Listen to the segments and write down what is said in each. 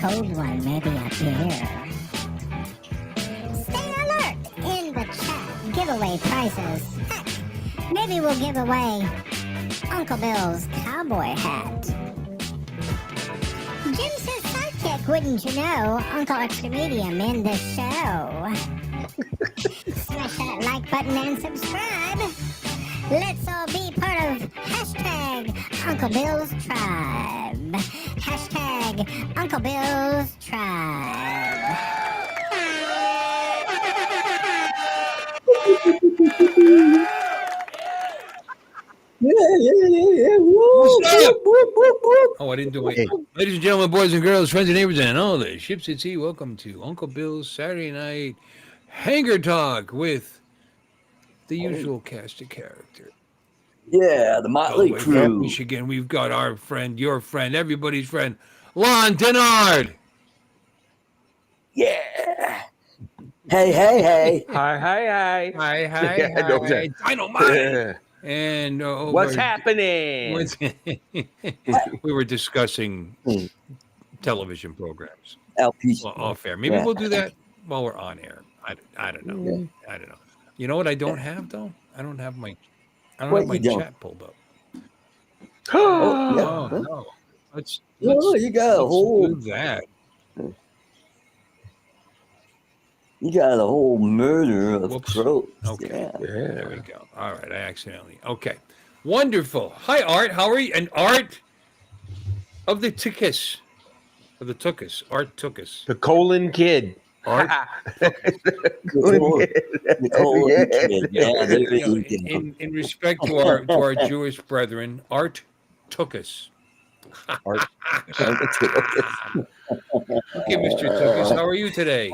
cold one may be up here. Stay alert in the chat. Giveaway prizes. Heck, maybe we'll give away Uncle Bill's cowboy hat. Jim says sidekick, wouldn't you know? Uncle Extra Medium in the show. Smash that like button and subscribe. Let's all be part of hashtag Uncle Bill's Tribe. Hashtag Uncle Bill's Tribe. Yeah. What's up? Whoop. Oh, I didn't do it. Hey. Ladies and gentlemen, boys and girls, friends and neighbors, and all the ships at sea, welcome to Uncle Bill's Saturday Night Hangar Talk with the usual cast of characters. Yeah, the All the Motley way from Crew. Michigan, we've got our friend, your friend, everybody's friend, Lon Denard. Yeah. Hey. Hi. Hi. Yeah, I know that. Dynamite. And What's happening? We were discussing television programs LP. off air. Maybe we'll do that while we're on air. I don't know. Yeah. I don't know. You know what I don't have though? I don't have my What you don't? chat pulled up. Oh, yeah. Oh no. Let's Oh, you got a whole. do that. You got a whole murder of Whoops. crows. Okay. Yeah. There we go. All right, I accidentally. Okay. Wonderful. Hi, Art. How are you? And Art of the Tookus. Art Tookus. The colon kid. Art. Nicole kid. Yeah, there You know, you go. in respect to our Jewish brethren, Art Tookus. Art. Okay, Mr. Tookus, how are you today?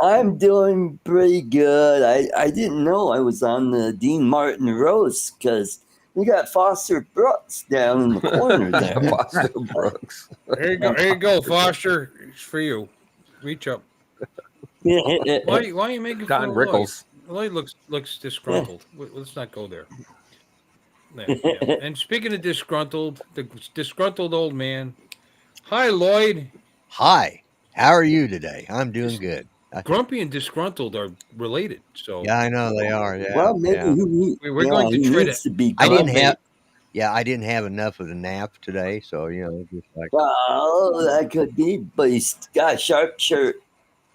I'm doing pretty good. I didn't know I was on the Dean Martin roast because we got Foster Brooks down in the corner there. Foster Brooks. There you go, Foster. It's for you. Reach up. Why are you making Don fun of Rickles. Lloyd looks disgruntled. Let's not go there. Yeah. And speaking of disgruntled, the disgruntled old man. Hi, Lloyd. Hi. How are you today? I'm doing good. Grumpy and disgruntled are related. So Yeah, I know they are. Yeah. Well, maybe yeah. We're going to he try needs to- to be. I didn't grumpy. I didn't have enough of the nap today, so just like. Well, that could be, but he's got a sharp shirt.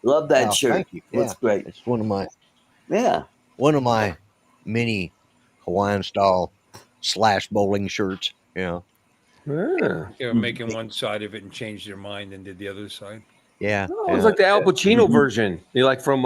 Love that Oh, shirt. thank you. Looks great. It's one of Yeah. my many Hawaiian style / bowling shirts. Yeah. They're making one side of it and changed their mind and did the other side. Yeah. Oh, it was like the Al Pacino version. You like from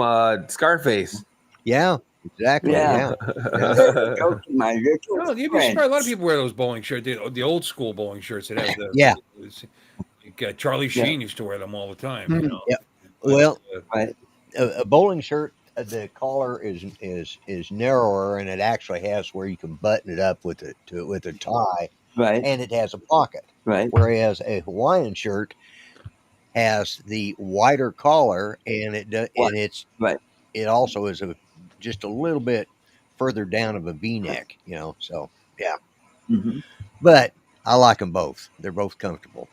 Scarface. Yeah. Exactly. Yeah. Yeah. Go to my little Oh, you'd be friend. surprised. A lot of people wear those bowling shirts, the old school bowling shirts that have the Yeah. Charlie Sheen used to wear them all the time. You know? Yeah. But, Well, Right. a bowling shirt, the collar is narrower, and it actually has where you can button it up with a tie, Right. and it has a pocket. Right. Whereas a Hawaiian shirt has the wider collar, and it's Right. it also is just a little bit further down of a V-neck, So yeah, Mhm. but I like them both. They're both comfortable.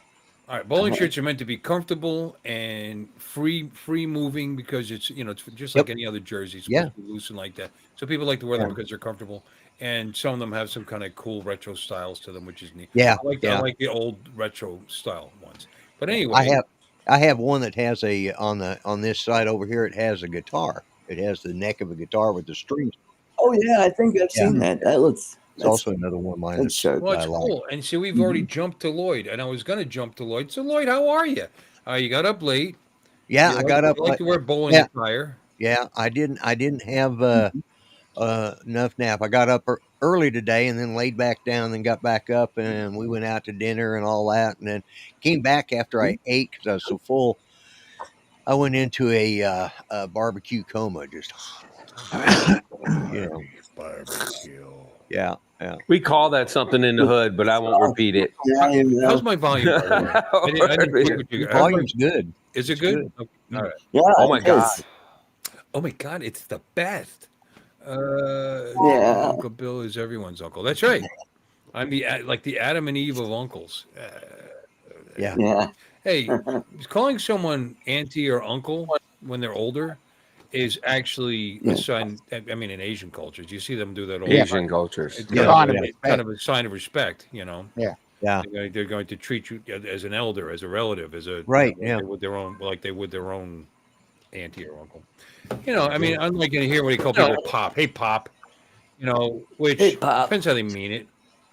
all right, bowling shirts are meant to be comfortable and free moving because it's just like any other jersey. It's supposed to be loose and like that. So people like to wear them because they're comfortable, and some of them have some kind of cool retro styles to them, which is neat. Yeah, I like the old retro style ones. But anyway, I have one that has on this side over here. It has a guitar. It has the neck of a guitar with the strings. Oh yeah, I think I've seen that. That looks. It's also another one of mine. Good shirt. well, it's I like. cool. And see, we've already jumped to Lloyd, and I was going to jump to Lloyd. So, Lloyd, how are you? You got up late. Yeah, You I got up. You like to wear bowling yeah. attire. Yeah, I didn't have enough nap. I got up early today and then laid back down, then got back up, and we went out to dinner and all that, and then came back after I ate because I was so full. I went into a barbecue coma, just Barbecue. Yeah. We call that something in the hood, but I won't repeat it. Yeah, How's my volume? By the way? I didn't take what you- Volume's good. Is it good? Okay. All right. yeah. Oh my it God. is. Oh my God, it's the best. Yeah. Uncle Bill is everyone's uncle. That's right. I'm like the Adam and Eve of uncles. Yeah. Yeah. Hey, calling someone auntie or uncle when they're older is actually a Yeah. sign. I mean, in Asian cultures, you see them do that all the Asian time. cultures. It's Yeah, kind, Sign of, of yeah, it's kind respect. of a sign of respect, you know. Yeah. yeah. They're going to treat you as an elder, as a relative, as a Right, like yeah. they would their own, like they would their own auntie or uncle. You know, I mean, I'm not going to hear what he call people pop. Hey, pop. You know, Hey, which Pop. depends how they mean it.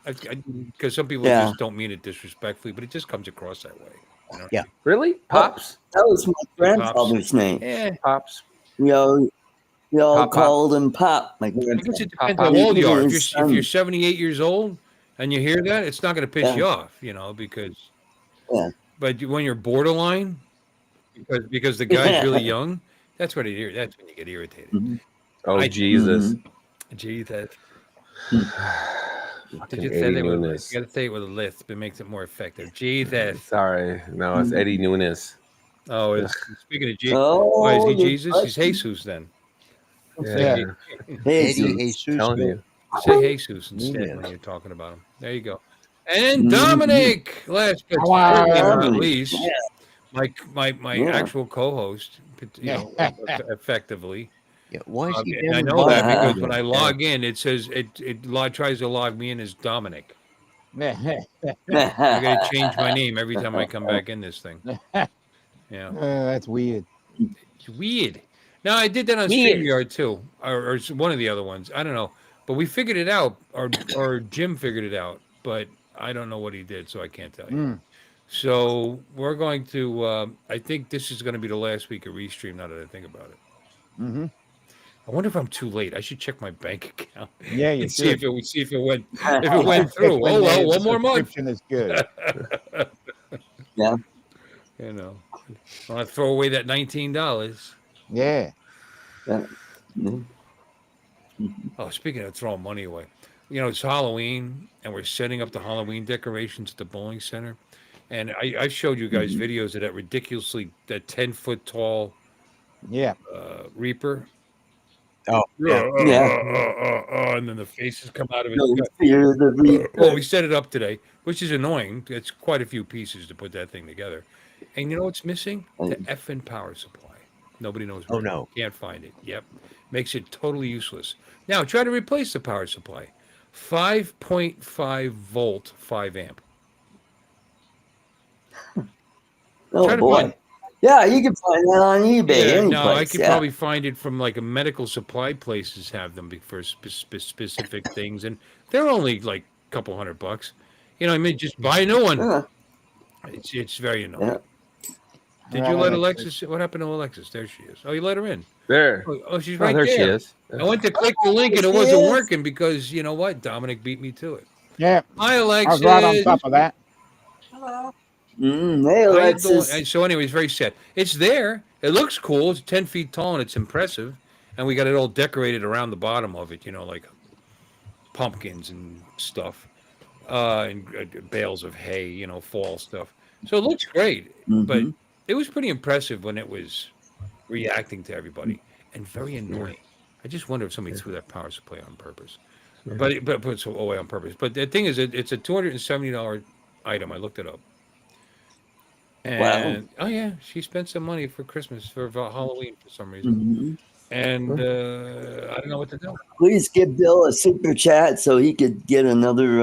Because some people Yeah. just don't mean it disrespectfully, but it just comes across that way. You know? Yeah. Really? Pops? That was my Hey, pops. grandfather's name. Yeah, Pops? We all Pop. called him Pop. My I guess grandfather. it depends Pop. how old you Even are. his If you're son. 78 years old and you hear that, it's not going to piss you Yeah. off, you know, because. Yeah. But when you're borderline, because the guy's really Yeah. young, that's what it. That's when you get irritated. Mhm. Oh, I Jesus. gee, that did Fucking you say Eddie that with? You Nunes. got to say it with a lisp. It makes it more effective. Jesus. Sorry. No, it's Eddie Nunes. Oh, speaking of Jesus, Oh, why is he you're Jesus? He's Jesus then. Yeah. Yeah. Hey, Eddie Jesus. Jesus. Telling you. Say Jesus instead Nunes. when you're talking about him. There you go. And Mhm. Dominic, last but Wow. certainly not Dominic. least, Yeah. my Yeah. actual co-host, you know, effectively. Yeah, why is he And down I in the know that bottom because again? when I log in, it says tries to log me in as Dominic. I got to change my name every time I come back in this thing. Yeah, That's weird. it's weird. Now I did that on Weird. StreamYard too, or one of the other ones. I don't know, but we figured it out, or Jim figured it out, but I don't know what he did, so I can't tell you. Mm. So we're going to. I think this is going to be the last week of Restream. Now that I think about it, Mm-hmm. I wonder if I'm too late. I should check my bank account Yeah, you and see should. if it went through. When Oh well, the one more month. subscription is good. Yeah. You know, I want to throw away that $19. Yeah. Yeah. Mhm. Oh, speaking of throwing money away, you know, it's Halloween and we're setting up the Halloween decorations at the bowling center. And I showed you guys Mhm. videos of that 10-foot tall Yeah. Reaper. Oh, yeah. Yeah. And then the faces come out of his No gut. fear of the Well, reaper. we set it up today, which is annoying. It's quite a few pieces to put that thing together. And you know what's missing? The effing power supply. Nobody knows Oh, where. no. Can't find it. Yep. Makes it totally useless. Now try to replace the power supply. 5.5 volt, 5 amp. Oh Try to boy. find. Yeah, you can find that on eBay Yeah, any no, I place. could Yeah. probably find it from like a medical supply places have them for specific things, and they're only like a couple $100. You know, I mean, just buy a new one. Yeah. It's very annoying. Yeah. Did you let Alexis? What happened to Alexis? There she is. Oh, you let her in. There. Oh, she's Oh, right there there. she is. I went to click the link and it She wasn't is. working because you know what? Dominic beat me to it. Yeah. Hi, I Alexis. was right on top of that. Hey, How you doing? Alexis. And so, anyways, very sad. It's there. It looks cool. It's 10 feet tall and it's impressive. And we got it all decorated around the bottom of it. You know, like pumpkins and stuff, and bales of hay. You know, fall stuff. So it looks great, but Mhm. it was pretty impressive when it was reacting to everybody and very annoying. I just wonder if somebody threw that power supply on purpose, but put it away on purpose. But the thing is, it's a $270 item. I looked it up, Wow. and oh yeah, she spent some money for Christmas for Halloween for some reason, Mhm. and I don't know what to do. Please give Bill a super chat so he could get another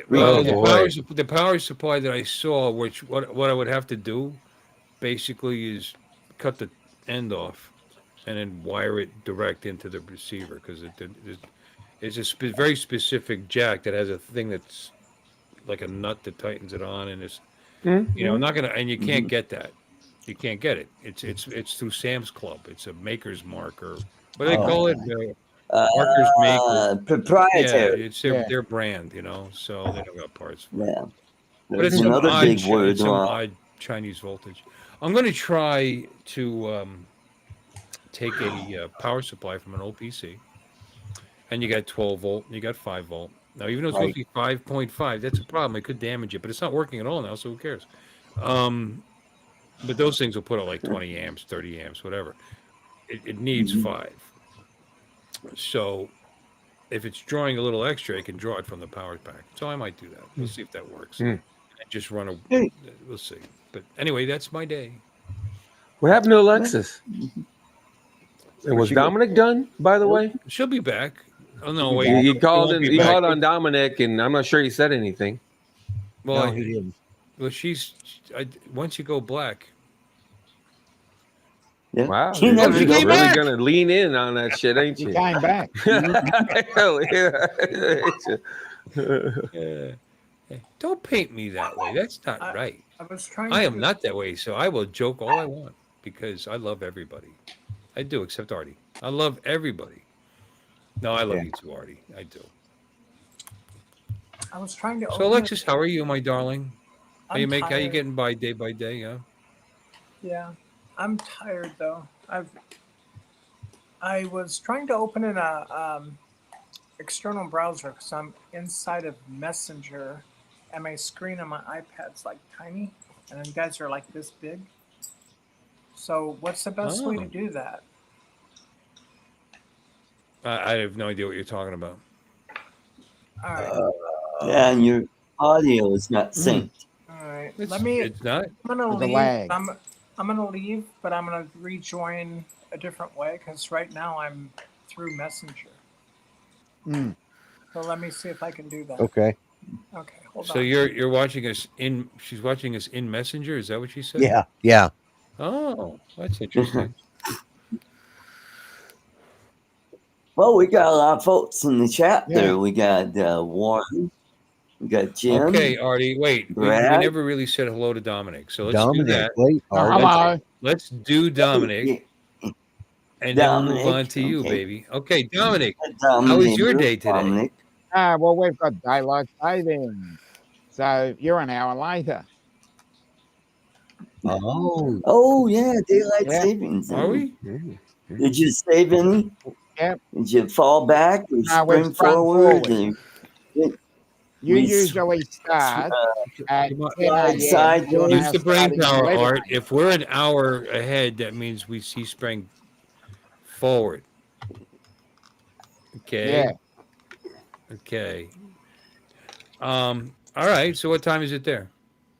Well, Oh, boy. the power supply that I saw, which what I would have to do, basically, is cut the end off and then wire it direct into the receiver because it's a very specific jack that has a thing that's like a nut that tightens it on, and it's you know not gonna and you can't get that. You can't get it. It's through Sam's Club. It's a maker's mark or what do they call it? Markers maker. Yeah, proprietary. it's Yeah. their brand, you know. So they don't got parts for it. Yeah. But There's it's some another odd, big word it's some wrong. odd Chinese voltage. I'm going to try to take a power supply from an old PC, and you got 12 volt, and you got 5 volt. Now, even though it's supposed to be 5.5, that's a problem. It could damage it, but it's not working at all now, so who cares? But those things will put out like 20 amps, 30 amps, whatever. It needs 5. So if it's drawing a little extra, it can draw it from the power pack. So I might do that. We'll see if that works. just run a. Hey. We'll see. But anyway, that's my day. What happened to Alexis? And was She go- Dominic done, by the way? She'll be back. Oh no, be wait. back. He She called won't in. be He back. called on Dominic, and I'm not sure he said anything. Well, No, he didn't. well, once you go black. Yeah. Wow, She you're never she really, came goes. back. gonna lean in on that shit, ain't He you? came back. Hell yeah. Yeah. Don't paint me that way. That's not right. I was trying I am to. not that way, so I will joke all I want because I love everybody. I do, except Artie. I love everybody. No, I love Yeah. you too, Artie. I do. I was trying to. So, open Alexis, it. how are you, my darling? How I'm you How you tired. getting by day by day? Yeah. Yeah, I'm tired though. I was trying to open in a external browser because I'm inside of Messenger, and my screen on my iPad's like tiny, and you guys are like this big. So, what's the best way to Oh. do that? I have no idea what you're talking about. All right, Yeah, and your audio is not synced. all right. It's not. I'm gonna There's a leave. lag. I'm gonna leave, but I'm gonna rejoin a different way because right now I'm through Messenger. Mm. So let me see if I can do that. Okay. Okay, hold So on. you're watching us in. She's watching us in Messenger. Is that what she said? Yeah. Yeah. Oh, that's interesting. Well, we got a lot of folks in the chat Yeah. there. We got Warren. We got Jim. Okay, Artie. Wait, we Brad. never really said hello to Dominic. So let's do Dominic, that. wait. Oh, Artie. hello. Let's do Dominic, Yeah, and then we'll move Dominic, on to you, okay. baby. Okay, Dominic. Dominic, How was your day today? Dominic. Well, we've got daylight saving. So you're an hour later. Oh. Oh, yeah, daylight Yeah. savings. Are we? Did you save any? Yep. Did you fall back or No, we've spring sprung forward? forward. And You we usually start at 10 a.m. side You're joints. Use now the brain starting at power, 11 Art. If we're an hour ahead, that means we see sprang forward. Okay. Yeah. Okay. All right. So what time is it there?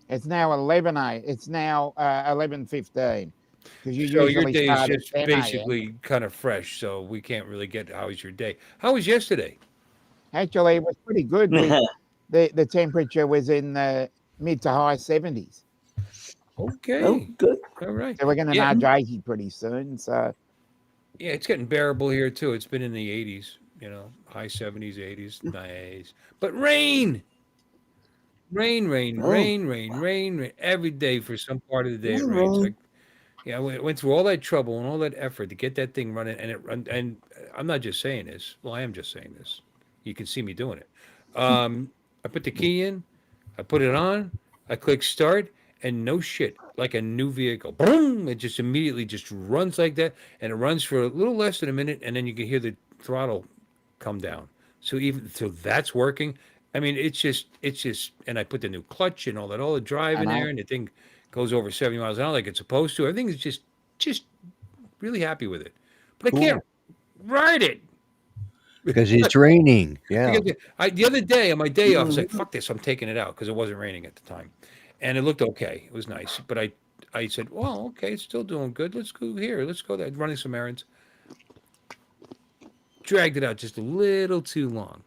It's now 11 a. It's now 11:15. Because you So your usually day is start at just 10 a.m. basically kind of fresh. So we can't really get how was your day? How was yesterday? Actually, it was pretty good. The temperature was in the mid to high 70s. Okay. Oh, good. All right. So we're going to Yeah. nudge 80 pretty soon. So Yeah, it's getting bearable here too. It's been in the 80s, high 70s, 80s, nice. But rain. Rain every day for some part of the day. It rains. Rain. I went through all that trouble and all that effort to get that thing running, and I'm not just saying this. Well, I am just saying this. You can see me doing it. I put the key in, I put it on, I click start, and no shit, like a new vehicle, boom! It just immediately just runs like that, and it runs for a little less than a minute, and then you can hear the throttle come down. So that's working. I mean, it's just, and I put the new clutch and all the drive in I know. there, and the thing goes over 70 miles an hour like it's supposed to. Everything is just really happy with it, but I can't ride it. Because it's raining. Yeah. Because the other day on my day off, I was like, "Fuck this! I'm taking it out" because it wasn't raining at the time, and it looked okay. It was nice, but I said, "Well, okay, it's still doing good. Let's go here. Let's go there." Running some errands, dragged it out just a little too long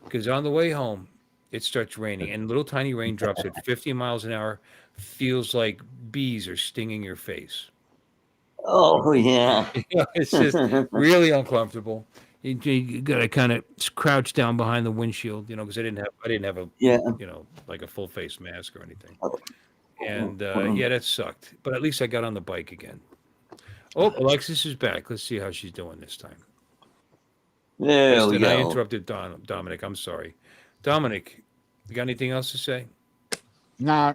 because on the way home it starts raining, and little tiny raindrops at 50 miles an hour feels like bees are stinging your face. Oh, yeah. It's just really uncomfortable. You got to kind of crouch down behind the windshield, because I didn't have a, Yeah. like a full face mask or anything. Oh. And yeah, that sucked. But at least I got on the bike again. Oh, Alexis is back. Let's see how she's doing this time. There we And I go. interrupted Dominic. I'm sorry. Dominic, you got anything else to say? no,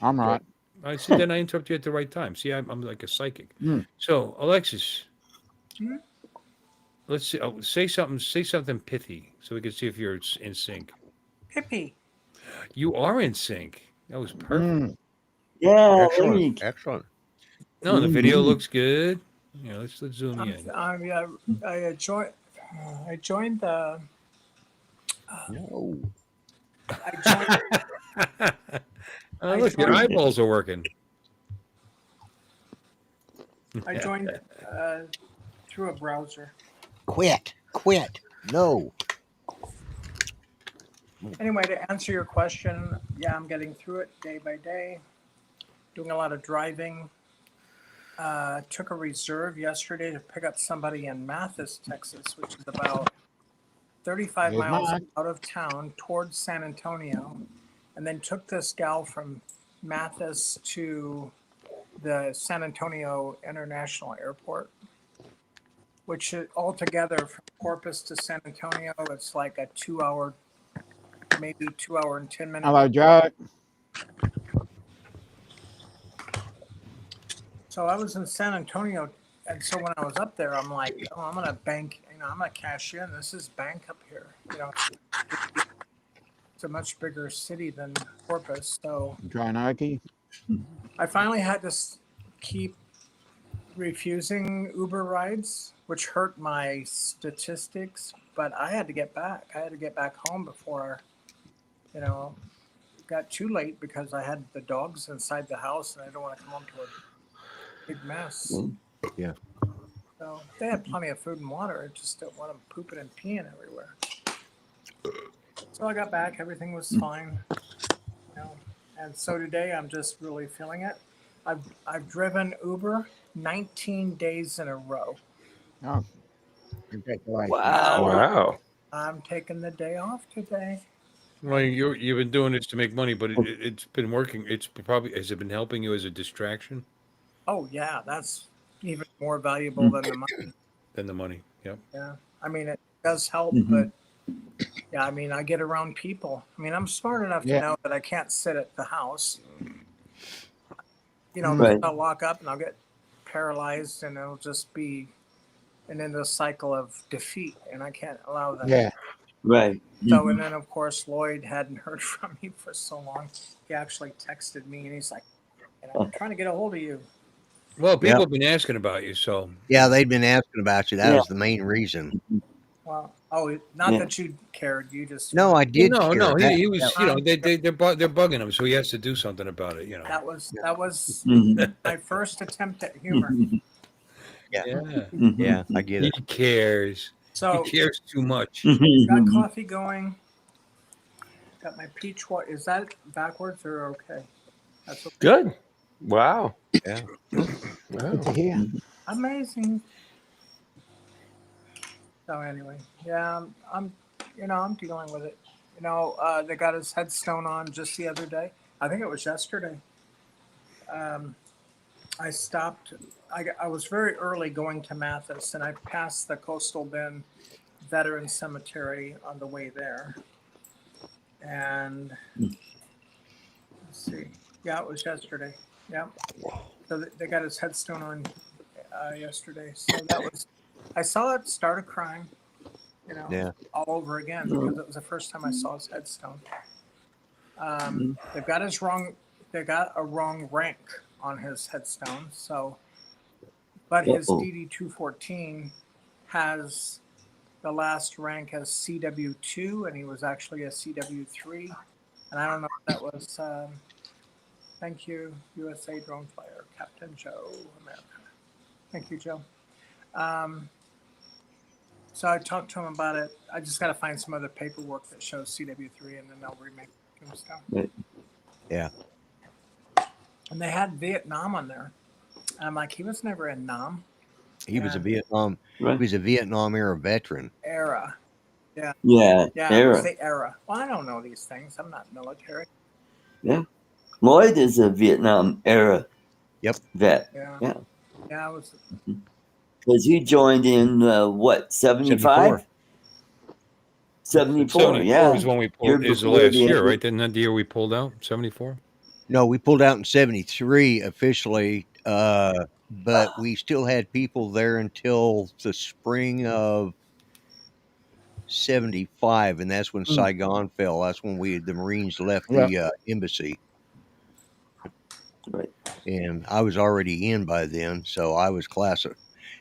I'm right. I said then I interrupt you at the right time. See, I'm like a psychic. Mm. So, Alexis, Hmm? let's see. Oh, say something pithy so we can see if you're in sync. Pippi. You are in sync. That was perfect. Mm. Yeah. Excellent. Excellent. No, the video Mhm. looks good. Let's zoom in. I joined the. No. I joined. Oh, look, your eyeballs are working. I joined through a browser. Quit. No. Anyway, to answer your question, yeah, I'm getting through it day by day, doing a lot of driving. Took a reserve yesterday to pick up somebody in Mathis, Texas, which is about 35 There's miles Mark. out of town towards San Antonio, and then took this gal from Mathis to the San Antonio International Airport, which altogether from Corpus to San Antonio, it's like a 2 hour, maybe 2 hour and 10 minute. Hello, Joe. So I was in San Antonio, and so when I was up there, I'm like, oh, I'm gonna bank, I'm gonna cash in. This is bank up here. It's a much bigger city than Corpus, so I'm trying Okie. I finally had to keep refusing Uber rides, which hurt my statistics. But I had to get back. I had to get back home before, it got too late because I had the dogs inside the house, and I don't want to come home to a big mess. Yeah. So they had plenty of food and water. I just don't want them pooping and peeing everywhere. So I got back. Everything was fine. And so today I'm just really feeling it. I've driven Uber 19 days in a row. Oh, congratulations. Wow. I'm taking the day off today. Well, you've been doing this to make money, but it's been working. It's probably, has it been helping you as a distraction? Oh yeah, that's even more valuable than the money. Yep. Yeah, I mean it does help, but yeah, I mean I get around people. I mean I'm smart enough to know that I can't sit at the house. Right. I'll lock up and I'll get paralyzed, and it'll just be an endless cycle of defeat, and I can't allow that. Yeah. Right. So, and then of course Lloyd hadn't heard from me for so long. He actually texted me, and he's like, "I'm trying to get a hold of you." Well, people have been asking about you, so Yeah, they'd been asking about you. That was the main reason. Well, not that you cared. You just No, I did. No, care. he was. They're bugging him, so he has to do something about it. That was my first attempt at humor. Yeah, I get it. He cares. So he cares too much. Got coffee going. Got my peach water. Is that backwards or okay? That's okay. Good. Wow. Yeah. Good to hear. Amazing. So anyway, yeah, I'm dealing with it. They got his headstone on just the other day. I think it was yesterday. I stopped. I was very early going to Mathis, and I passed the Coastal Bend Veteran Cemetery on the way there. And let's see. Yeah, it was yesterday. Yeah. So they got his headstone on yesterday. So I saw it, started crying, all over again because it was the first time I saw his headstone. They got a wrong rank on his headstone. So, but his DD 214 has the last rank as CW2, and he was actually a CW3. And I don't know if that was, thank you, USA Drone Flyer, Captain Joe, America. Thank you, Joe. So I talked to him about it. I just got to find some other paperwork that shows CW3, and then they'll remake the tombstone. Right. Yeah. And they had Vietnam on there. And I'm like, he was never in Nam. He was a Vietnam. Right. He was a Vietnam era veteran. Era. Yeah. Yeah. Yeah. It was the era. Well, I don't know these things. I'm not military. Yeah. Lloyd is a Vietnam era. Yep. Vet. Yeah. Yeah. I was. Because he joined in 75? 74. Yeah. Is when we pulled. Is the last year, right? Isn't that the year we pulled out? 74. No, we pulled out in 73 officially, but we still had people there until the spring of 75, and that's when Saigon fell. That's when the Marines left the embassy. Right. And I was already in by then, so I was classic.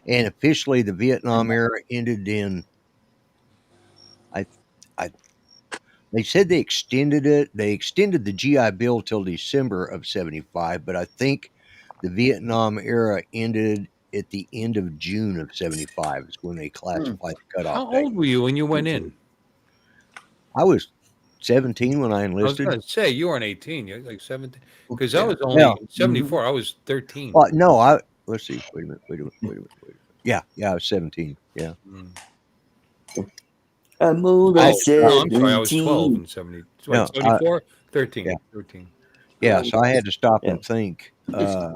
And officially, the Vietnam era ended in, They said they extended it. They extended the GI Bill till December of 75, but I think the Vietnam era ended at the end of June of 75 is when they classified the cutoff How date. old were you when you went in? I was 17 when I I was enlisted. going to say you weren't 18. You're like 17. Because I Yeah. was only Yeah. 74. I was 13. No, let's see. Wait a minute. Yeah, I was 17. Yeah. Mm. I'm only I Oh, no, I'm 17. sorry. I was 12 and 70. No, What, 74? 13. yeah. 13. Yeah, so I had to stop Yeah. and think. Yeah.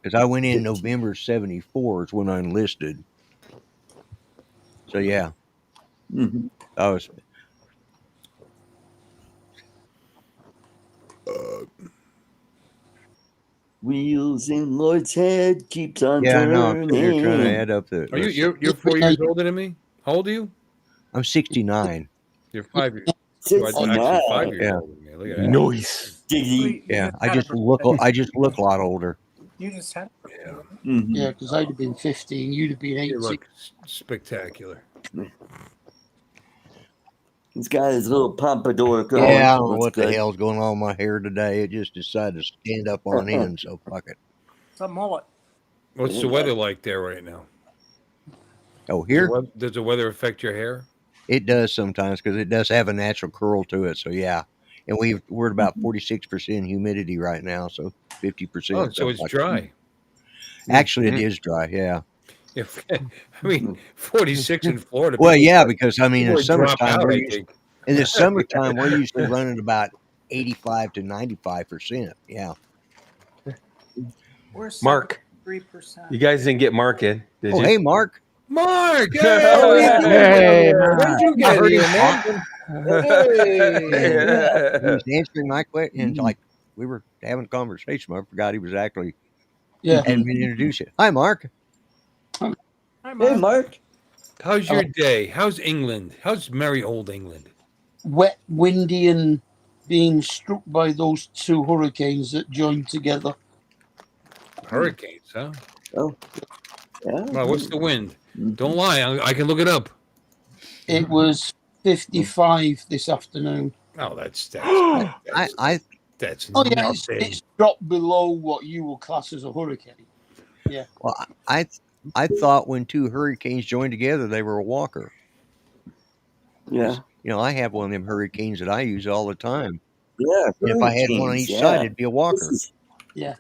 Because I went in November 74 is when I enlisted. So yeah, Mhm. I was. Wheels in Lloyd's head keeps on Yeah, I know. I'm sitting here trying to turning. add up the. Are you? let's see. You're 4 years older than me. How old are you? I'm 69. You're 5 years. You are actually 5 years Yeah. older than me. Look at that. Noise. Diggity. Yeah, I had a just look. I just look a lot older. You just had. Yeah. Mhm. Yeah, because I'd have been 15, you'd have been You 18. look spectacular. He's got his little pompadour going. Yeah, I don't know Looks what the good. hell's going on with my hair today. It just decided to stand up on end. So fuck it. It's a mullet. What's the weather like there right now? Oh, here Does the weather affect your hair? it does sometimes because it does have a natural curl to it. So yeah, and we're at about 46% humidity right now. So 50%. Oh, so it's dry. Actually, it is dry. Yeah. If I mean 46 in Florida. Well, people yeah, start- because I mean, in people would drop summertime, out, we're I usually, think. in the summertime we're usually running about 85 to 95%. Yeah. We're Mark. 3%. You guys didn't get Mark in, did Oh, you? hey, Mark. Mark, Oh, hey, Hey, where'd you I get heard here, him man? He was answering my question, and like we were having a conversation. I forgot he was actually Yeah. hadn't been introduced yet. Hi, Mark. Hi, Hey, Mark. Mark. How's your day? How's England? How's merry old England? Wet, windy, and being struck by those two hurricanes that joined together. Hurricanes, huh? Oh, yeah. Well, what's the wind? Mhm. Don't lie. I can look it up. It was 55 this afternoon. Oh, that's I Oh, yeah, nothing. it's dropped below what you will class as a hurricane. well, I thought when two hurricanes joined together, they were a walker. Yeah. You know, I have one of them hurricanes that I use all the time. Yeah. And if I had one on hurricanes, each side, yeah. it'd be a walker. Yeah.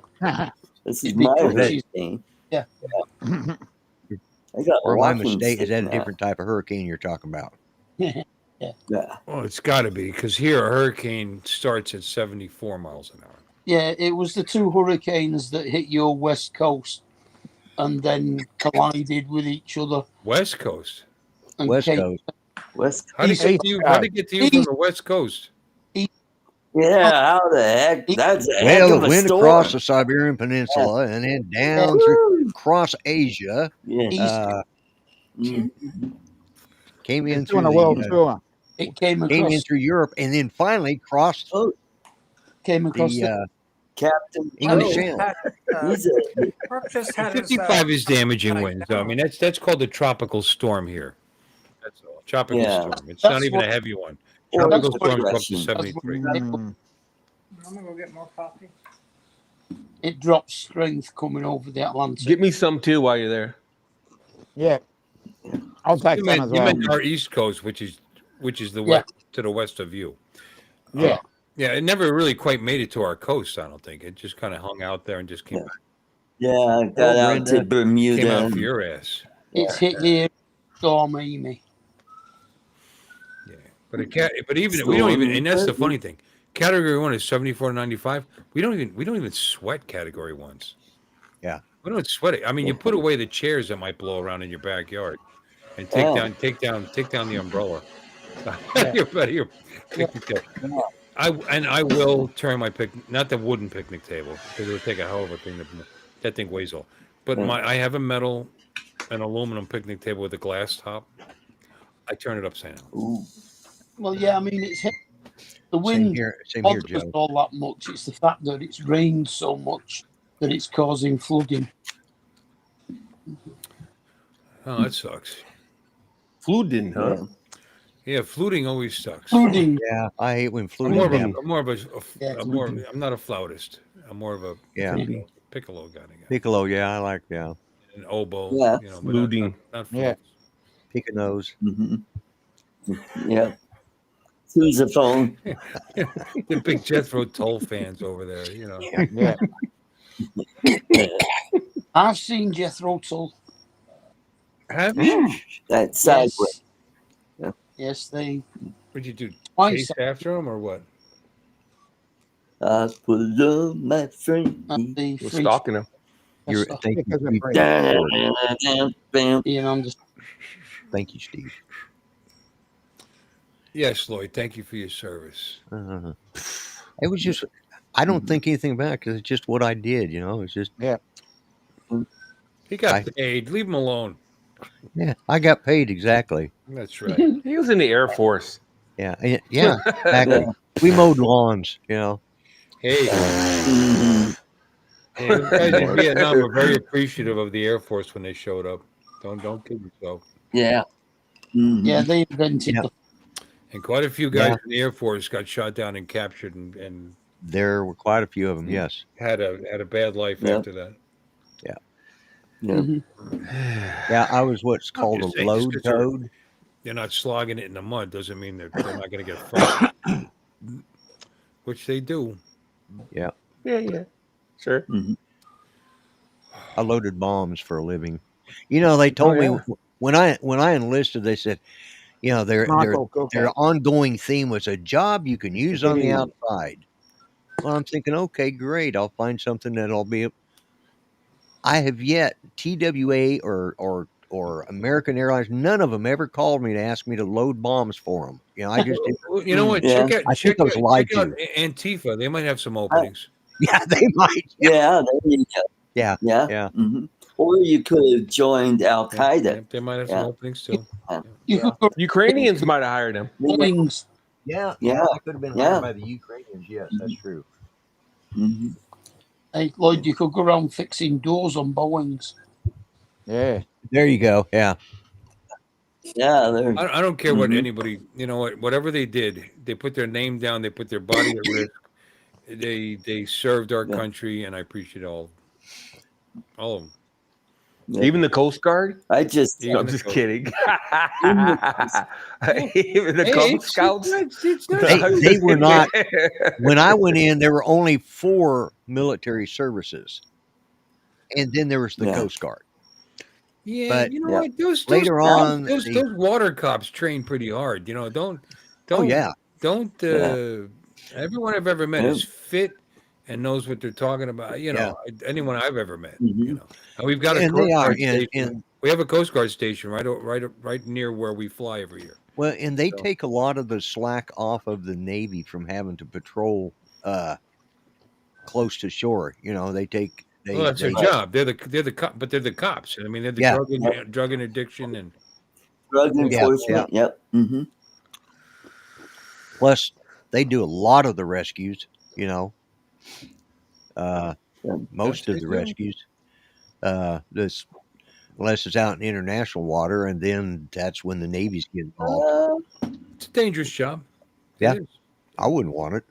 This is It'd be my crunchy. hurricane. Yeah. I got Or my walking mistake is stick that a now. different type of hurricane you're talking about? Yeah. Well, it's got to be because here a hurricane starts at 74 miles an hour. Yeah, it was the two hurricanes that hit your west coast and then collided with each other. West Coast. And West came, Coast. West. How did East it get to you? How did it get to you from the West Coast? Yeah. How the heck? That's a heck Well, of it a went storm. across the Siberian Peninsula and then down through across Asia. Yeah. East, Mhm. Came in He's doing through a world the tour. it came came in across through Europe and then finally crossed Oh, the Captain. English Joe. Channel. He's a Mark just had his. 55 is damaging like winds. I mean, that's called a tropical storm here. That's all. Tropical Yeah. storm. It's That's not even what- a heavy one. Or Tropical that's what- storms go up to depression. 73. Mm. I'm gonna go get more coffee. it dropped strength coming over the Atlantic. Get me some too while you're there. Yeah. I'll take You some meant, as you well. meant our East Coast, which is the Yeah. west to the west of you. Yeah. Yeah, it never really quite made it to our coast. I don't think it just kind of hung out there and just came Yeah, got out to Brenda. Bermuda. came out for your ass. It's hit here, Storm Amy. Yeah, but even we don't even, and that's the funny thing. Category 1 is 74 to 95. We don't even sweat Category 1s. Yeah. We don't sweat it. I mean, you put away the chairs that might blow around in your backyard, and take Oh. down the umbrella. Yeah. Your picnic table. I will turn my not the wooden picnic table because it'll take a hell of a thing. That thing weighs all. But I have an aluminum picnic table with a glass top. I turn it upside down. Ooh. Well, yeah, I mean, it's hit. The Same wind here, bothers Joe. all that much. It's the fact that it's rained so much that it's causing flooding. Oh, that sucks. Flooding, huh? Yeah, fluting always sucks. Fluting. Yeah, I hate when I'm fluting more of a, happens. I'm more of a, Yeah, I'm more. fluting. I'm not a flautist. I'm more of a Yeah, piccolo kind of guy. piccolo. Yeah, I like An oboe, Yeah. but not Fluting. flutes. piccanos. Hmm. Yep. Sousaphone. The big Jethro Tull fans over there, Yeah. I've seen Jethro Tull. Have you? That sideways. Yes. Yes, they What'd you do? twice Chase after him or what? I put on my friend. at the We're free. stalking him. You're So, thank you, Because of Steve. break. I'm just Thank you, Steve. Yes, Lloyd. Thank you for your service. It was just I don't think anything about it because it's just what I did. It's just Yeah. He got I- paid. Leave him alone. yeah. I got paid exactly. That's right. He was in the Air Force. Yeah, yeah, exactly. We mowed lawns. Hey, Mhm. the guys in Vietnam were very appreciative of the Air Force when they showed up. Don't kid yourself. Yeah. Mhm. yeah, they invented Yeah. the And quite a few guys Yeah. in the Air Force got shot down and captured and There were quite a few of them. Yes. had a bad life Yep. after that. Yep. Mhm. Yeah, I was what's I'm called a just saying, just load 'cause toad. they're not slogging it in the mud doesn't mean they're not going to get fired, which they do. Yeah, Yeah. Sure. Mhm. I loaded bombs for a living. They told me when I enlisted, they said, their Michael Cook. their ongoing theme was a job you can use on the outside. Well, I'm thinking, okay, great. I'll find something that'll be. I have yet TWA or American Airlines. None of them ever called me to ask me to load bombs for them. I just did. Well, you know what? Yeah. I think I was lied check out to. Antifa. They might have some openings. Yeah, they might. Yeah. There you go. Yeah, Yeah. yeah. Hmm. Or you could have joined Al Yeah, Qaeda. they might have some openings too. You could go Ukrainians might have hired him. Boeings. Yeah, Yeah. I could have been Yeah. hired by the Ukrainians. Yes, that's true. Hmm. Hey, Lloyd, you could go around fixing doors on Boeings. Yeah. There you go. Yeah, Yeah. There. I don't care what Mhm. anybody, whatever they did, they put their name down, they put their body at risk. They served our Yeah. country, and I appreciate all of them. Yeah. Even the Coast Guard? I just. Even I'm the just Coast- kidding. Even the Cub Scouts? It's not they were not. When I went in, there were only 4 military services, and then there was the Yeah. Coast Guard. Yeah, But you know Yeah. what? Those later guys, on, those water cops train pretty hard. Don't oh yeah, don't. Yeah. Everyone I've ever met Yeah. is fit and knows what they're talking about. Anyone I've ever met. Mhm. And we've got a and they Coast are Guard in. station. We have a Coast Guard station right near where we fly every year. Well, and they So- take a lot of the slack off of the Navy from having to patrol close to shore. They take. Well, that's their job. They're the cop, but they're the cops. I mean, they're the Yeah. drug interdiction and Drug Yeah. enforcement. Yep. Hmm. Plus, they do a lot of the rescues. Most they of the do. rescues. This unless it's out in international water, and then that's when the Navy's get involved. It's a dangerous job. It Yeah. is, I wouldn't want it.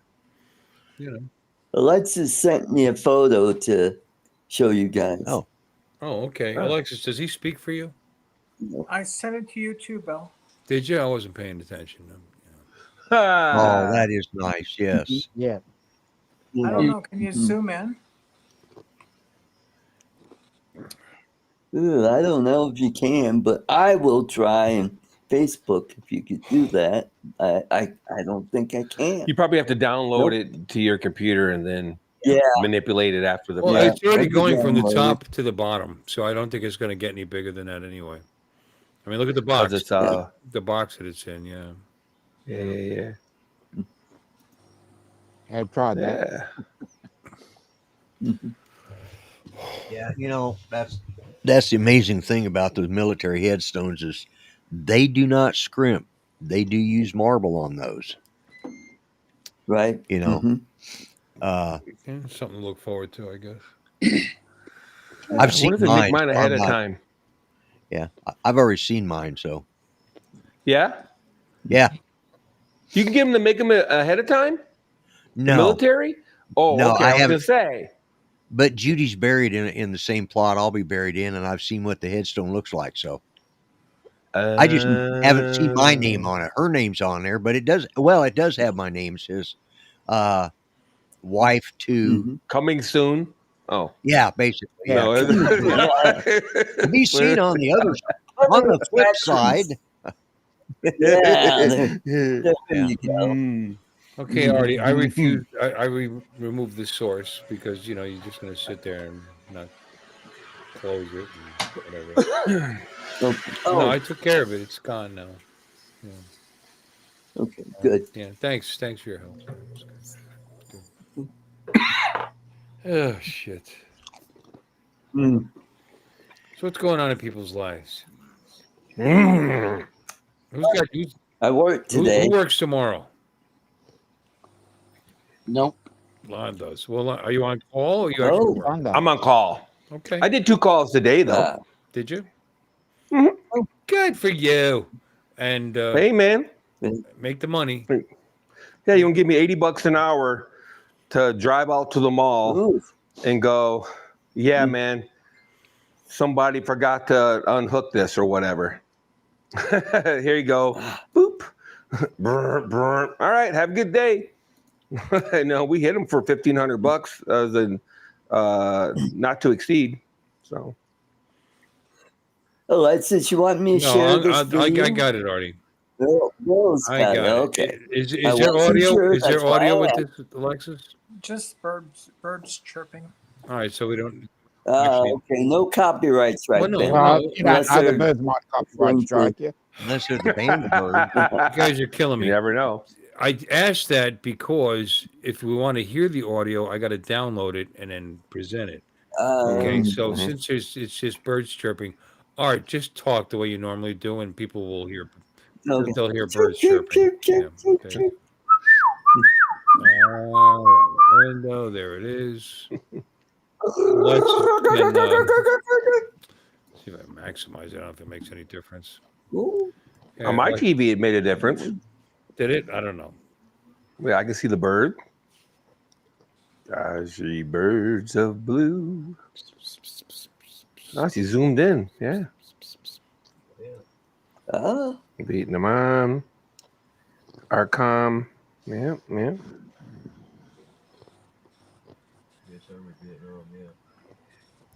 Alexis sent me a photo to show you guys. Oh. Oh, okay. Alexis, does he speak for you? I sent it to you too, Bill. Did you? I wasn't paying attention. Oh, that is nice. Yes. Yeah. I don't know. Can you zoom in? Ooh, I don't know if you can, but I will try and Facebook if you could do that. I don't think I can. You probably have to download it to your computer and then Yeah. manipulate it after the Well, fact. it's already I could going from the download it. top to the bottom, so I don't think it's going to get any bigger than that anyway. I mean, look at the box. 'Cause it's The box that it's in, yeah. yeah. I tried that. Yeah, that's the amazing thing about those military headstones is they do not scrimp. They do use marble on those. Right. Mhm. Yeah, something to look forward to, I guess. I've seen What if they mine. make mine ahead of I'm not- time? Yeah, I've already seen mine. So Yeah? Yeah. You can get them to make them ahead of time. The No. military. Oh, No, okay. I I was haven't. gonna say. But Judy's buried in the same plot I'll be buried in, and I've seen what the headstone looks like. So I just haven't seen my name on it. Her name's on there, but it does. Well, it does have my name. It says wife to. Mhm. Coming soon. Oh, Yeah, basically. Yeah. no. To be seen on the other, on the flip side. Yeah, there Yeah. you go. Mm. Okay, Artie, I refuse. I remove the source because you're just going to sit there and not close it and whatever. Okay. No, Oh, I took care of it. It's gone now. Yeah. okay, good. Yeah. Thanks for your help. Good. Oh shit. Mm. So what's going on in people's lives? Mm. Who's I work today. who works tomorrow? Nope. Lon does. Well, are you on call or you actually Oh, work? Honda. I'm on call. Okay. I did 2 calls today, though. Did you? Mhm. Oh, good for you. And Hey, man. make the money. Yeah, you want to give me $80 an hour to drive out to the mall ooh. and go, yeah, Mm. man, somebody forgot to unhook this or whatever. Here you go. Boop. Brr, brr. All right, have a good day. No, we hit them for $1,500 as in not to exceed. So Oh, that's it. You want me to No, share this I video? got it, Artie. Bill's I got it. got it. Okay. Is I there wasn't audio? sure, Is there that's why audio I with asked. this, Alexis? Just birds chirping. All right, so we don't actually. Okay, no copyrights right Well, no, there. Well, you don't Unless know, the they're birds might copyright going to- strike you. Unless they're the band bird. You guys are killing you me. never know. I asked that because if we want to hear the audio, I got to download it and then present it. Okay, so since it's just birds chirping, Art, just talk the way you normally do, and people will hear. Okay. They'll hear birds chirping. Yeah, okay. All right, window, there it is. Let's see if I maximize it. I don't know if it makes any difference. Ooh. Yeah, On my like- TV, it made a difference. Did it? I don't know. Yeah, I can see the bird. I see birds of blue. Oh, she zoomed in. Yeah. Ah, Beating them on. Arcom. Yeah, yeah.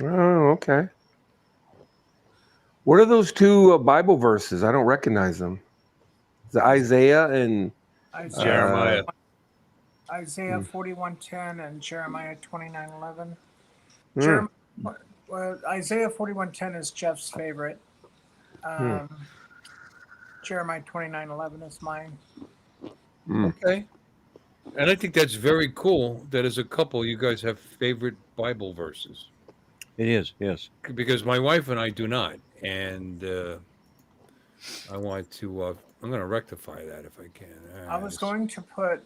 Oh, okay. What are those 2 Bible verses? I don't recognize them. Is it Isaiah and Jeremiah. Isaiah 41:10 and Jeremiah 29:11. Hmm. Well, Isaiah 41:10 is Jeff's favorite. Jeremiah 29:11 is mine. Okay. And I think that's very cool that as a couple, you guys have favorite Bible verses. It is, yes. Because my wife and I do not. And I want to, I'm going to rectify that if I can. I was going to put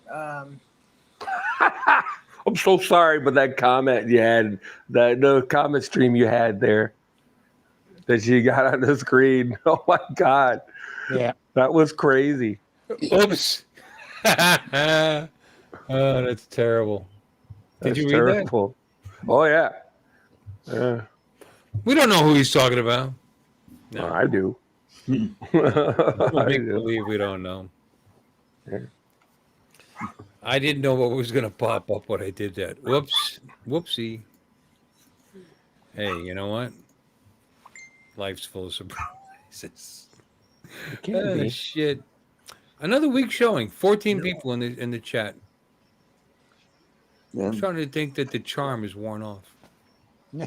I'm so sorry, but that comment you had, the comment stream you had there that you got on the screen. Oh my God. Yeah. That was crazy. Oops. Oh, that's terrible. Did That's you read that? terrible. Oh, yeah. Yeah. We don't know who he's talking about. No. I do. I I make do. believe we don't know. Yeah. I didn't know what was going to pop up when I did that. Whoops. Whoopsie. Hey, you know what? Life's full of surprises. It can't be. Shit. Another week showing. 14 people in the chat. yeah. I'm starting to think that the charm is worn off. Yeah.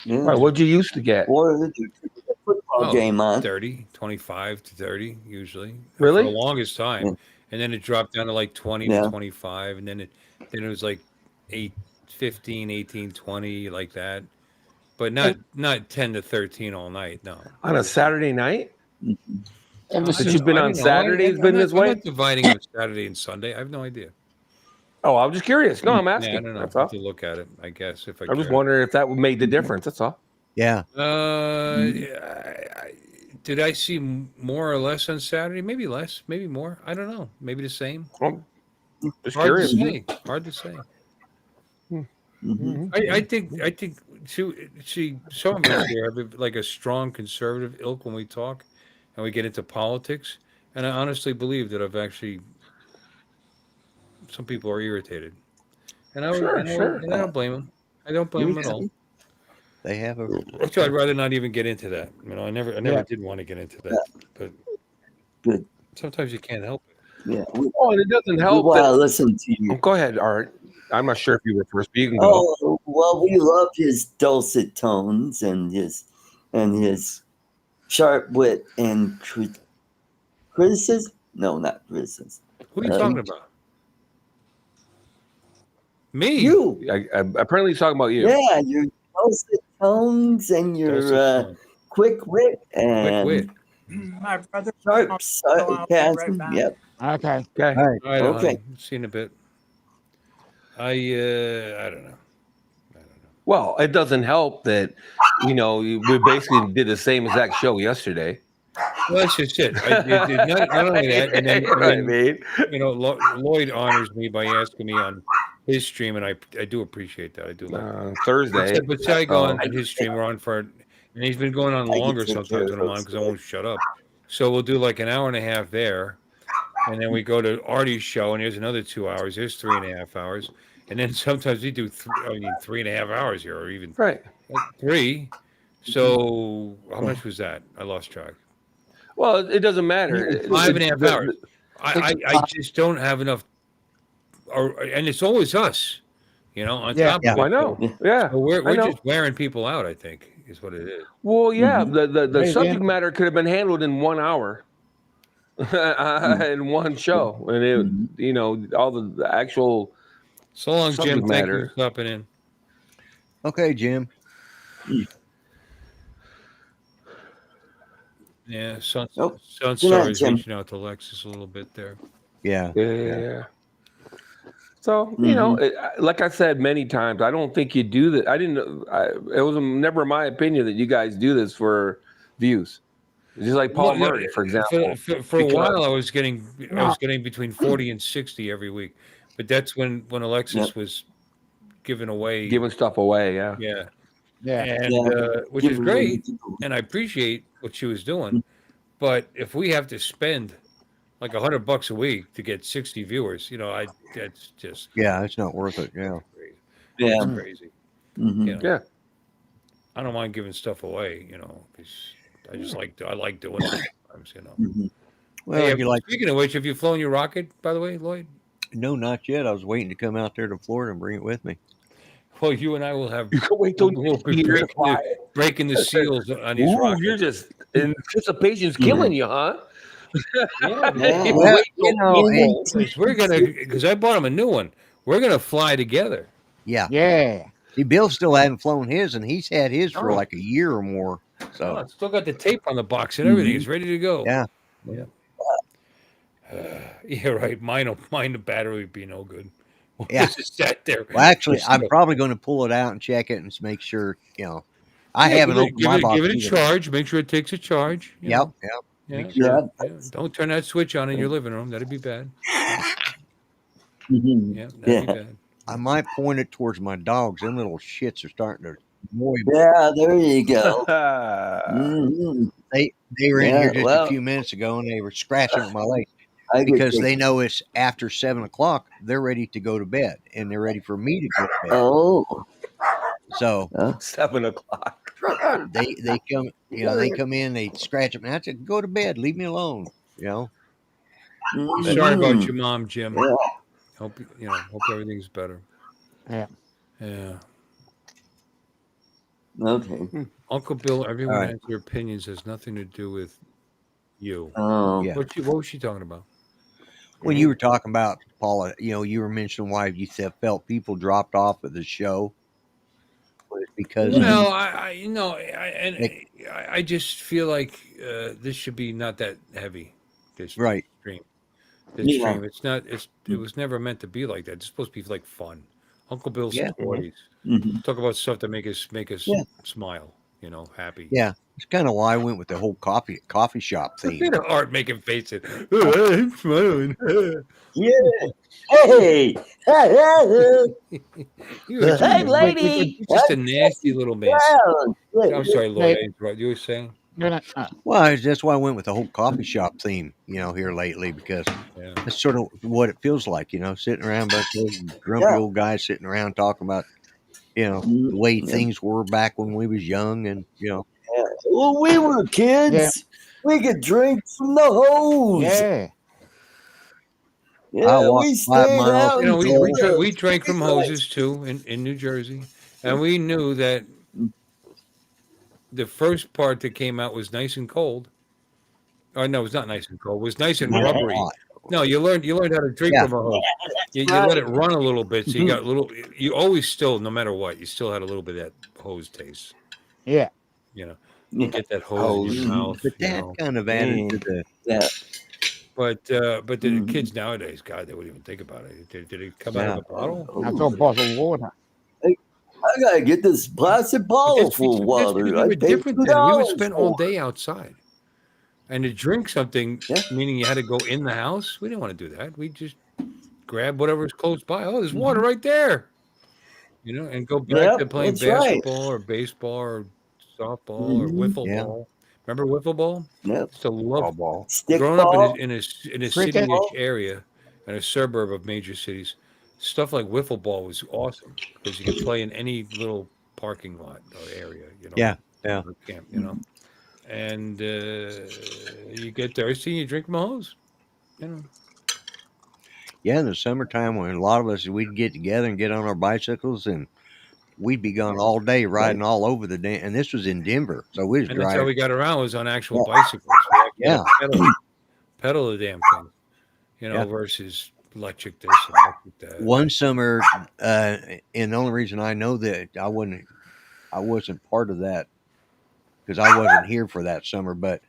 Right, what'd you used to get? Or the football game on. 30, 25 to 30, usually. Really? For the longest time. Yeah. And then it dropped down to like 20 Yeah. to 25. And then it was like 15, 18, 20, like that. But not 10 to 13 all night, no. On a Saturday night? Ever Since since you've been I on don't know. Saturdays, I'm been not- this way? I'm not dividing up Saturday and Sunday. I have no idea. Oh, I'm just curious. No, I'm Yeah, asking. I don't know. That's I all. have to look at it, I guess, if I I'm just care. wondering if that made the difference. That's all. Yeah. Did I see more or less on Saturday? Maybe less, maybe more. I don't know. Maybe the same. I'm just Hard to curious. say. Hard to say. Mm-hmm. I think some of us here have like a strong conservative ilk when we talk, and we get into politics. And I honestly believe that I've actually some people are irritated, and Sure, sure. I don't blame them. I don't blame them at all. They have a Actually, I'd rather not even get into that. I never Yeah. did want to get into that, but Good. sometimes you can't help it. Yeah. Oh, and it doesn't We help want to that. listen to you. Oh, go ahead, Art. I'm not sure if you were first, but you can go. Oh, well, we love his dulcet tones and his sharp wit and criticism. No, not criticism. Who are you Uh, talking about? Me? You. Apparently, he's talking about you. Yeah, your dulcet tones and your Dulcet tone. quick wit Quick and wit. My brother. sharp I'll be right sarcasm. back. Yep. Okay. Okay. all right. All right, Okay. honey. See you in a bit. I don't know. Well, it doesn't help that we basically did the same exact show yesterday. Well, that's just it. Not only that, and then, You know what I mean? Lloyd honors me by asking me on his stream, and I do appreciate that. I do like that. Thursday. But I go Oh. on his stream. We're on for, and he's been going on I can longer take care sometimes of when I'm on those because I won't shut up. So we'll do like an hour and a half there, and then we go to Artie's show, and there's another 2 hours. There's 3.5 hours, and then sometimes we do 3.5 hours here, or even Right. 3. So how much was that? I lost track. Well, it doesn't matter. 5.5 hours. I just don't have enough, and it's always us, on Yeah. top Yeah. of it. I know. Yeah. So we're I know. just wearing people out, I think, is what it is. Well, yeah. The Hey, subject Dan. matter could have been handled in 1 hour, in one show, and all the actual So long, subject Jim. Thank you matter. for stopping in. Okay, Jim. Yeah, Oh, good Sunstar night, is Jim. reaching out to Lexus a little bit there. Yeah. Yeah. So like I said many times, I don't think you do that. It was never my opinion that you guys do this for views. Just like Paul Murray, for example. For a while, I was getting No. between 40 and 60 every week, but that's when Alexis Yep. was giving away. Giving stuff away, yeah. Yeah, Yeah. and Yeah, which is giving great, away people. and I appreciate what she was doing. But if we have to spend like $100 a week to get 60 viewers, that's just Yeah, it's not worth it. Yeah. crazy. Yeah. It's crazy. Mhm. Yeah. I don't mind giving stuff away, because I like doing it sometimes, Mhm. Well, Hey, if you like, speaking of which, have you flown your rocket, by the way, Lloyd? no, not yet. I was waiting to come out there to Florida and bring it with me. Well, you and I will have. You can wait till We'll be you hear breaking the seals on these Ooh, rockets. you're just anticipation's killing you, huh? Yeah, Yeah. Well, Wait till April. because I bought him a new one. We're gonna fly together. Yeah. Yeah. See, Bill still hadn't flown his, and he's had his for Oh. like a year or more. Oh, So, it's still got the tape on the box and everything. It's ready to go. yeah. Yeah, right. Mine, the battery would be no good. We'll Yeah. just sat there. Well, actually, Just, I'm probably going to pull it out and check it and make sure, I haven't opened my box give it a either. charge. Make sure it takes a charge. you know. Yep. Yeah. Yeah. Yeah. Don't turn that switch on in your living room. That'd be bad. Mhm. Yeah, that'd be Yeah. bad. I might point it towards my dogs. Them little shits are starting to annoy me. Yeah, there you go. Mhm. They were in Yeah, here just well- a few minutes ago, and they were scratching at my leg I could because take- they know it's after 7:00. They're ready to go to bed, and they're ready for me to go to bed. Oh. So 7:00. they come, they come in, they scratch them, and I said, "Go to bed, leave me alone." Sorry about your mom, Jim. Yeah. Hope hope everything's better. Yeah. Yeah. Okay. Uncle Bill, everyone All right. has their opinions. Has nothing to do with you. Oh. Yeah. What was she talking about? When you were talking about Paula, you were mentioning why you felt people dropped off of the show. Was it because Well, I just feel like this should be not that heavy. This Right. stream. This Yeah. stream. It's not. It was never meant to be like that. It's supposed to be like fun. Uncle Bill's Yeah. stories. Mhm. Talk about stuff that make us Yeah. smile. Happy. Yeah. That's kind of why I went with the whole coffee shop theme. Look at Art making faces. I'm smiling. Yeah. Hey. You're Hey, lady. you're just a nasty little man. I'm sorry, Lloyd. You were saying? Well, that's why I went with the whole coffee shop theme, here lately, because Yeah. that's sort of what it feels like, sitting around, a bunch of grumpy Yeah. old guys sitting around talking about, the way things were back when we was young, and Well, we were kids. Yeah. We could drink from the hose. Yeah. Yeah, walked we 5 stayed miles out. You know, until we drank from night. hoses too in New Jersey, and we knew that the first part that came out was nice and cold. Oh no, it was not nice and cold. It was nice and rubbery. hot. No, you learned how to drink Yeah. from a hose. You right. let it run a little bit, so you got a little. You always still, no matter what, you still had a little bit of that hose taste. Yeah. You Yeah. get that hose in your mouth. But that kind of added to the. Yeah. But the kids nowadays, God, they wouldn't even think about it. Did it come out of a bottle? I thought bottled water. I gotta get this plastic bottle full of That's because water. we I were paid different then. We would $2 spend all for it. day outside. And to drink something, meaning you had to go in the house, we didn't want to do that. We just grab whatever's close by. Oh, there's water right there. And go back to playing that's right. basketball or baseball or softball or wiffle ball. Remember wiffle ball? Yep. Still love ball. Stick growing ball. up in a Cricket. city-ish area, in a suburb of major cities. Stuff like wiffle ball was awesome because you could play in any little parking lot or area. Yeah. or camp. And you get thirsty, you drink from a hose. Yeah, in the summertime when a lot of us we'd get together and get on our bicycles, and we'd be gone all day riding all over the damn. And this was in Denver, so we was And that's how driving. we got around was on actual bicycles. We actually had to pedal the damn thing, versus electric this and electric that. One summer, and the only reason I know that I wasn't part of that because I wasn't here for that summer, but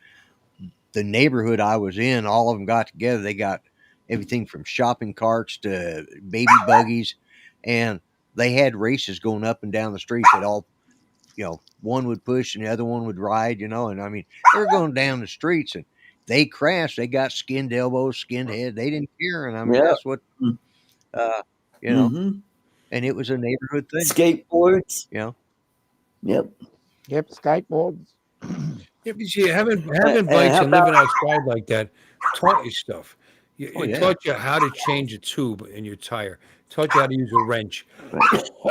the neighborhood I was in, all of them got together. They got everything from shopping carts to baby buggies, and they had races going up and down the streets that all, one would push and the other one would ride, and I mean, they were going down the streets and they crashed. They got skinned elbows, skinned head. They didn't care. And I mean, that's what, and it was a neighborhood thing. Skateboards. Yep. Yep. Skateboards. Yeah, but see, having bikes and living outside like that taught you stuff. It taught you how to change a tube in your tire. Taught you how to use a wrench,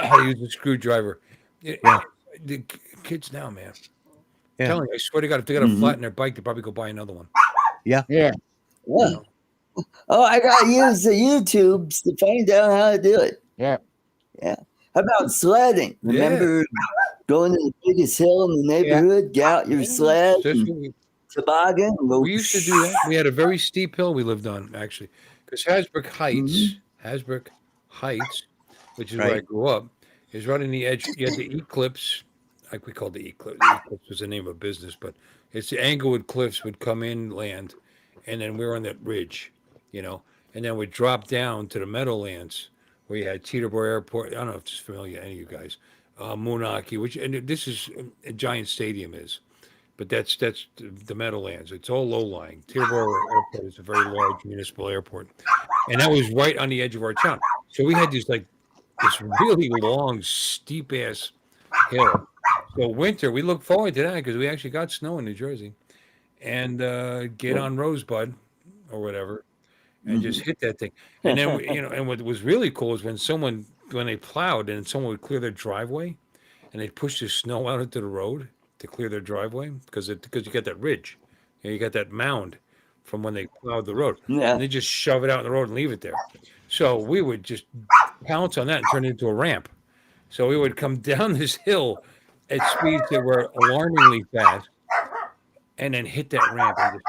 how to use a screwdriver. The kids now, man. I'm telling you, I swear to God, if they got a flat in their bike, they probably go buy another one. Yeah. Oh, I gotta use the YouTubes to find out how to do it. Yeah. How about sledding? Remember going to the biggest hill in the neighborhood, get out your sled, toboggan. We used to do that. We had a very steep hill we lived on, actually, because Hasbrook Heights, which is where I grew up, is right on the edge. You had the Eclipse, like we called the Eclipse. The Eclipse was the name of business, but it's the Anglewood Cliffs would come inland, and then we were on that ridge, and then we'd drop down to the Meadowlands, where you had Teterboro Airport. I don't know if it's familiar to any of you guys. Moonachie, and this is a giant stadium is, but that's the Meadowlands. It's all low lying. Teterboro Airport is a very large municipal airport, and that was right on the edge of our town. So we had this really long, steep ass hill. So winter, we look forward to that because we actually got snow in New Jersey, and get on Rosebud or whatever, and just hit that thing. And then and what was really cool is when they plowed and someone would clear their driveway, and they'd push the snow out into the road to clear their driveway because you got that ridge, you got that mound from when they plowed the road, and they just shove it out in the road and leave it there. So we would just pounce on that and turn it into a ramp. So we would come down this hill at speeds that were alarmingly fast, and then hit that ramp and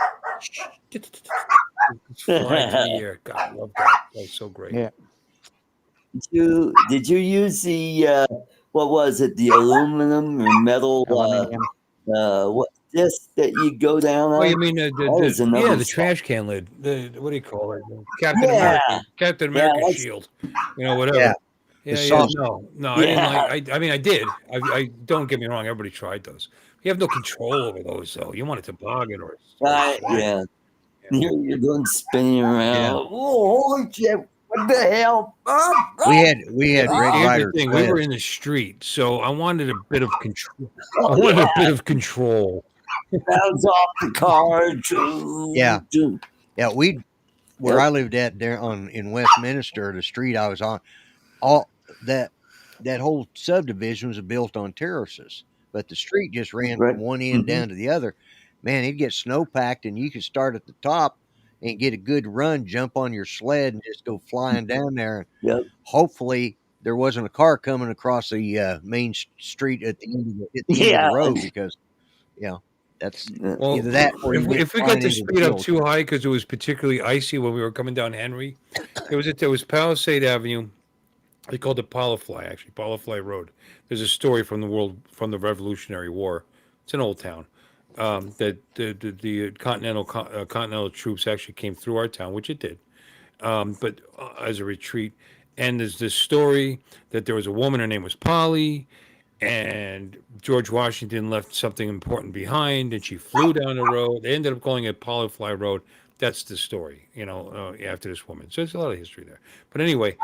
just fly into the air. God, I love that. That was so great. Yeah. Did you use the what was it? The aluminum or metal? What disc that you go down on? Oh, you mean the trash can lid? What do you call it? Captain America shield. Whatever. Yeah, no, I didn't like. I mean, I did. I don't get me wrong. Everybody tried those, You have no control over those, though. You want a toboggan or Right, sled. yeah. Yeah. You're going spinning around. Yeah. Oh, holy shit. What the hell? We had Yeah, but Red here's the Ryder thing: we were sleds. in the street, so I wanted a bit of control. I Oh, wanted a yeah. bit of control. Bounce off the car. Yeah. Yeah, where Yep. I lived at there in Westminster, the street I was on, all that whole subdivision was built on terraces, but the street just ran Right. from one end down to the other. Man, it'd get snow packed, and you could start at the top and get a good run, jump on your sled, and just go flying down there. And Yep. hopefully, there wasn't a car coming across the main street at the end of the Yeah. road, because that's Well, either that or you went if we got flying the into the speed up field. too high because it was particularly icy when we were coming down Henry, there was Palisade Avenue. They called it Polyfly, actually, Polyfly Road. There's a story from the Revolutionary War. It's an old town. That the continental troops actually came through our town, which it did, but as a retreat. And there's this story that there was a woman, her name was Polly, and George Washington left something important behind, and she flew down the road. They ended up calling it Polyfly Road. That's the story, after this woman. So there's a lot of history there. But anyway,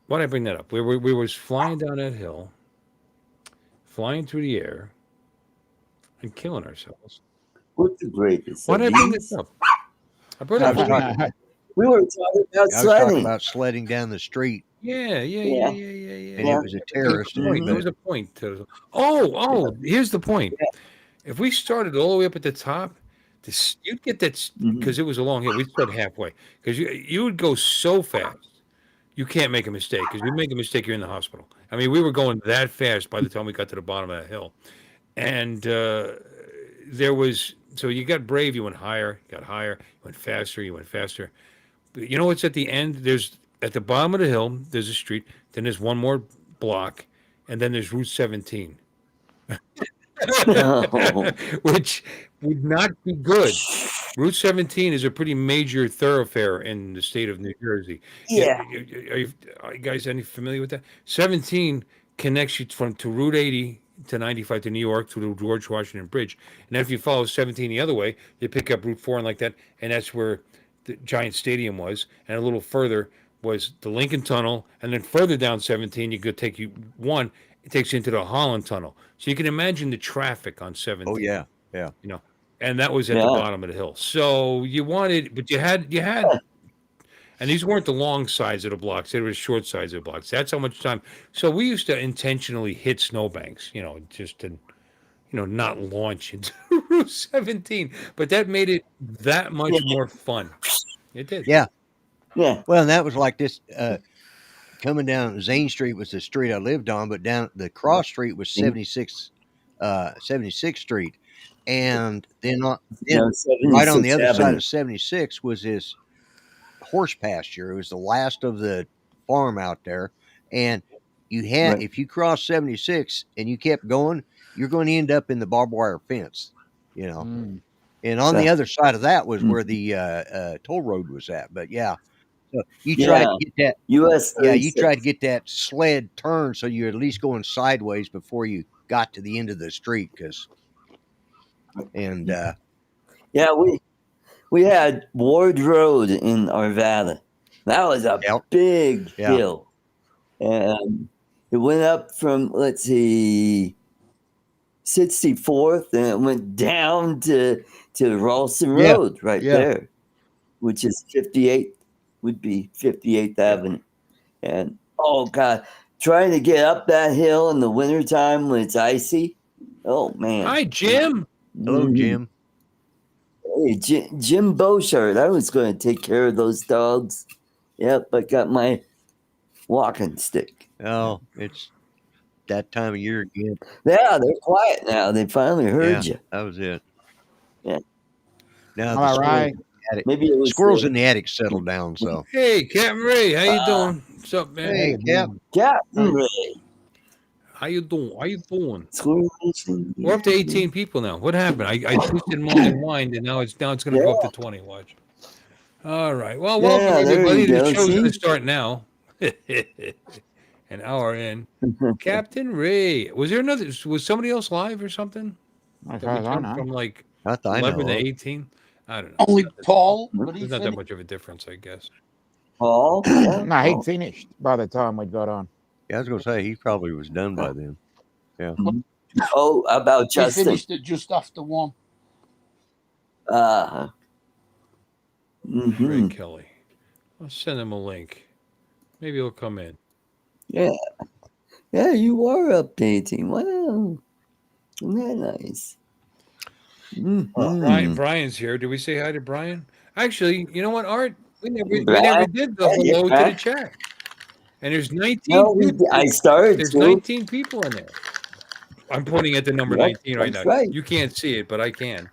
why did I bring that up? We was flying down that hill, flying through the air, and killing ourselves. What's the greatest? Why of did I bring these? this up? I brought I up. was talking, We were talking about I was talking sledding. about sledding down the street, Yeah. Yeah. and Yeah. it was a terrorist Point. There event. was a point to. Oh! Here's the point. If we started all the way up at the top, you'd get that Mhm. because it was a long hill. We'd start halfway because you would go so fast. You can't make a mistake because you make a mistake, you're in the hospital. I mean, we were going that fast by the time we got to the bottom of that hill, and there was so you got brave. You went higher, you got higher, you went faster, you went faster. But you know what's at the end? There's at the bottom of the hill. There's a street. Then there's one more block, and then there's Route 17. Oh. Which would not be good. Route 17 is a pretty major thoroughfare in the state of New Jersey. Yeah. Are you guys any familiar with that? 17 connects you to Route 80 to 95 to New York to the George Washington Bridge. And then if you follow 17 the other way, you pick up Route 4 and like that, and that's where the Giant Stadium was. And a little further was the Lincoln Tunnel, and then further down 17, you could take you one. It takes you into the Holland Tunnel, so you can imagine the traffic on 17. Oh yeah. And that was at the bottom of the hill. So you wanted, but you had, and these weren't the long sides of the blocks; they were the short sides of the blocks. That's how much time. So we used to intentionally hit snowbanks, just to, not launch into Route 17. But that made it that much more fun. It did. Yeah. Yeah. Well, and that was like this. Coming down Zane Street was the street I lived on, but down the cross street was 76th Street, and then right on the other side of 76 was this horse pasture. It was the last of the farm out there, and you had if you crossed 76 and you kept going, you're going to end up in the barbed wire fence, And on the other side of that was where the toll road was at. But yeah. So you tried to get that you tried to get that sled turned so you're at least going sideways before you got to the end of the street, we had Ward Road in Arvada. That was a big hill, and it went up from 64th, and it went down to Ralston Road there, which is 58th. Would be 58th Avenue. And oh God, trying to get up that hill in the wintertime when it's icy. Oh man. Hi, Jim. Hello, Jim. Hey, Jim Beauchard. I was going to take care of those dogs. Yep, I got my walking stick. Oh, it's that time of year again. Yeah, they're quiet now. They finally heard you. That was it. Yeah. Now all right. Maybe it was squirrels in the attic settled down. So hey, Captain Ray, how you doing? What's up, man? Hey, Captain Ray. How you doing? Squirrels. We're up to 18 people now. What happened? I twisted more than wind, and now it's going to go up to 20. Watch. All right. Well, welcome everybody. The show's going to start now. An hour in. Captain Ray. Was somebody else live or something? As that far we as I jumped know. from like Not that I 11 know to of. 18. I don't know. Only Paul, but There's he not that finished. much of a difference, I guess. Paul, yeah. No, he'd Paul. finished by the time we got on. Yeah, I was gonna say he probably was done by then. Yeah. Oh, how about He Justin? finished at just after 1. Uh, Ray Kelly. I'll send him a link. Maybe he'll come in. yeah. Yeah, you are updating. Wow. Isn't that nice? Brian's here. Did we say hi to Brian? Actually, you know what, Art? We never Brian? did the Yeah, hello to Brian. the chat. And there's 19 No, people. I started There's to. 19 people in there. I'm pointing at the number Yep, 19 right now. that's right. You can't see it, but I can.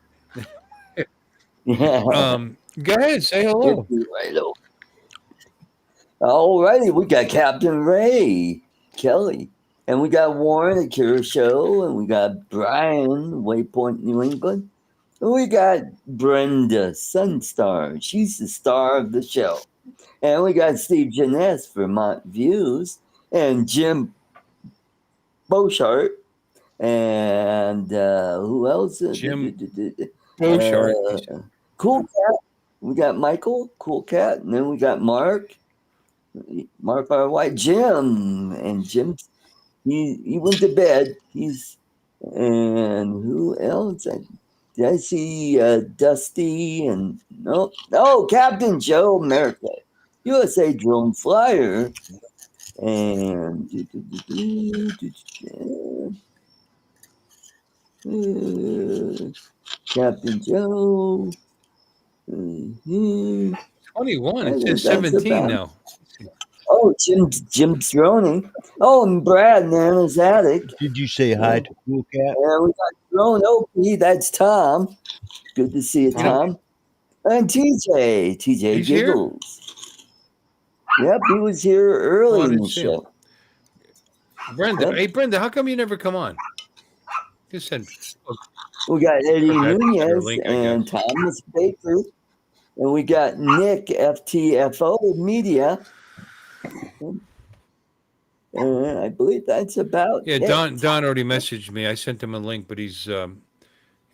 Yeah. Go ahead, say hello. All righty, we got Captain Ray Kelly, and we got Warren at Cure Show, and we got Brian, Waypoint, New England, and we got Brenda Sunstar. She's the star of the show. And we got Steve Jeunesse, Vermont Views, and Jim Beauchart, and who else? Jim Beauchart. Cool Cat. We got Michael, Cool Cat, and then we got Mark our white Jim, and Jim. He went to bed. And who else? Did I see Dusty and Captain Joe America, USA Drone Flyer, and Captain Joe. 21. I It think says that's 17 about- now. Oh, Jim's Droney. Oh, and Brad, Nana's Attic. Did you say hi to Cool Cat? And we got Drone OP. That's Tom. Good to see you, Tom. And TJ He's here? Giggles. Yep, he was here early in the show. Brenda. Yep. Hey, Brenda, how come you never come on? Just said. We got Eddie Okay, Nunez link, I and Thomas Baker. And we got Nick, FTFO Media. And I believe that's about it. Don already messaged me. I sent him a link, but he's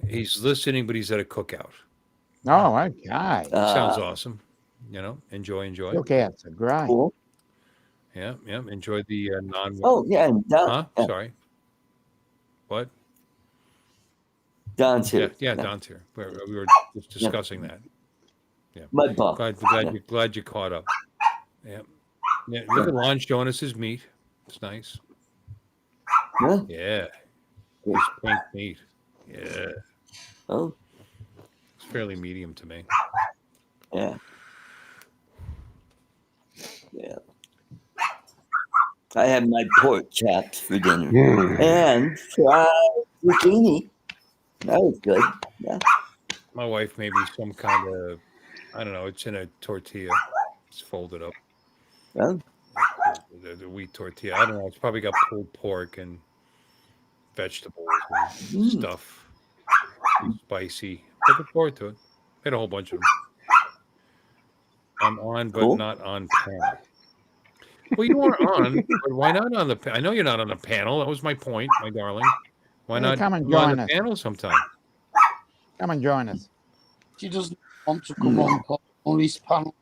listening, but he's at a cookout. Oh, okay. Sounds awesome. Enjoy. Cookouts are great. Cool. Yeah. Enjoy the non. Oh, yeah. And Don, Sorry. What? Don's here. Yeah, Don's here. We were just discussing that. Yeah. Mudball. Glad you caught up. Yeah. Look at Lon showing us his meat. It's nice. Huh? Yeah. His pink meat. Yeah. Oh. It's fairly medium to me. Yeah. Yeah. I had my pork chops for dinner and fried zucchini. That was good. Yeah. My wife made me some kind of, I don't know, it's in a tortilla. It's folded up. Well, the wheat tortilla. I don't know. It's probably got pulled pork and vegetables and stuff. Spicy. Looking forward to it. Made a whole bunch of them. I'm on, but not on panel. Well, you are on, but why not on the? I know you're not on the panel. That was my point, my darling. Why not come and on join the us? panel sometime? Come and join us. She doesn't want to come on his panel.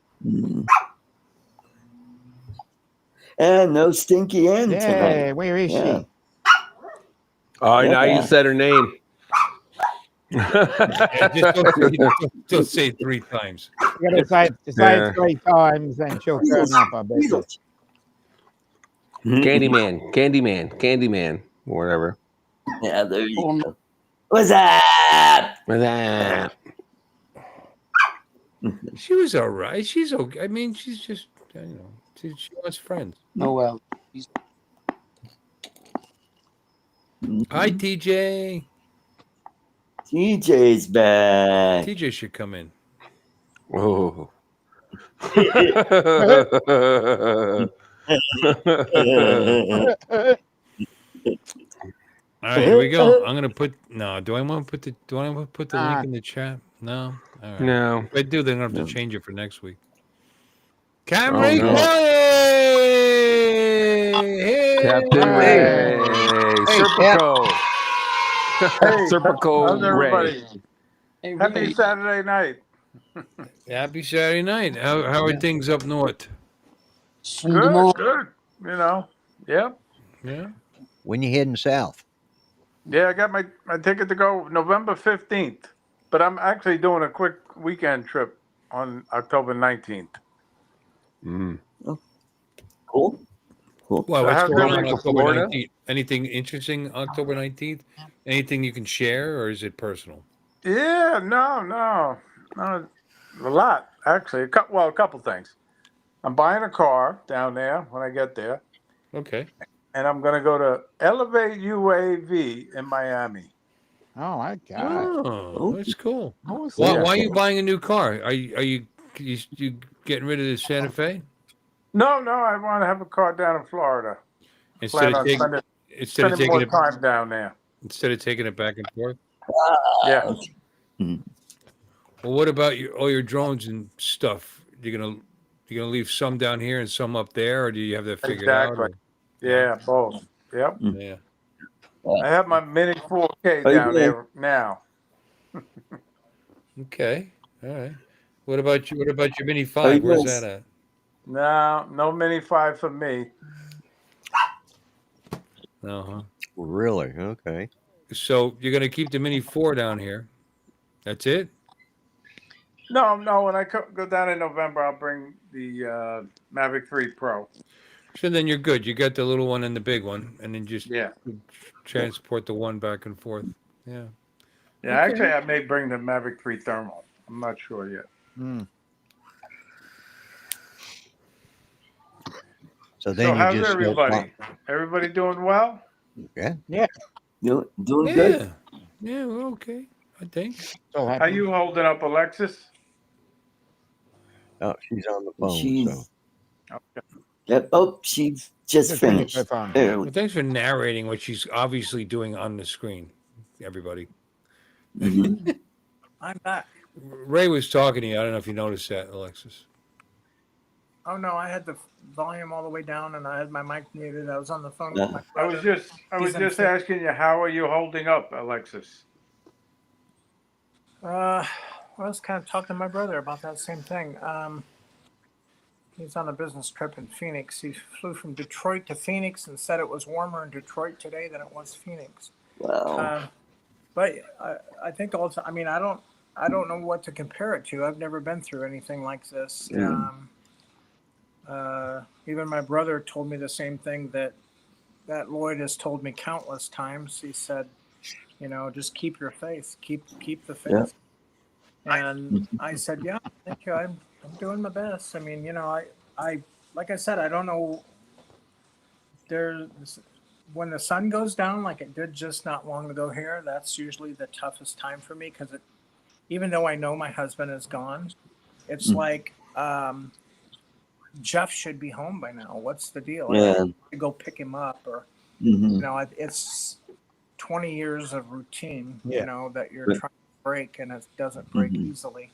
And no Stinky Ann Yeah, tonight. where is she? Oh, now you said her name. Just say 3 times. You got to say it 3 times, and she'll turn up. I bet. Candyman, whatever. Yeah, there you go. What's up? She was all right. She's okay. I mean, she's just, she wants friends. No, well. Hi, TJ. TJ's back. TJ should come in. Oh. All right, here we go. I'm gonna put. No, do I want to put the? Do I want to put the link in the chat? No. All right. No. If I do, then I have to change it for next week. Captain Ray Kelly! Captain Ray. Serpico. Hey, Serpico how's Ray. everybody? Hey, Happy Ray, Saturday night. Happy Saturday night. How are things up north? Sunday Good, morning. good. You know, yep. Yeah. When you heading south? Yeah, I got my ticket to go November 15th, but I'm actually doing a quick weekend trip on October 19th. Mm. Cool. Cool. Well, So what's how's going on everybody? October Florida? 19th? Anything interesting October 19th? Anything you can share, or is it personal? Yeah, no, a lot actually. A couple things. I'm buying a car down there when I get there, Okay. and I'm gonna go to Elevate UAV in Miami. Oh my God. Oh, Oh, that's cool. Awesome. Why Yeah. are you buying a new car? Are you getting rid of the Santa Fe No, I want to have a car down in Florida. instead Plan of on taking spending more time down there. it back and forth? Yeah. Mhm. Well, what about all your drones and stuff? You're gonna leave some down here and some up there, or do you have that figured out? Exactly. Or, Yeah, both. Yep. yeah. I have my Mini 4K Are you down gonna? there now. Okay. All right. What about you? What about your Mini Are you 5? Where's gonna? that at? No Mini 5 for me. Uh-huh. Really? Okay. So you're gonna keep the Mini 4 down here. That's it? No. When I go down in November, I'll bring the Mavic 3 Pro. So then you're good. You got the little one and the big one, and then just Yeah. transport the one back and forth. Yeah. Yeah. Okay. Actually, I may bring the Mavic 3 Thermal. I'm not sure yet. Mm. So So then you how's just start everybody? Everybody doing well? Yeah. Doing good. Yeah. Yeah, we're okay, I think. So How happy. you holding up, Alexis? Oh, she's on the phone. She's. So Okay. Yep. Oh, she's just Just finished finished. her phone. There we Well, thanks for narrating what she's obviously doing on the screen, everybody. Mhm. I'm back. Ray was talking to you. I don't know if you noticed that, Alexis. Oh no, I had the volume all the way down and I had my mic muted. I was on the phone with my I was brother. I was He's in just Phoenix. asking you, how are you holding up, Alexis? I was kind of talking to my brother about that same thing. He's on a business trip in Phoenix. He flew from Detroit to Phoenix and said it was warmer in Detroit today than it was Phoenix. Wow. But I think also, I mean, I don't know what to compare it to. I've never been through anything like this. Even my brother told me the same thing that Lloyd has told me countless times. He said, just keep your faith, keep the faith. Yeah. And I said, yeah, thank you. I'm doing my best. I mean, I like I said, I don't know. When the sun goes down, like it did just not long ago here, that's usually the toughest time for me because even though I know my husband is gone, it's like Jeff should be home by now. What's the deal? I have to go pick him up, or it's 20 years of routine, that you're trying to break, and it doesn't break easily.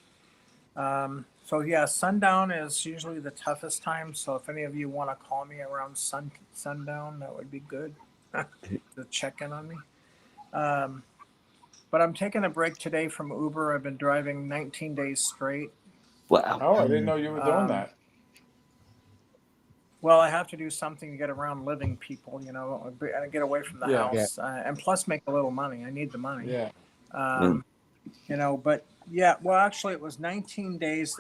So yeah, sundown is usually the toughest time. So if any of you want to call me around sundown, that would be good to check in on me. But I'm taking a break today from Uber. I've been driving 19 days straight. Wow. Oh, I didn't know you were doing that. Well, I have to do something to get around living people, and get away from the house, and plus make a little money. I need the money. Yeah. But yeah, well, actually, it was 19 days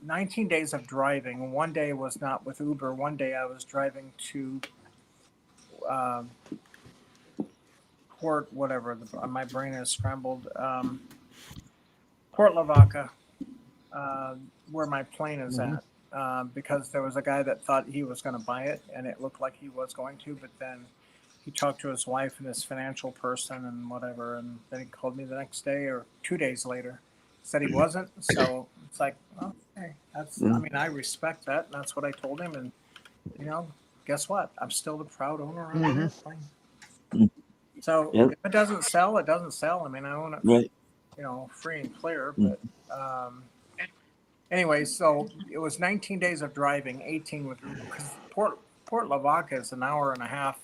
19 days of driving. One day was not with Uber. One day I was driving to Port, whatever. My brain is scrambled. Port Lavaca, where my plane is at. Because there was a guy that thought he was going to buy it, and it looked like he was going to, but then he talked to his wife and his financial person and whatever, and then he called me the next day or 2 days later, said he wasn't. So it's like, okay, I mean, I respect that, and that's what I told him, and guess what? I'm still the proud owner of the airplane. So if it doesn't sell, it doesn't sell. I mean, I own it, free and clear, but. Anyway, so it was 19 days of driving, 18 with Uber, because Port Lavaca is an hour and a half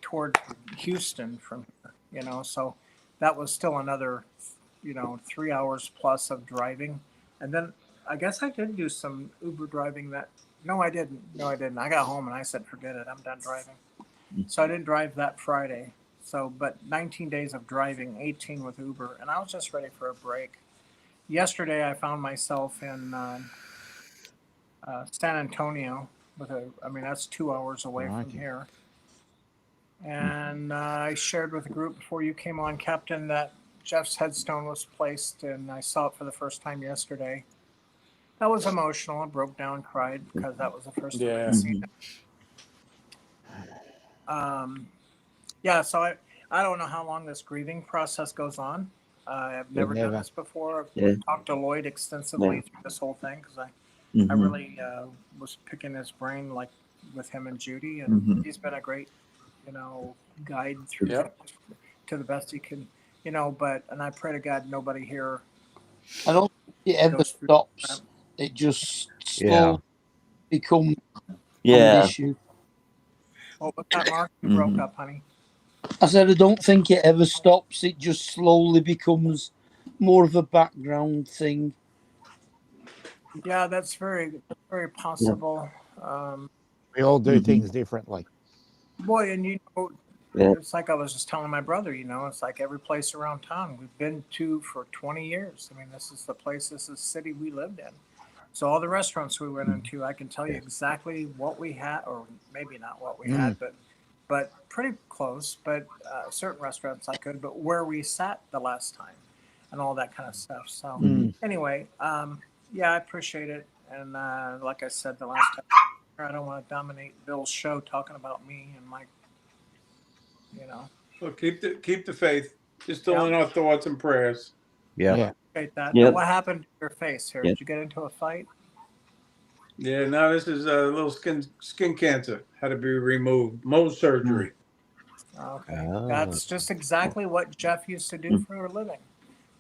toward Houston from So that was still another, 3 hours plus of driving. And then I guess I did do some Uber driving that. No, I didn't. I got home and I said, forget it. I'm done driving. So I didn't drive that Friday. So, but 19 days of driving, 18 with Uber, and I was just ready for a break. Yesterday, I found myself in San Antonio that's 2 hours away from here. And I shared with the group before you came on, Captain, that Jeff's headstone was placed, and I saw it for the first time yesterday. That was emotional. I broke down, cried because that was the first time I'd seen it. So I don't know how long this grieving process goes on. I've never done this before. I've talked to Lloyd extensively through this whole thing because I really was picking his brain like with him and Judy, and he's been a great, guide through to the best he can, and I pray to God nobody here. I don't think it ever stops. It just slowly becomes an issue. What was that, Mark? You broke up, honey. I said I don't think it ever stops. It just slowly becomes more of a background thing. Yeah, that's very, very possible. We all do things differently. Boy, and it's like I was just telling my brother, it's like every place around town we've been to for 20 years. I mean, this is the city we lived in. So all the restaurants we went into, I can tell you exactly what we had, or maybe not what we had, but pretty close. But certain restaurants I could, but where we sat the last time and all that kind of stuff. So anyway, I appreciate it. And like I said, the last time, I don't want to dominate Bill's show talking about me and my, Well, keep the faith. Just still in our thoughts and prayers. Yeah. That. Yep. What happened to your face here? Did you get into a fight? Yeah, no, this is a little skin cancer. Had to be removed. Mohs surgery. Okay. That's just exactly what Jeff used to do for a living,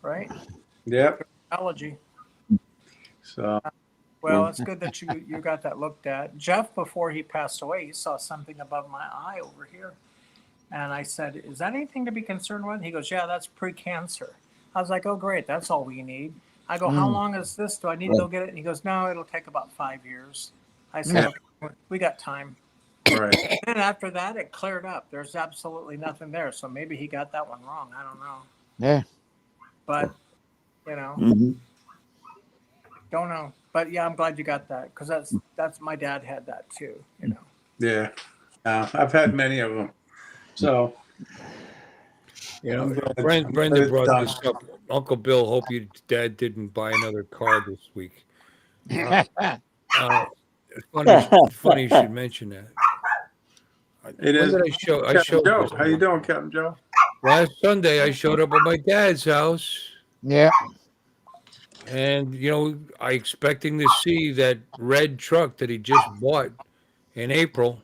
right? Yep. Allergy. So well, it's good that you got that looked at. Jeff, before he passed away, he saw something above my eye over here. And I said, is that anything to be concerned with? He goes, yeah, that's pre-cancer. I was like, oh, great. That's all we need. I go, how long is this? Do I need to go get it? And he goes, no, it'll take about 5 years. I said, okay, we got time. Right. And after that, it cleared up. There's absolutely nothing there. So maybe he got that one wrong. I don't know. Yeah. But, don't know. But yeah, I'm glad you got that because that's my dad had that too. Yeah. I've had many of them. So. Brenda brought this up. Uncle Bill, hope your dad didn't buy another car this week. Funny you should mention that. It is. I showed Joe. How you doing, Captain Joe? Last Sunday, I showed up at my dad's house. Yeah. And, I expecting to see that red truck that he just bought in April.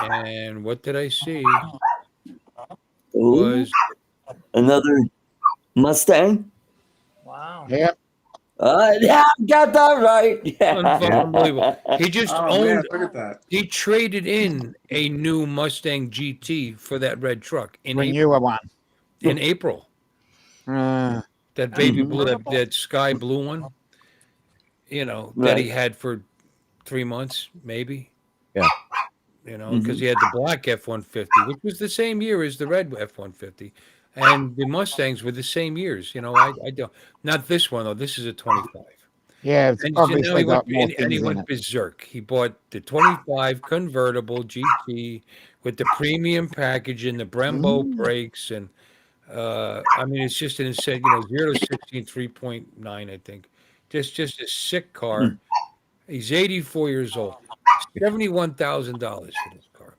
And what did I see? Was another Mustang. Wow. Yeah. Yeah, got that right. Unbelievable. He just owned. Man, look at that. He traded in a new Mustang GT for that red truck in newer one. In April. That baby blue, that sky blue one. That he had for 3 months, maybe. Yeah. Because he had the black F-150, which was the same year as the red F-150, and the Mustangs were the same years. I don't. Not this one though. This is a 25. Yeah, it's obviously got more things and he in went it. berserk. He bought the 25 convertible GT with the premium package and the Brembo brakes, and it's just an insane. 0 to 16, 3.9, I think. Just a sick car. He's 84 years old. $71,000 for this car.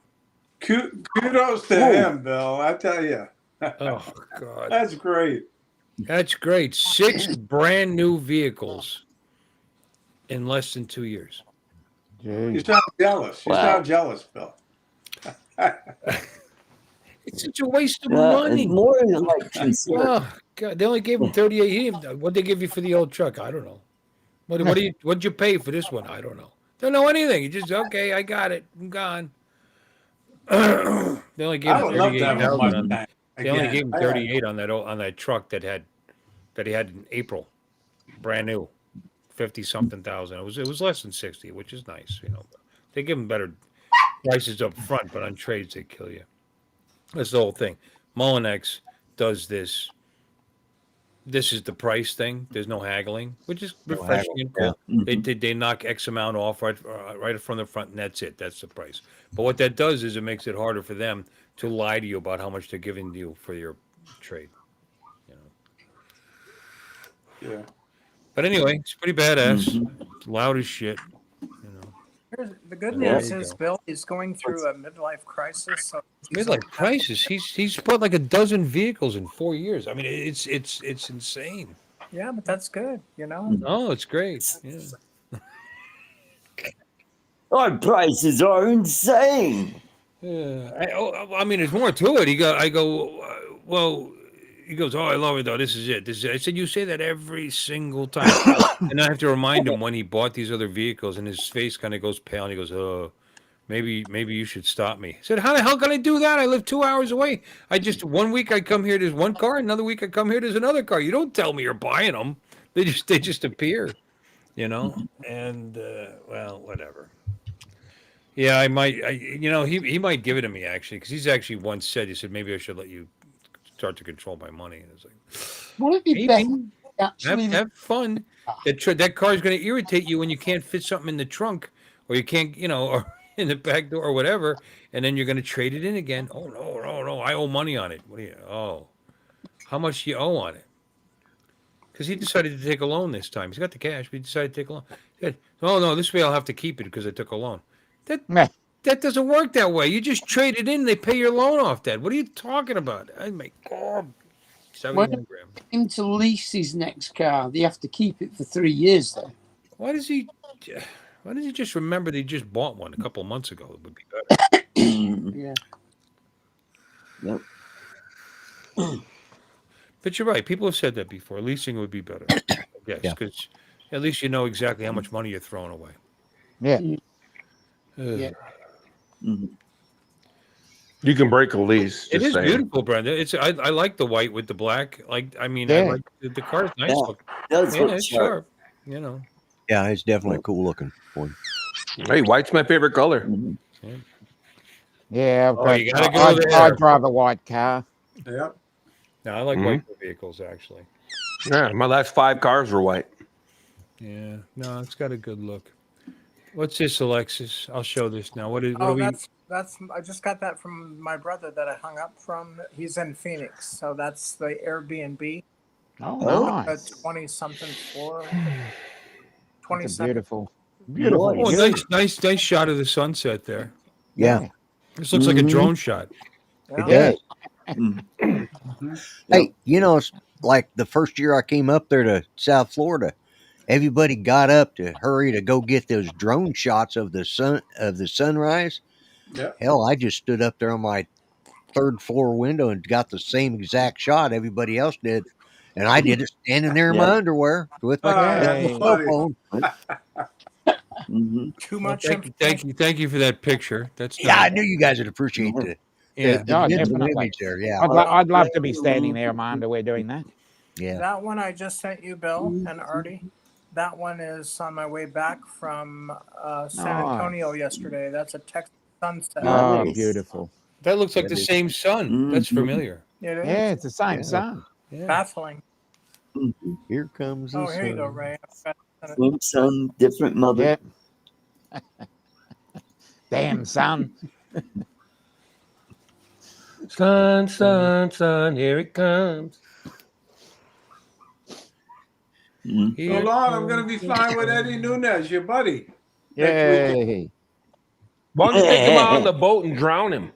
Kudos to him, Bill. I tell you. Oh God, that's great. That's great. 6 brand new vehicles in less than 2 years. Jeez. You sound jealous. You sound jealous, Bill. It's such a waste of money. It's more like concern. Oh God, they only gave him 38. What'd they give you for the old truck? I don't know. What'd you pay for this one? I don't know. Don't know anything. You just okay. I got it. I'm gone. Then They only gave I him would love to have a 38,000. Mustang. They only Again, gave him I 38 on that truck that he had in April, brand new, 50 something thousand. It was less than 60, which is nice. They give him better prices up front, but on trades they kill you. That's the whole thing. Mullinex does this. This is the price thing. There's no haggling, which is No refreshing haggle. and cool. Mhm. They knock X amount off right from the front, and that's it. That's the price. But what that does is it makes it harder for them to lie to you about how much they're giving you for your trade. You know. yeah. But anyway, it's pretty badass. Mhm. It's loud as shit. The good There news you is go. Bill is going through a midlife crisis. So he's Midlife crisis. He's bought like a dozen vehicles in 4 years. I mean, it's insane. Yeah, but that's good. Oh, it's great. Yeah. Our prices are insane. Yeah. I mean, there's more to it. I go, well, he goes, oh, I love it though. This is it. This is it. I said, you say that every single time, and I have to remind him when he bought these other vehicles, and his face kind of goes pale, and he goes, oh, maybe you should stop me. I said, how the hell can I do that? I live 2 hours away. I just 1 week I come here, there's one car. Another week I come here, there's another car. You don't tell me you're buying them. They just appear, And well, whatever. Yeah, I might. He might give it to me actually, because he's actually once said, he said maybe I should let you start to control my money. And it's like, Would it be maybe. better actually? Have fun. That car is going to irritate you when you can't fit something in the trunk, or you can't, or in the back door or whatever, and then you're going to trade it in again. Oh no, I owe money on it. What do you? Oh, how much do you owe on it? Because he decided to take a loan this time. He's got the cash, but he decided to take a loan. He said, oh no, this way I'll have to keep it because I took a loan. That doesn't work that way. You just trade it in, they pay your loan off that. What are you talking about? Oh my God. 71 grand. Him to lease his next car, they have to keep it for 3 years though. Why does he just remember that he just bought one a couple of months ago? It would be better. Yeah. Yep. But you're right. People have said that before. Leasing would be better. Yes, because at least you know exactly how much money you're throwing away. Yeah. Yeah. Mhm. You can break a lease. It just is saying. beautiful, Brenda. I like the white with the black. I Yeah. like the car's nice Yeah. looking. That's Yeah, what's it's sharp. sharp. Yeah, it's definitely a cool looking one. Hey, white's my favorite color. Mhm. Yeah. Oh, you gotta go there. I'd drive a white car. Yep. No, I like white vehicles actually. Yeah, my last 5 cars were white. Yeah, no, it's got a good look. What's this, Alexis? I'll show this now. What Oh, are we? that's. I just got that from my brother that I hung up from. He's in Phoenix, so that's the Airbnb. Oh, A nice. 20-something floor. That's 27. beautiful. Oh, view. nice shot of the sunset there. Yeah. This looks like a drone shot. Yeah. Yeah. Hey, it's like the first year I came up there to South Florida, everybody got up to hurry to go get those drone shots of the sunrise. Yeah. Hell, I just stood up there on my 3rd floor window and got the same exact shot everybody else did. And I did it standing there in my underwear with my Hey. cell phone. Mhm. Too Well, much thank you for that picture. That's Yeah, I nice. knew you guys would appreciate the Yeah. Oh, visual definitely. image there. Yeah. I'd love to be standing there in my underwear doing that. Yeah. That one I just sent you, Bill and Artie. That one is on my way back from San Antonio yesterday. That's a Texas sunset. Oh, Nice. beautiful. That looks like the same sun. That's Mhm. familiar. It is Yeah, it's the same Yeah. sun. Yeah. baffling. Mhm. Here comes the Oh, here you go, sun. Ray. Same son, different mother. Yeah. Damn sun. Sun, here it comes. Mhm. So, Lon, I'm going to be flying with Eddie Nunez, your buddy. Yay. Why don't you take him out on the boat and drown him?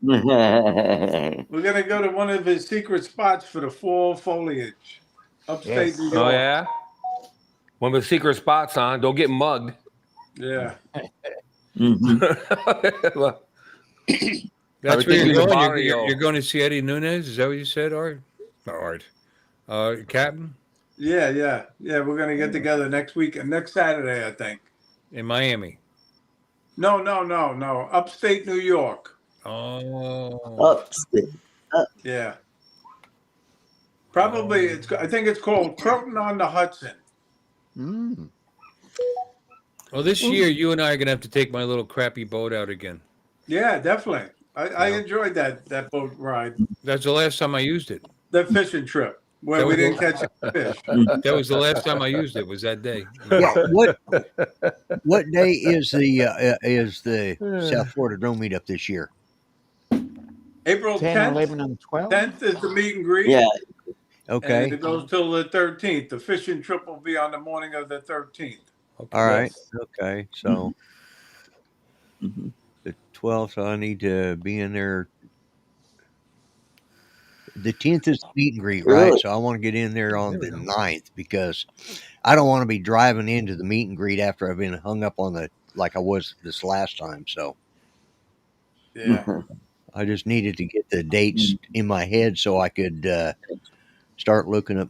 We're going to go to one of his secret spots for the fall foliage. Upstate Yes. New York. Oh, yeah? One of the secret spots, huh? Don't get mugged. Yeah. Mhm. Well, That's I where think you're he's a going. barrio. You're going to see Eddie Nunez. Is that what you said, Art? Not Art. Captain Yeah. We're going to get together next week, next Saturday, I think. in Miami. No. Upstate New York. Oh, Upstate. Yeah. Probably I think it's called Croton on the Hudson. Mm. well, this year you and I are gonna have to take my little crappy boat out again. Yeah, definitely. I Yeah. enjoyed that boat ride. That's the last time I used it. That fishing trip where That we was didn't the- catch a fish. That was the last time I used it. Was that day? Yeah. What day is the South Florida Drone Meetup this year? April 10, 10th. 11, and 12. 10th is the meet and greet. Yeah. Okay. And it goes till the 13th. The fishing trip will be on the morning of the 13th. Okay. All right. Yes. Okay. So Mhm. the 12th, so I need to be in there. The 10th is meet and greet, right? Really? So I want to get in there on the 9th because I don't want to be driving into the meet and greet after I've been hung up on like I was this last time. So Yeah. I just needed to get the dates in my head so I could start looking at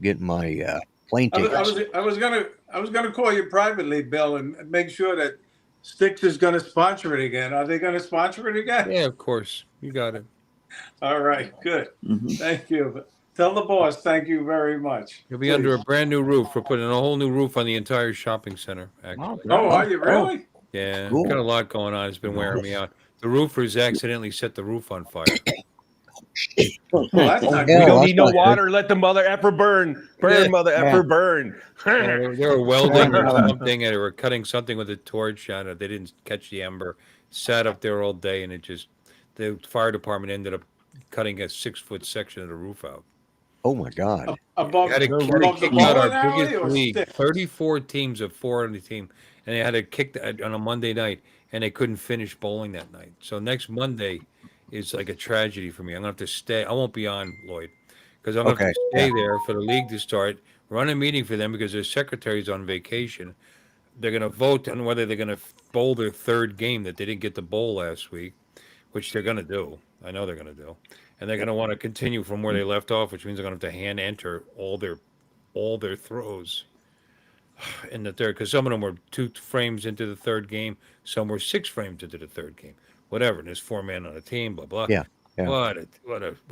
getting my plane tickets. I was gonna call you privately, Bill, and make sure that Styx is gonna sponsor it again. Are they gonna sponsor it again? Yeah, of course. You got it. All right, good. Mhm. Thank you. Tell the boss thank you very much. You'll be under a brand new roof. We're putting a whole new roof on the entire shopping center. Actually, Oh, are you really? yeah, Cool. got a lot going on. It's been wearing me out. The roofers accidentally set the roof on fire. Well, that's not hell, We good. don't that's need no not good. water. Let the mother effer burn. Burn, mother effer, burn. They were welding or something, and they were cutting something with a torch. I don't know, they didn't catch the ember. Sat up there all day, and the fire department ended up cutting a 6-foot section of the roof out. Oh my God. Above, Had to above the kick out bowling our alley biggest or league. Styx? 34 teams of 4 on the team, and they had to kick on a Monday night, and they couldn't finish bowling that night. So next Monday is like a tragedy for me. I'm gonna have to stay. I won't be on, Lloyd, because I'm gonna have Okay. to stay there for the league to start. Run a meeting for them because their secretary's on vacation. They're gonna vote on whether they're gonna bowl their third game that they didn't get to bowl last week, which they're gonna do. I know they're gonna do, and they're gonna want to continue from where they left off, which means they're gonna have to hand enter all their throws in the third, because some of them were 2 frames into the third game, some were 6 frames into the third game, whatever. And there's 4 men on a team, blah blah. Yeah, yeah. What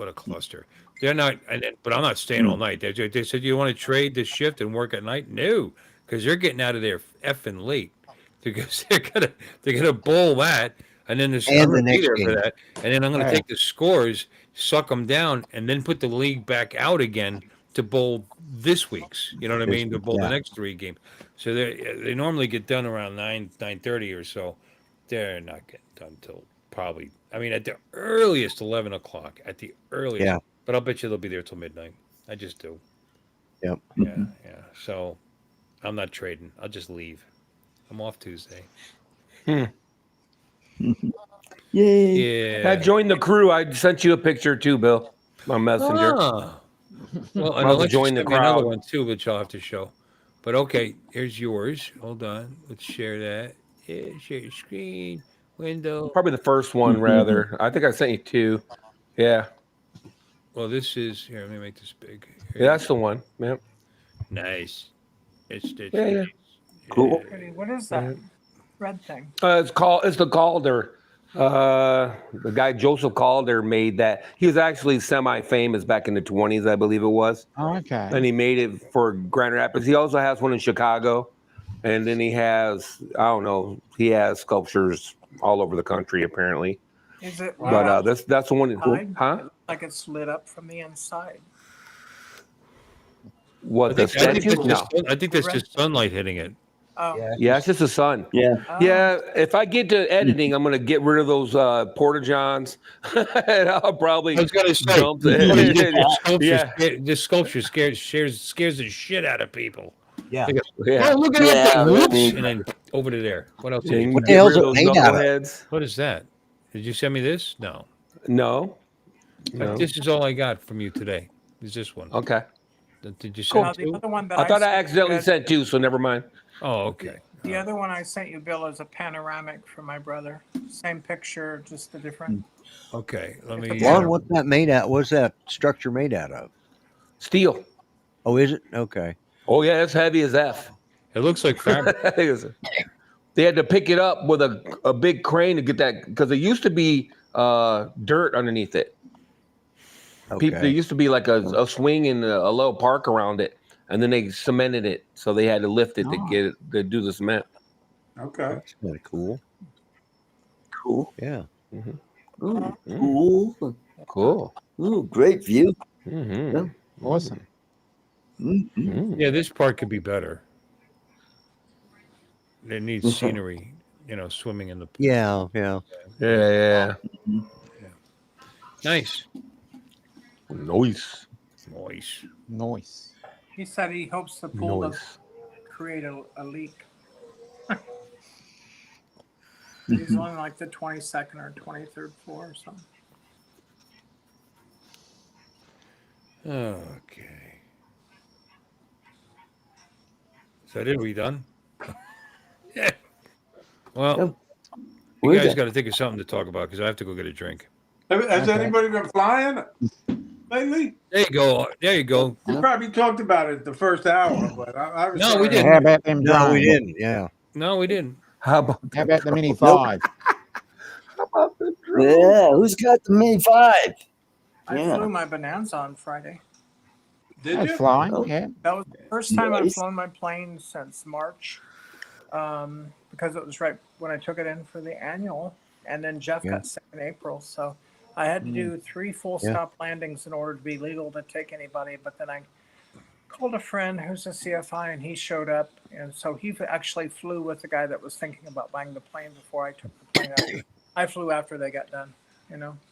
a cluster. They're not, but I'm not staying all night. They said, you want to trade the shift and work at night? No, because they're getting out of there effing late, because they're gonna bowl that, and then And I'm the gonna be next there game. for that, and then I'm gonna take the scores, suck them down, and then put the league back out again to bowl this week's. You know what I mean? To bowl the Yeah. next 3 games. So they normally get done around 9:30 or so. They're not getting done till probably, I mean, at the earliest 11 o'clock. At the earliest. Yeah. But I'll bet you they'll be there till midnight. I just do. Yep. Yeah. So I'm not trading. I'll just leave. I'm off Tuesday. Yay. Yeah. I joined the crew. I sent you a picture too, Bill. My messenger. Ah. Well, and I'll Alexa join the sent me another crowd. one too, which I'll have to show. But okay, here's yours. Hold on. Let's share that. Yeah, share your screen. Window. Probably the first one, rather. I think I sent you 2. Yeah. Well, this is here. Let me make this big. Here. Yeah, that's the one. Yeah. Nice. It's Yeah. nice. Cool. Pretty. What is that red thing? It's the Calder. The guy Joseph Calder made that. He was actually semi-famous back in the 20s, I believe it was. Oh, okay. And he made it for Grand Rapids. He also has one in Chicago. And then he has, I don't know, he has sculptures all over the country, apparently. Is it? But that's the one. Inside? Huh? It looks like it's lit up from the inside. What, the I think statue? that's No. I think that's just sunlight hitting it. Oh. Yeah, it's just the sun. Yeah. Oh. Yeah, if I get to editing, I'm going to get rid of those porta johns. And I'll probably I was gonna say, dump this sculpture scares the shit out of people. Yeah. They go, Yeah. oh, look at Yeah, that thing. I Whoops. mean- And then over to there. What else? And What the get hell's rid it of made those out of? knuckleheads. What is that? Did you send me this? No. No. No. This is all I got from you today. Is this one? Okay. Did you No, send the two? other one that I thought I sent you, accidentally Ed, sent 2, so never mind. Oh, okay. The other one I sent you, Bill, is a panoramic for my brother. Same picture, just a different. Okay. Let me. Lon, what's that made out? What's that structure made out of? Steel. Oh, is it? Okay. Oh, yeah, it's heavy as F. It looks like fabric. It They had to pick it up with a big crane to get that, because there used to be dirt underneath it. There used to be like a swing and a little park around it, and then they cemented it, so they had to lift it to get it to do the cement. Okay. That's kind of cool. Cool. Yeah. Mm-hmm. Ooh, cool. Cool. Ooh, great view. Mm-hmm. Yeah. Awesome. Mm-hmm. Yeah, this part could be better. It needs scenery, swimming in the pool. Yeah. Yeah. Nice. Nice. Nice. He said he hopes the pool doesn't create a leak. He's on like the 22nd or 23rd floor or something. Okay. Is that it? Are we done? Yeah. Well, you guys got to think of something to talk about because I have to go get a drink. Has anybody been flying lately? There you go. There you go. We probably talked about it the first hour, but I was. No, we didn't. How about them No, we drones? didn't. Yeah. No, we didn't. How about How about the Mini 5? How about the drone? Yeah, who's got the Mini 5? I flew my Bonanza on Friday. Did That's you? flying, Oh. yeah. That was the first time I've Nice. flown my plane since March, because it was right when I took it in for the annual, and then Jeff got sick in April, so I had to do 3 full stop landings in order to be legal to take anybody. But then I called a friend who's a CFI, and he showed up, and so he actually flew with the guy that was thinking about buying the plane before I took the plane out. I flew after they got done,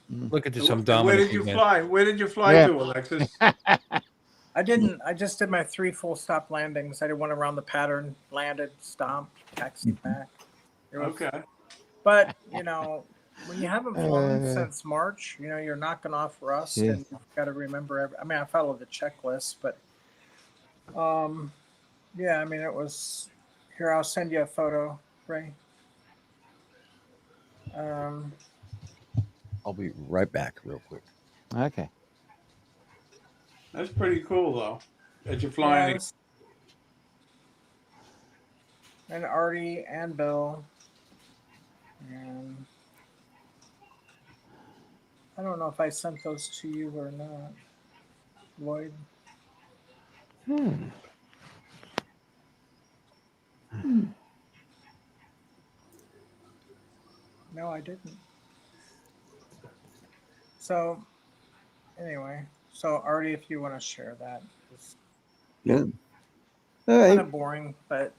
Look at this. I'm Where dominant. did you fly? Where did you fly Yeah. to, Alexis? I didn't. I just did my 3 full stop landings. I did one around the pattern, landed, stomped, taxied back. Okay. But when you haven't flown since March, you're knocking off rust, and you've got to remember. I follow the checklist, but yeah. It was. Here, I'll send you a photo, Ray. I'll be right back real quick. Okay. That's pretty cool, though, that you're flying. Yes. And Artie and Bill. And I don't know if I sent those to you or not, Lloyd. No, I didn't. So, anyway, Artie, if you want to share that, it's Yeah. All kind right. of boring, but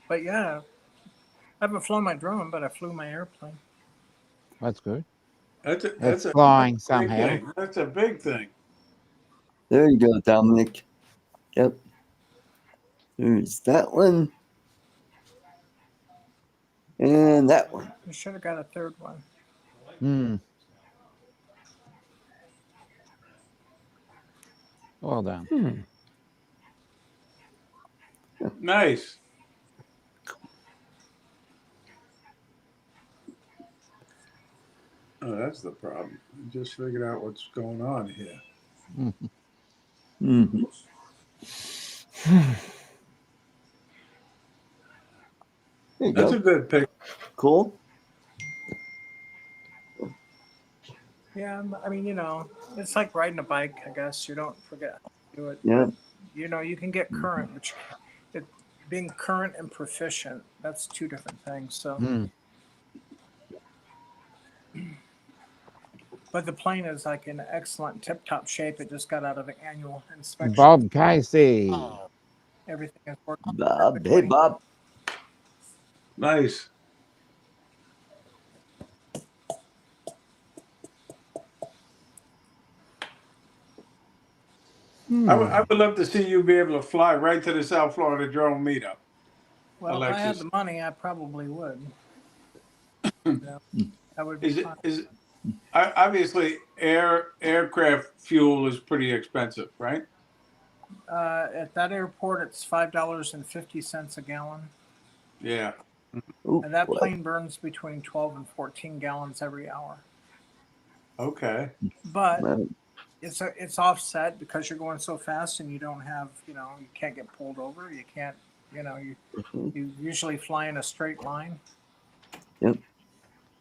but yeah, I haven't flown my drone, but I flew my airplane. That's good. That's It's a flying big somehow. thing. That's a big thing. There you go, Dominic. Yep. There's that one. And that one. I should have got a third one. Well done. Nice. Oh, that's the problem. I just figured out what's going on here. Mm-hmm. There you That's go. a good pick. Cool. Yeah, it's like riding a bike. I guess you don't forget how to do it. Yeah. You can get current, which being current and proficient, that's 2 different things. So, but the plane is like in excellent tip-top shape. It just got out of the annual inspection. Bob Casey. Everything is working Bob. perfectly. Hey, Bob. Nice. I would love to see you be able to fly right to the South Florida drone meetup. Well, Alexis. if I had the money, I probably would. That would be fun. Obviously aircraft fuel is pretty expensive, right? At that airport, it's $5.50 a gallon. Yeah. Ooh, And that boy. plane burns between 12 and 14 gallons every hour. Okay. But Well, it's offset because you're going so fast and you don't have, you can't get pulled over. You can't You know, you usually fly in a straight line. Yep.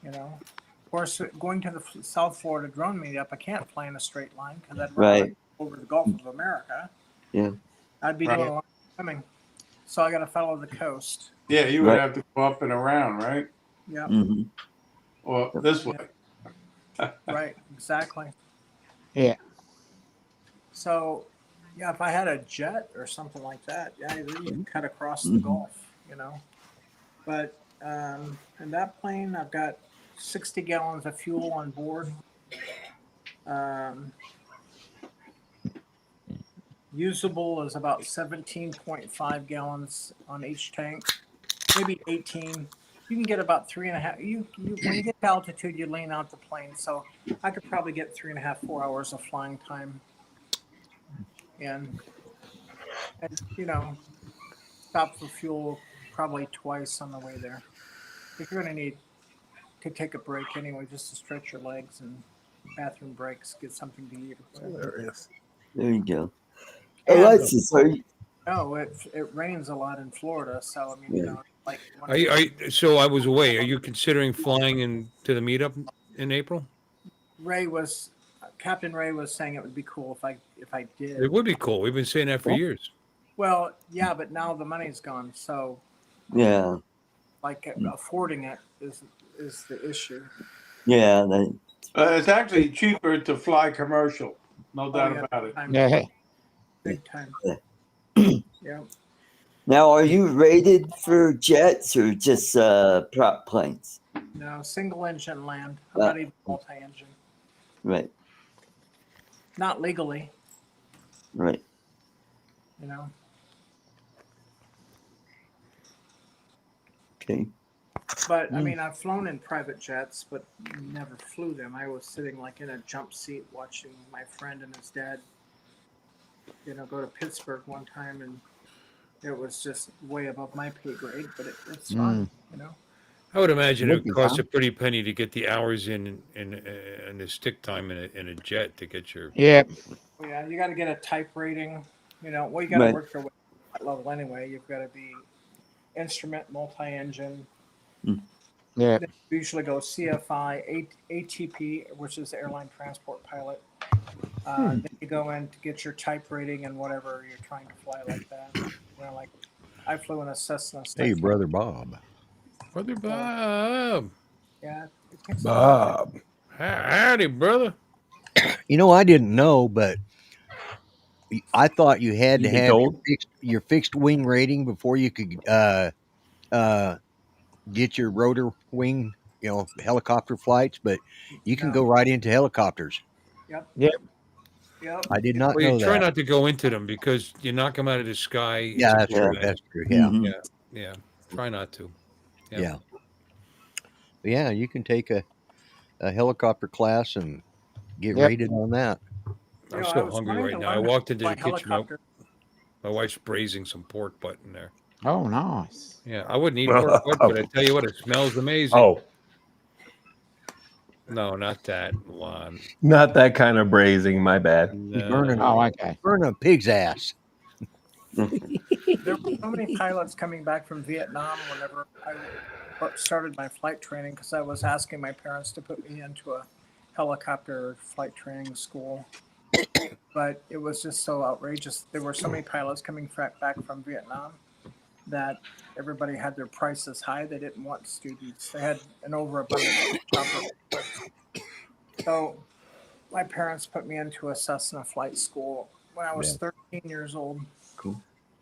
You know, of course, going to the South Florida drone meetup, I can't fly in a straight line because I'd run Right. over the Gulf of America. Yeah. I'd be doing a lot of swimming, so I got to follow the coast. Yeah, you would Right. have to go up and around, right? Yeah. Mm-hmm. Well, this way. Right. Exactly. Yeah. So, yeah, if I had a jet or something like that, yeah, you can cut across the Mhm. Gulf, you know. But in that plane, I've got 60 gallons of fuel on board. Usable is about 17.5 gallons on each tank, maybe 18. You can get about 3.5. When you get to altitude, you lean out the plane, so I could probably get 3.5, 4 hours of flying time. And you know, stop for fuel probably twice on the way there. If you're going to need to take a break anyway, just to stretch your legs and bathroom breaks, get something to eat. Hilarious. There you go. And- Alexis, are you? No, it rains a lot in Florida, so I mean, you know, like. So I was away. Are you considering flying into the meetup in April? Captain Ray was saying it would be cool if I did. It would be cool. We've been saying that for years. Well, yeah, but now the money's gone, so Yeah. like affording it is the issue. Yeah. It's actually cheaper to fly commercial. No doubt about it. Yeah. Big time. Yeah. Now, are you rated for jets or just prop planes? No, single engine land. I'm not even multi-engine. Right. Not legally, Right. you know. Okay. But I mean, I've flown in private jets, but never flew them. I was sitting like in a jump seat watching my friend and his dad, you know, go to Pittsburgh one time, and it was just way above my pay grade. But it's fun, you know. I would imagine it Would be would cost fun. a pretty penny to get the hours in the stick time in a jet to get your. Yeah. Well, yeah, you got to get a type rating. You know, well, you got to Right. work your way to that level anyway. You've got to be instrument, multi-engine. Yeah. They usually go CFI, ATP, which is airline transport pilot. Then you go in to get your type rating and whatever you're trying to fly like that. You know, like I flew in a Cessna. Hey, brother Bob. Brother Bob. Yeah, it takes Bob. Howdy, brother. You know, I didn't know, but I thought you had to You've been have told? your fixed wing rating before you could get your rotor wing, helicopter flights, but you can go right into helicopters. Yep. Yep. Yep. I did not Well, know you try that. not to go into them because you knock them out of the sky. Yeah, that's true. Yeah. That's true. Yeah. Mhm. Yeah. Try not to. Yeah. Yeah, you can take a helicopter class and get rated on that. You I'm know, I so was hungry trying right to now. I learn to walked into fly the kitchen. helicopter. My wife's braising some pork butt in there. Oh, nice. Yeah, I wouldn't eat pork butt, but I tell you what, it smells amazing. Oh, No, not that one. not that kind of braising. My bad. He's burning, Oh, okay. burning a pig's ass. There were so many pilots coming back from Vietnam whenever I started my flight training because I was asking my parents to put me into a helicopter flight training school. But it was just so outrageous. There were so many pilots coming back from Vietnam that everybody had their prices high. They didn't want students. They had an overabundance of chopper. So my parents put me into a Cessna flight school when I was 13 years old.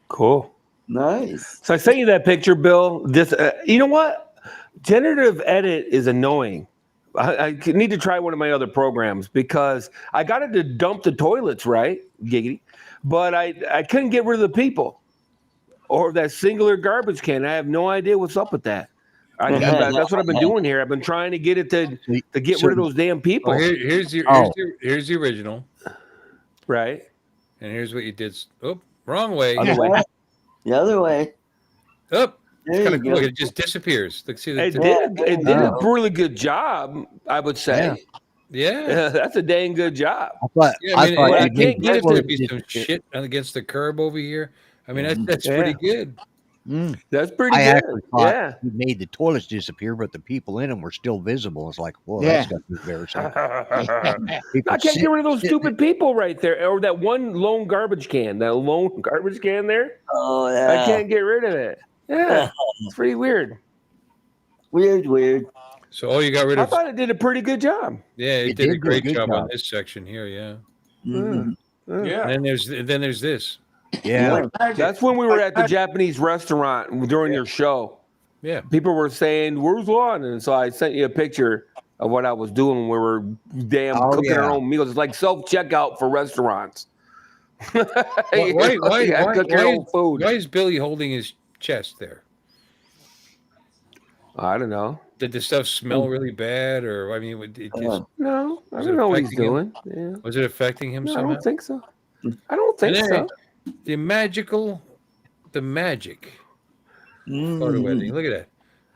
Cool. Nice. So I sent you that picture, Bill. This, you know what? Generative edit is annoying. I need to try one of my other programs because I got it to dump the toilets, right? Giggity. But I couldn't get rid of the people or that singular garbage can. I have no idea what's up with that. That's what I've been doing here. I've been trying to get it to get rid of those damn people. Well, here's the original. Right. And here's what you did. Oh, wrong way. Other way. The other way. Oh, There kind you of go. look, it just disappears. Look, see It the did a really good job, I would say. Yeah. That's a dang good job. I I can't get it to be some disappear. shit against the curb over here. I mean, that's pretty good. That's pretty I good. actually thought Yeah. he made the toilets disappear, but the people in them were still visible. It's like, whoa, Yeah. that's got to be embarrassing. People I can't get rid of those sitting- stupid people right there, or that one lone garbage can. That lone garbage can there. Oh I yeah. can't get rid of it. Yeah, it's pretty weird. Weird. So all you got rid I of. thought it did a pretty good job. Yeah, it It did a did do a great good job on job. this section here. Yeah. Mhm. Yeah. And then there's this. Yeah. Like magic. That's when we were Like at the magic. Japanese restaurant during your show. Yeah. People were saying, "Where's Lon?" And so I sent you a picture of what I was doing. We were cooking our own meals. It's like self checkout for restaurants. Cook your own food. Why is Billy holding his chest there? I don't know. Did the stuff smell really bad, or I mean, it just, No, I Was don't it know what he's affecting him? doing. Yeah. was it affecting him No, I somehow? don't think so. I don't think And so. The magic photo editing. Look at that.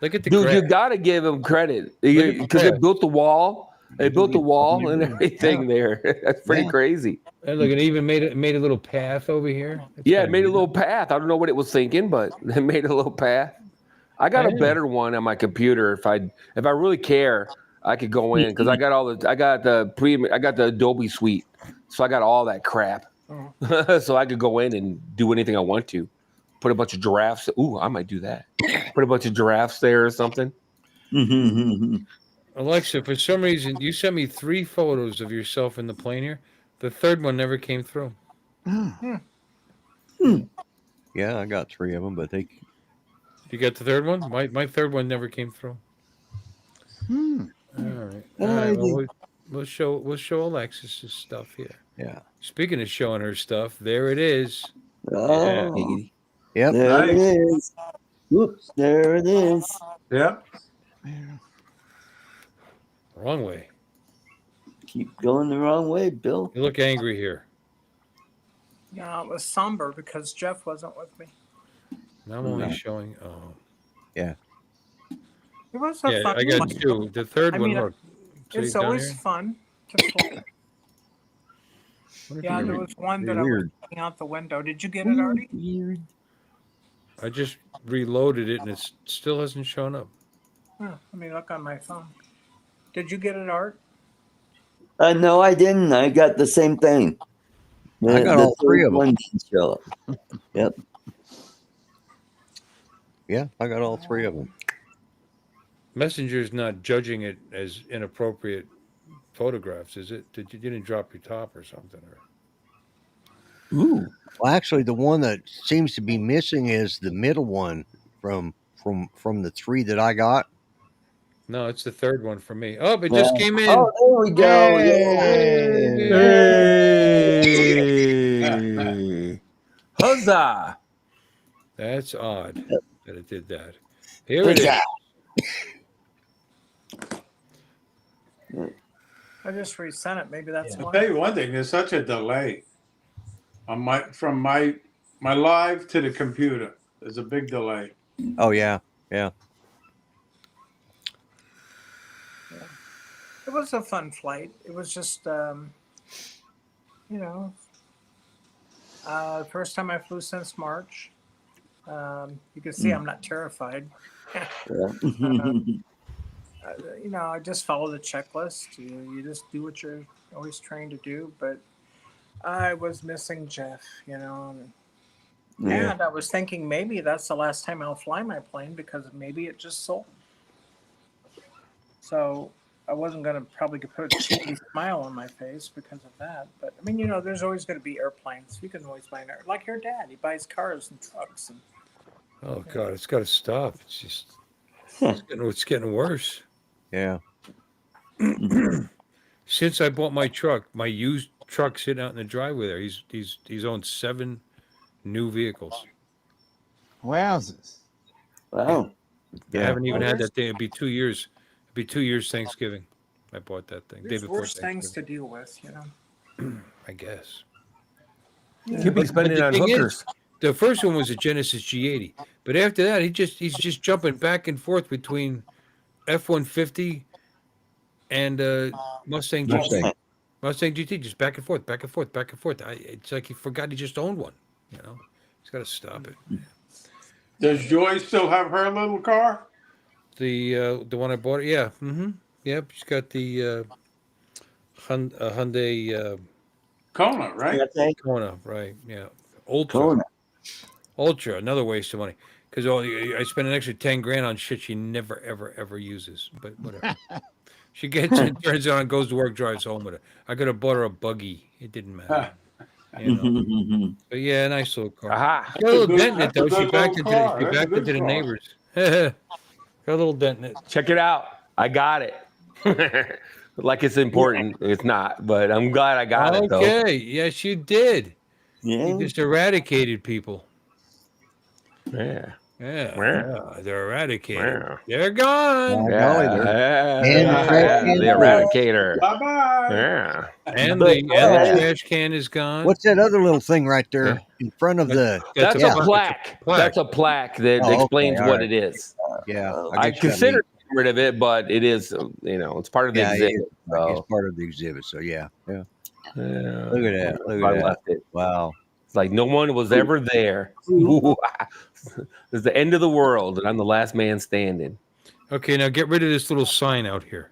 Look at the Dude, you graph. got to give him credit at the because they graph. built the wall. They built the wall and everything there. That's pretty crazy. And look, it even made a little path over here. That's Yeah, it kinda made a neat. little path. I don't know what it was thinking, but it made a little path. I got a Yeah. better one on my computer. If I really care, I could go in because I got the Adobe suite, so I got all that crap. So I could go in and do anything I want to. Put a bunch of giraffes. Ooh, I might do that. Put a bunch of giraffes there or something. Alexa, for some reason, you sent me 3 photos of yourself in the plane here. The third one never came through. Yeah, I got 3 of them, but they. You got the third one? My third one never came through. All right. Well, we'll show Alexis's stuff here. Yeah. Speaking of showing her stuff, there it is. Oh, Yep. there it Nice. is. Whoops, there it is. Yep. Wrong way. Keep going the wrong way, Bill. You look angry here. Yeah, it was somber because Jeff wasn't with me. Now I'm only showing. Oh, Yeah. It was a fun I got one. 2. The third I one. mean, Look, see It's down always here? fun to fly. Yeah, there was one that I was Weird. looking out the window. Did you get it, Artie? Weird. I just reloaded it and it still hasn't shown up. Let me look on my phone. Did you get it, Art? No, I didn't. I got the same thing. I got all 3 of them. One didn't show up. Yep. Yeah, I got all 3 of them. Messenger's not judging it as inappropriate photographs, is it? You didn't drop your top or something? Or... Ooh. Well, actually, the one that seems to be missing is the middle one from the 3 that I got. No, it's the third one for me. Oh, it just came in. Oh, there we go. Hey. Huzzah! That's odd that it did that. Here it is. I just resent it. Maybe that's I'll why. tell you one thing. There's such a delay on from my live to the computer. There's a big delay. Oh yeah, yeah. It was a fun flight. It was just, first time I flew since March. You can see I'm not terrified. I just follow the checklist. You just do what you're always trained to do. But I was missing Jeff, and I was thinking maybe that's the last time I'll fly my plane because maybe it just sold. So I wasn't going to probably put a cheeky smile on my face because of that. But I mean, there's always going to be airplanes. You can always buy an airplane. Like your dad, he buys cars and trucks. And Oh God, it's got to stop. It's just it's getting worse. Yeah. Since I bought my truck, my used truck sitting out in the driveway there. He's owned 7 new vehicles. Wowzers. Wow. I haven't even had that thing. It'd be 2 years. It'd be 2 years Thanksgiving. I bought that thing. there's Day before worse things to Thanksgiving. deal with, I guess. You'll be spending the on thing is, hookers. The first one was a Genesis G80, but after that, he's just jumping back and forth between F-150 and Mustang GT. Mustang GT, just back and forth, back and forth, back and forth. It's like he forgot he just owned one. He's got to stop it. Does Joy still have her little car? The one I bought, yeah. Mm-hmm. Yep, she's got the Hyundai Kona, right? Cafe? Kona, right? Yeah, Ultra, Kona. Ultra. Another waste of money because I spent an extra 10 grand on shit she never, ever, ever uses. But whatever. She gets it, turns it on, goes to work, drives home with it. I could have bought her a buggy. It didn't matter, you know. But yeah, nice little car. Aha. Got a little dent in it That's a though. She good backed little into the, car. she That's a backed good into the car. neighbors. Got a little dent in it. Check it out. I got it. Like it's important. It's not, but I'm glad I got it though. Okay, yes, you did. Yeah. You just eradicated people. Yeah. Yeah, Yeah. they're eradicated. Yeah. They're gone. The eradicator. Bye bye. Yeah. And But the trash can is gone. What's that other little thing right there in front of the? That's a a plaque. That's a plaque that explains all what right. it is. Yeah, I consider getting rid of it, but it is, it's part of the exhibit. It's part of the exhibit. So yeah. Yeah. Look at that. Look I at that. left it. Wow. It's like no one was ever there. It's the end of the world, and I'm the last man standing. Okay, now get rid of this little sign out here.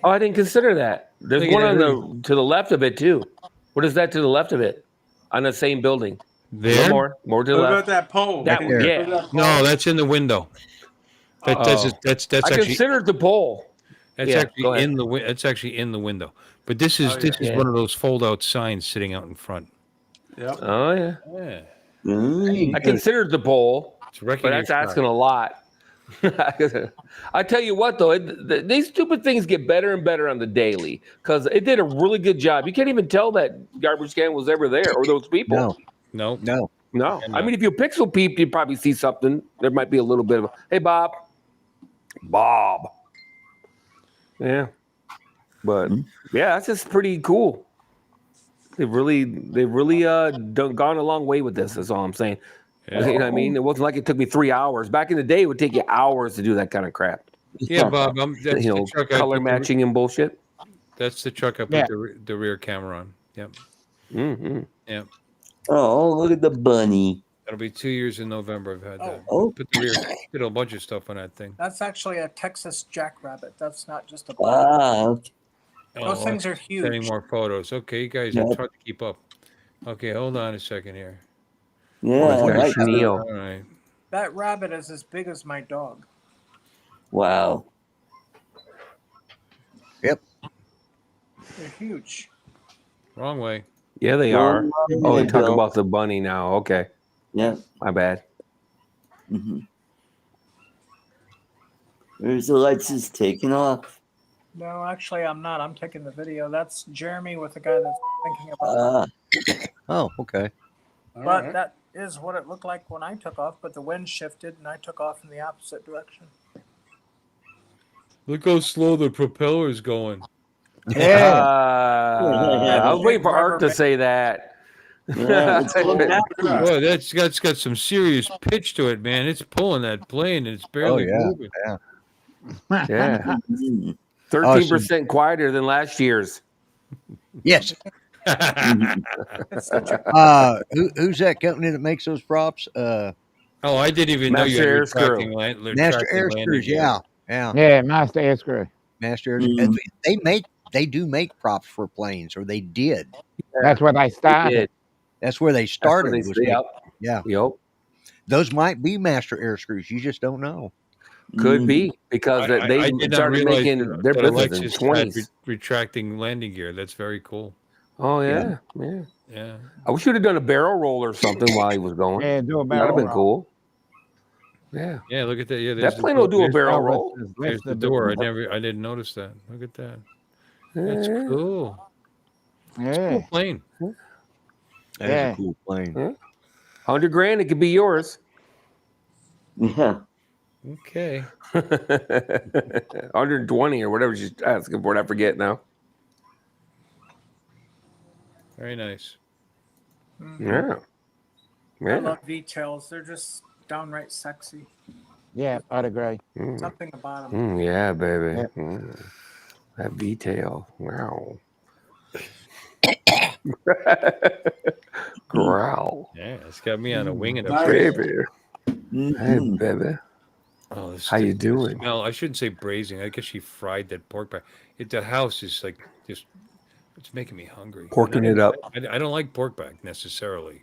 Oh, I didn't consider that. There's Look one at on to the left of it too. What is that to the left of it? On the same building. There? More to the What left. about that pole? That Can one, you yeah. put that pole? No, that's in the window. That's I actually considered the pole. that's Yeah, actually go ahead. in the it's actually in the window. But this is Yeah. one of those fold out signs sitting out in front. Yep. Oh yeah. Yeah, Mm. I considered the pole, it's wrecking but your that's stride. asking a lot. I tell you what, though, these stupid things get better and better on the daily because it did a really good job. You can't even tell that garbage can was ever there or those people. No. No. I mean, if you pixel peep, you'd probably see something. There might be a little bit of, hey, Bob. Yeah. But yeah, that's just pretty cool. They've really gone a long way with this. That's all I'm saying. Yeah. You know what I mean? It wasn't like it took me 3 hours. Back in the day, it would take you hours to do that kind of crap. Yeah, Bob. That's the truck I color put matching and bullshit. That's the truck I put the rear camera on. Yep. Mm-hmm. Yep. Oh, look at the bunny. That'll be 2 years in November. I've had that. Oh. Put the rear, did a bunch of stuff on that thing. That's actually a Texas jackrabbit. That's not just a bunny. Wow. Those things are huge. Sending more photos. Okay, you guys, it's hard to keep up. Okay, hold on a second here. Yeah. I like that. All right. That rabbit is as big as my dog. Wow. Yep. They're huge. Wrong way. Yeah, they are. Oh, There you're you talking go. about the bunny now. Okay. Yeah. My bad. Mm-hmm. Where's the lights just taking off? No, actually, I'm not. I'm taking the video. That's Jeremy with the guy that's thinking about it. Oh, okay. But that is what it looked like when I took off, but the wind shifted and I took off in the opposite direction. Look how slow the propeller's going. Yeah. I was waiting for Art to say that. Yeah, it's going back. Boy, that's got some serious pitch to it, man. It's pulling that plane and it's barely moving. Yeah. Mm. 13% quieter than last year's. Yes. Who's that company that makes those props? Oh, I didn't even know you had Master Air retracting Master Air landing Screws. gear. Yeah. Yeah, Master Air Screw. Master Air. Mm. They do make props for planes, or they did. That's where they started. That's where they started. Yep. Those might be Master Air Screws. You just don't know. Could be because I they did not started realize making that their business in Alexis the had 20s. retracting landing gear. That's very cool. Oh, yeah. Yeah. I wish you'd have done a barrel roll or something while he was going. Yeah, do a That'd barrel have been roll. cool. Yeah. Yeah, look at that. Yeah, That plane will do a barrel roll. There's the door. I didn't notice that. Look at that. That's cool. It's a cool plane. That's a cool plane. 100 grand, it could be yours. Yeah. Okay. 120 or whatever she's asking for it. I forget now. Very nice. Yeah. I love details. They're just downright sexy. Yeah, I'd agree. Something about them. Yeah, baby. Yeah. That detail. Wow. Growl. Yeah, it's got me on a wing and a Nice. Baby. Hey, baby. Oh, How you doing? Smell. I shouldn't say braising. I guess she fried that pork back. The house is like just. It's making me hungry. Porking it up. I don't like pork back necessarily,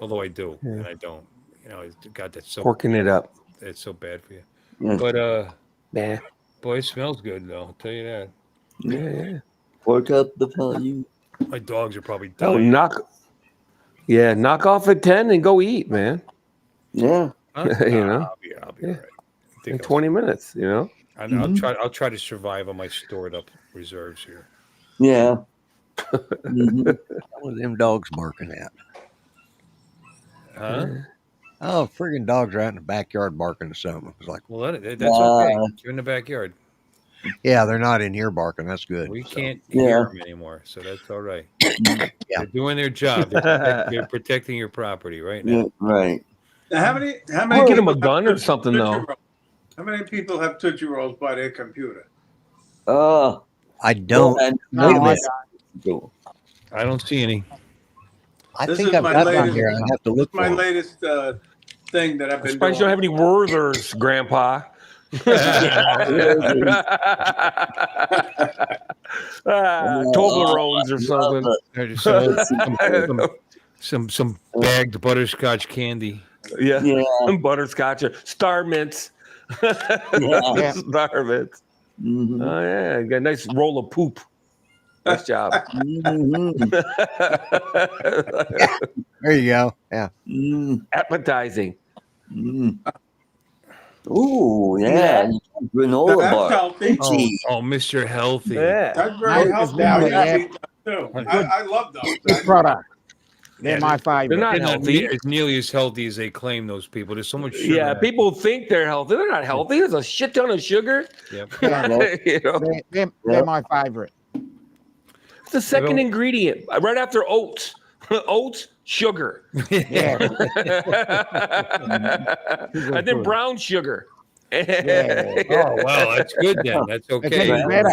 although I do, Yeah. and I don't. God, that's so. Porking it up. It's so bad for you. Yeah. But Nah. boy, it smells good though. I'll tell you that. Yeah. Pork up the volume. My dogs are probably Oh, dying. knock off at 10 and go eat, man. Yeah. Huh? You know? I'll be all right. In 20 minutes, you know? I'll try to survive on my stored up reserves here. Yeah. What were them dogs barking at? Huh? Oh, friggin' dogs are out in the backyard barking at something. It's like, Well, that's okay. You're in the backyard. yeah, they're not in here barking. That's good. We So, can't hear them anymore, so that's all right. yeah. They're doing their job. They're protecting your property right now. Yeah, right. Now, how many Get them a people gun have or something, Tootsie though. Rolls? How many people have Tootsie Rolls by their computer? Oh. I don't. No, Wait a I minute. don't. I don't see any. I This think is I've my got one latest- here. I have to look My for 'em. latest thing that I've I'm been surprised you don't doing. have any Werthers, Grandpa. Toblerones or something. There's some bagged butterscotch candy. Yeah. Yeah. Butterscotch or Star Mints. Yeah. Star Mints. Mhm. Oh, yeah. You got a nice roll of poop. Nice job. Mhm. There you go. Yeah. Mm. Appetizing. Mm. Ooh, yeah. Yeah. Granola That's bar. healthy. Oh, Mr. Healthy. Yeah. That's very Nice. healthy. I used Yeah. to eat those too. I love those. Good product. They're Yeah, my They're favorite. not They're not healthy. as nearly as healthy as they claim. Those people. There's so much sugar. Yeah, in that. people think they're healthy. They're not healthy. There's a shit ton of sugar. Yep. Yeah. You know? They're my favorite. It's the second don't- ingredient, right after oats. Oats, sugar. Yeah. And then brown sugar. Yeah. Oh well, that's good then. That's okay. even better.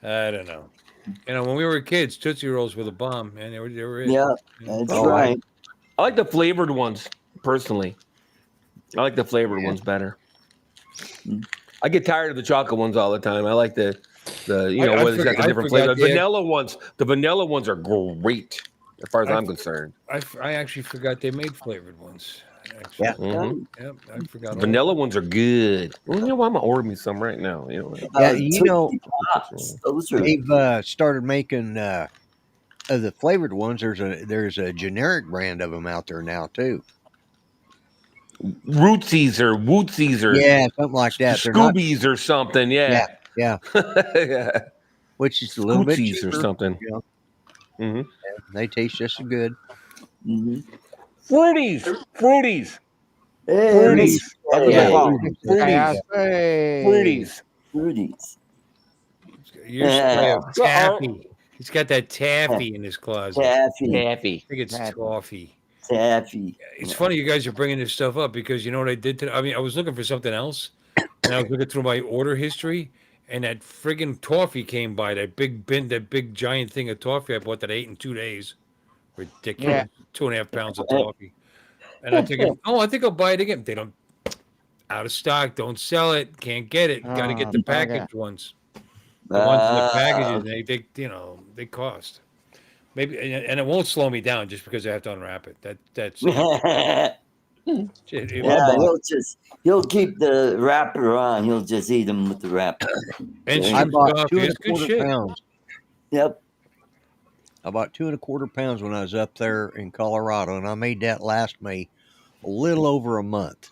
I don't know. When we were kids, Tootsie Rolls were the bomb, man. They were it. Yeah, that's Oh, right. I like the flavored ones, personally. I like the flavored ones better. I get tired of the chocolate ones all the time. I like the I where it's got the forgot different flavors. the- Vanilla ones. The vanilla ones are great, as far as I'm concerned. I actually forgot they made flavored ones. Actually. Yeah. Mhm. Yep, I forgot. all Vanilla ones are good. Well, you know what? I'm gonna order me some right now. You know, Yeah, you know, Tootsie Pops. Those are they've started making of the flavored ones. There's a generic brand of them out there now too. Rootsies or Wootsies or Yeah, something like that. They're not, Scoobies or something. Yeah. yeah, Yeah. which is a little bit Scootsies or cheaper. something. You know, Mhm. they taste just as good. mhm. Fruities. Hey, Fruities. That's what Yeah. they call them. Fruities. Hey. Fruities. Fruities. Your spray of Yeah. taffy. He's got that taffy in his closet. Taffy. Taffy. I think it's Taffy. toffee. Taffy. It's funny you guys are bringing this stuff up because you know what I did today? I mean, I was looking for something else, and I was looking through my order history, and that friggin' toffee came by, that big giant thing of toffee I bought that I ate in 2 days. Ridiculous. 2.5 pounds of toffee. And I'm thinking, I think I'll buy it again. They don't, out of stock, don't sell it, can't get it. Got to get the bugger. packaged ones. The ones in the Ah, packages, they cost. Maybe, and it won't slow me down just because I have to unwrap it. That's yeah, it. he'll keep the wrapper on. He'll just eat them with the wrapper. And Yeah. I shrimp bought coffee, it's good 2.25 shit. pounds. Yep. I bought 2.25 pounds when I was up there in Colorado, and I made that last me a little over a month.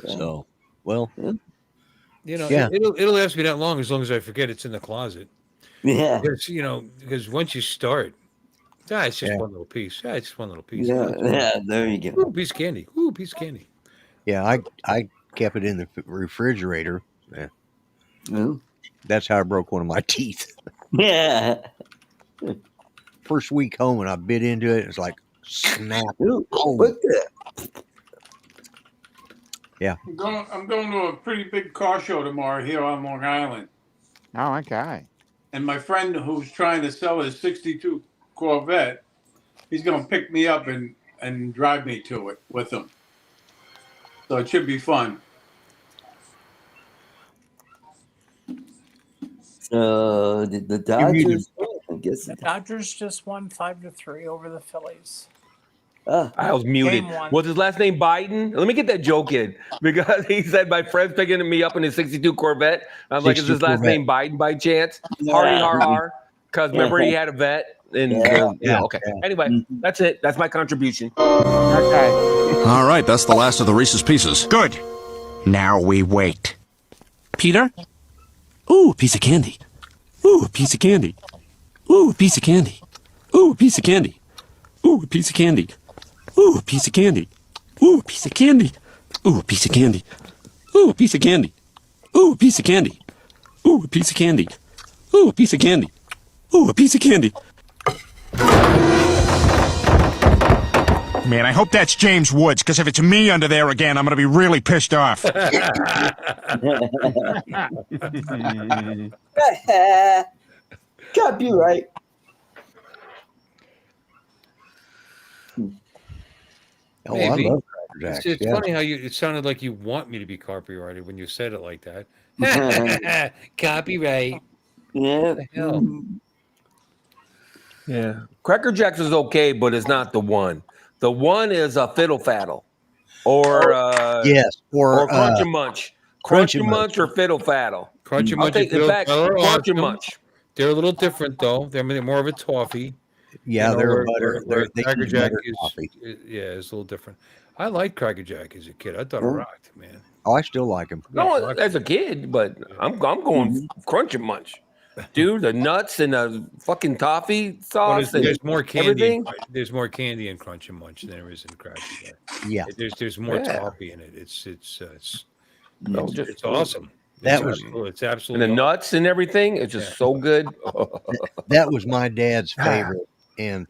So, well, Yeah. It'll last me that long as I forget it's in the closet. Yeah. Because once you start, it's just Yeah. one little piece. It's just one little piece. Yeah. There you go. Ooh, piece of candy. Ooh, piece of candy. yeah, I kept it in the refrigerator. Yeah. Ooh. That's how I broke one of my teeth. Yeah. First week home, and I bit into it. It's like snap. Ooh, Oh. what the? I'm going to a pretty big car show tomorrow here on Long Island. Oh, okay. And my friend who's trying to sell his 62 Corvette, he's going to pick me up and and drive me to it with them. So it should be fun. So the Dodgers, I guess. The Dodgers just won 5-3 over the Phillies. I was muted. Game 1. Was his last name Biden? Let me get that joke in because he said my friend's picking me up in his 62 Corvette. I was like, is his last name Biden by chance? Hardy har har. Because remember he had a vet. And okay. Anyway, that's it. That's my contribution. Okay. All right, that's the last of the Reese's Pieces. Good. Now we wait. Peter? Ooh, a piece of candy. Ooh, a piece of candy. Ooh, a piece of candy. Ooh, a piece of candy. Ooh, a piece of candy. Ooh, a piece of candy. Ooh, a piece of candy. Ooh, a piece of candy. Ooh, a piece of candy. Ooh, a piece of candy. Ooh, a piece of candy. Ooh, a piece of candy. Ooh, a piece of candy. Man, I hope that's James Woods, because if it's me under there again, I'm going to be really pissed off. Copyright. Oh, Maybe. I love Cracker Jacks. It's funny how it sounded like you want me to be copyrighted when you said it like that. Copyright. Yeah. What the hell? Yeah. Cracker Jacks is okay, but it's not the one. The one is a Fiddle Faddle. Or or Crunch and Munch. Crunch and Munch or Fiddle Faddle. Crunch and Munch. In fact, Crunch and Munch. They're a little different though. They're more of a toffee. Yeah, they're butter. Where They Cracker use Jack butter is, coffee. it's a little different. I liked Cracker Jack as a kid. I thought it rocked, man. Oh, I still like them. No, as a kid, but I'm going Crunch and Munch. Dude, the nuts and the fucking toffee sauce. There's more candy. Everything. There's more candy in Crunch and Munch than there is in Cracker Jack. Yeah, there's more toffee in it. It's awesome. It's absolutely and the nuts and everything. It's just so good. That was my dad's favorite. And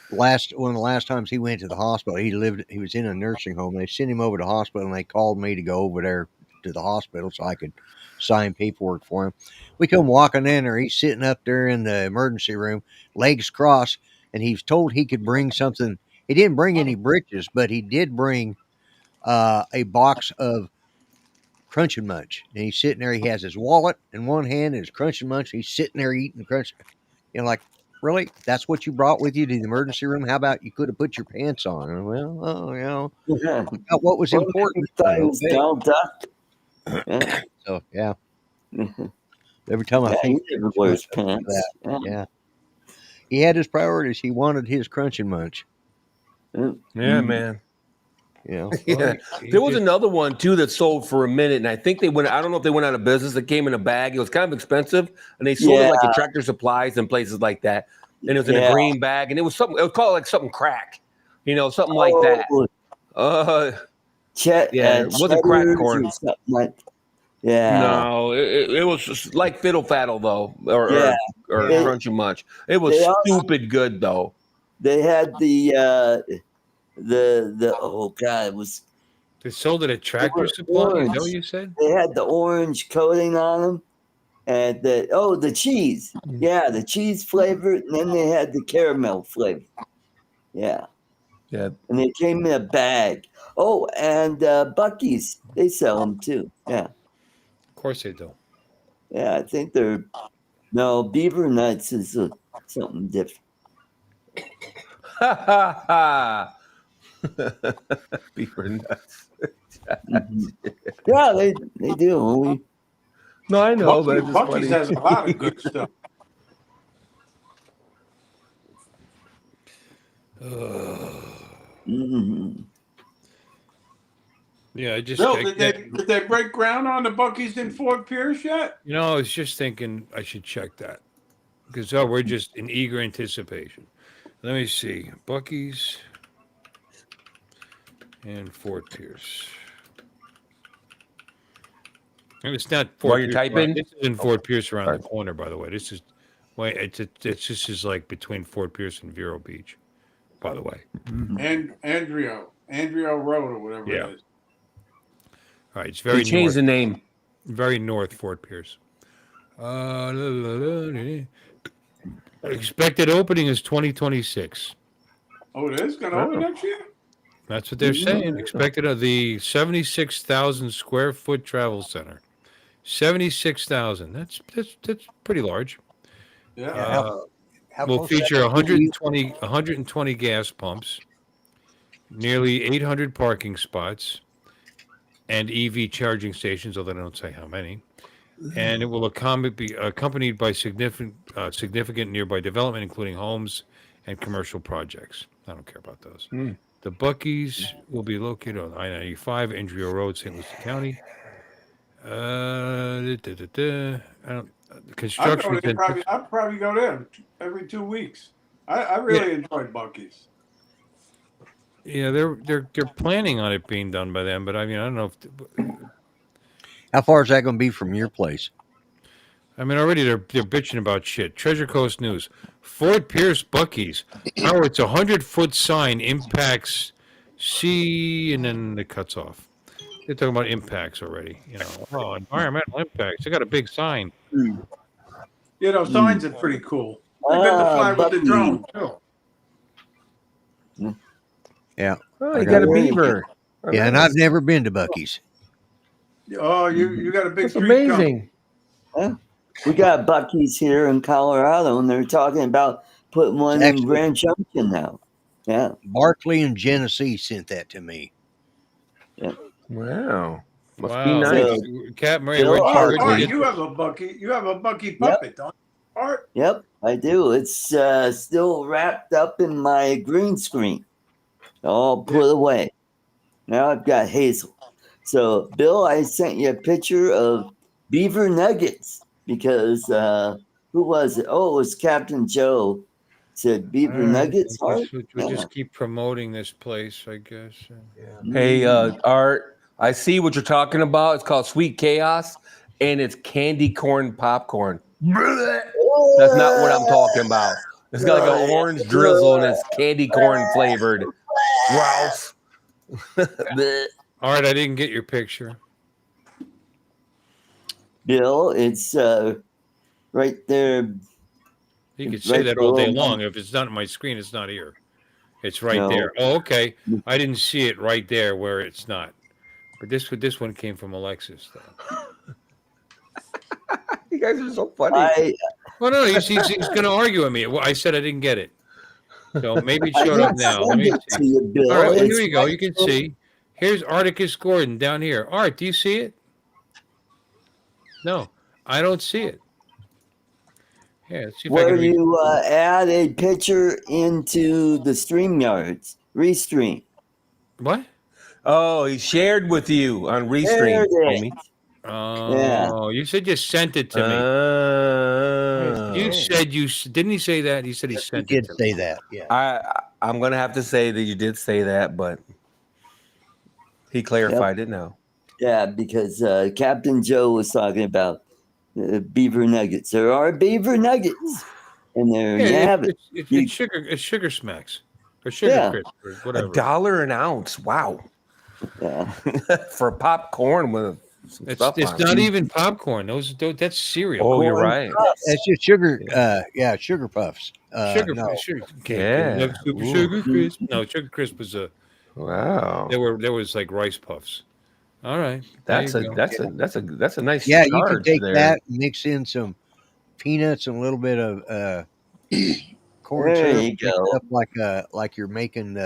one of the last times he went to the hospital, he was in a nursing home. They sent him over to the hospital, and they called me to go over there to the hospital so I could sign paperwork for him. We come walking in there. He's sitting up there in the emergency room, legs crossed, and he's told he could bring something. He didn't bring any britches, but he did bring a box of Crunch and Munch. And he's sitting there. He has his wallet in one hand and his Crunch and Munch. He's sitting there eating the Crunch. Like, really? That's what you brought with you to the emergency room? How about you could have put your pants on? And, what was important. So, yeah. Every time I think he never wears pants. That, yeah. He had his priorities. He wanted his Crunch and Munch. Yeah, man. Yeah. There was another one too that sold for a minute, and I think I don't know if they went out of business. It came in a bag. It was kind of expensive, and they sold it like at Tractor Supplies and places like that. And it was in a green bag, and it was called like something crack, something like that. It wasn't crack corn. No, it was just like Fiddle Faddle though, or Crunch and Munch. It was stupid good though. They had the oh god, it was. They sold it at Tractor Supply. Is that what you said? They had the orange coating on them, and the cheese. Yeah, the cheese flavor, and then they had the caramel flavor. Yeah. Yeah. And they came in a bag. Oh, and Buc-ee's, they sell them too. Yeah. Of course they do. Yeah, I think Beaver Nuts is something different. Beaver Nuts. Yeah, they do. No, I know, but Buc-ee's has a lot of good stuff. Yeah, I just. Bill, did they break ground on the Buc-ee's in Fort Pierce yet? I was just thinking I should check that because we're just in eager anticipation. Let me see, Buc-ee's and Fort Pierce. And it's not Fort. While you're typing, this is in Fort Pierce around the corner. By the way, this is this is like between Fort Pierce and Vero Beach. By the way, and Andrea Road or whatever it is. All right, it's very. They changed the name. Very north Fort Pierce. Expected opening is 2026. Oh, it is going to open next year? That's what they're saying. Expected of the 76,000 square foot travel center. 76,000. That's pretty large. Yeah. Will feature 120 gas pumps, nearly 800 parking spots, and EV charging stations, although they don't say how many. And it will be accompanied by significant nearby development, including homes and commercial projects. I don't care about those. The Buc-ee's will be located on I-95, Andrea Road, St. Lucie County. Construction. I'll probably go there every 2 weeks. I really enjoyed Buc-ee's. Yeah, they're planning on it being done by them, but I mean, I don't know if. How far is that going to be from your place? I mean, already they're bitching about shit. Treasure Coast News: Fort Pierce Buc-ee's. How its 100-foot sign impacts sea, and then it cuts off. They're talking about impacts already. Environmental impacts. They got a big sign. Yeah, those signs are pretty cool. I've been to fly with the drone too. Yeah. Oh, you got a beaver. Yeah, and I've never been to Buc-ee's. Oh, you got a big. That's amazing. Huh? We got Buc-ee's here in Colorado, and they're talking about putting one in Grand Junction now. Yeah. Barkley and Genesee sent that to me. Yeah. Wow. Must Wow. be nice. So, Cap Murray, You have a Buc-ee puppet, don't you, Art? Yep, I do. It's still wrapped up in my green screen, all put away. Now I've got Hazel. So, Bill, I sent you a picture of beaver nuggets because who was it? Oh, it was Captain Joe. Said beaver nuggets. We'll just keep promoting this place, I guess. Hey, Art, I see what you're talking about. It's called Sweet Chaos, and it's candy corn popcorn. That's not what I'm talking about. It's got like an orange drizzle, and it's candy corn flavored. Gross. All right, I didn't get your picture. Bill, it's right there. You could say that all day long. If it's not on my screen, it's not here. It's right there. Oh, okay. I didn't see it right there where it's not. But this one came from Alexis, though. You guys are so funny. Well, no, he's going to argue with me. Well, I said I didn't get it. So maybe it showed up now. Let me see. All right, well, here we go. You can see. Here's Articus Gordon down here. Art, do you see it? No, I don't see it. Yeah, let's see if Where you add a picture into the StreamYards, Restream. What? Oh, he shared with you on Restream, homie. Oh, yeah. You said you sent it to me. You said didn't he say that? He said he sent it to me. He did say that, yeah. I'm going to have to say that you did say that, but he clarified it now. Yeah, because Captain Joe was talking about beaver nuggets. There are beaver nuggets, and there you have it. It's sugar smacks or sugar crisp or whatever. $1 an ounce. Wow. Yeah. For popcorn with it's not even popcorn. That's cereal. Oh, you're right. It's just sugar. Sugar puffs. Sugar crisp. No, sugar crisp was a. Wow. There was like rice puffs. All right. That's a nice. Yeah, you can take that, mix in some peanuts and a little bit of corn syrup. There you go. Up like you're making.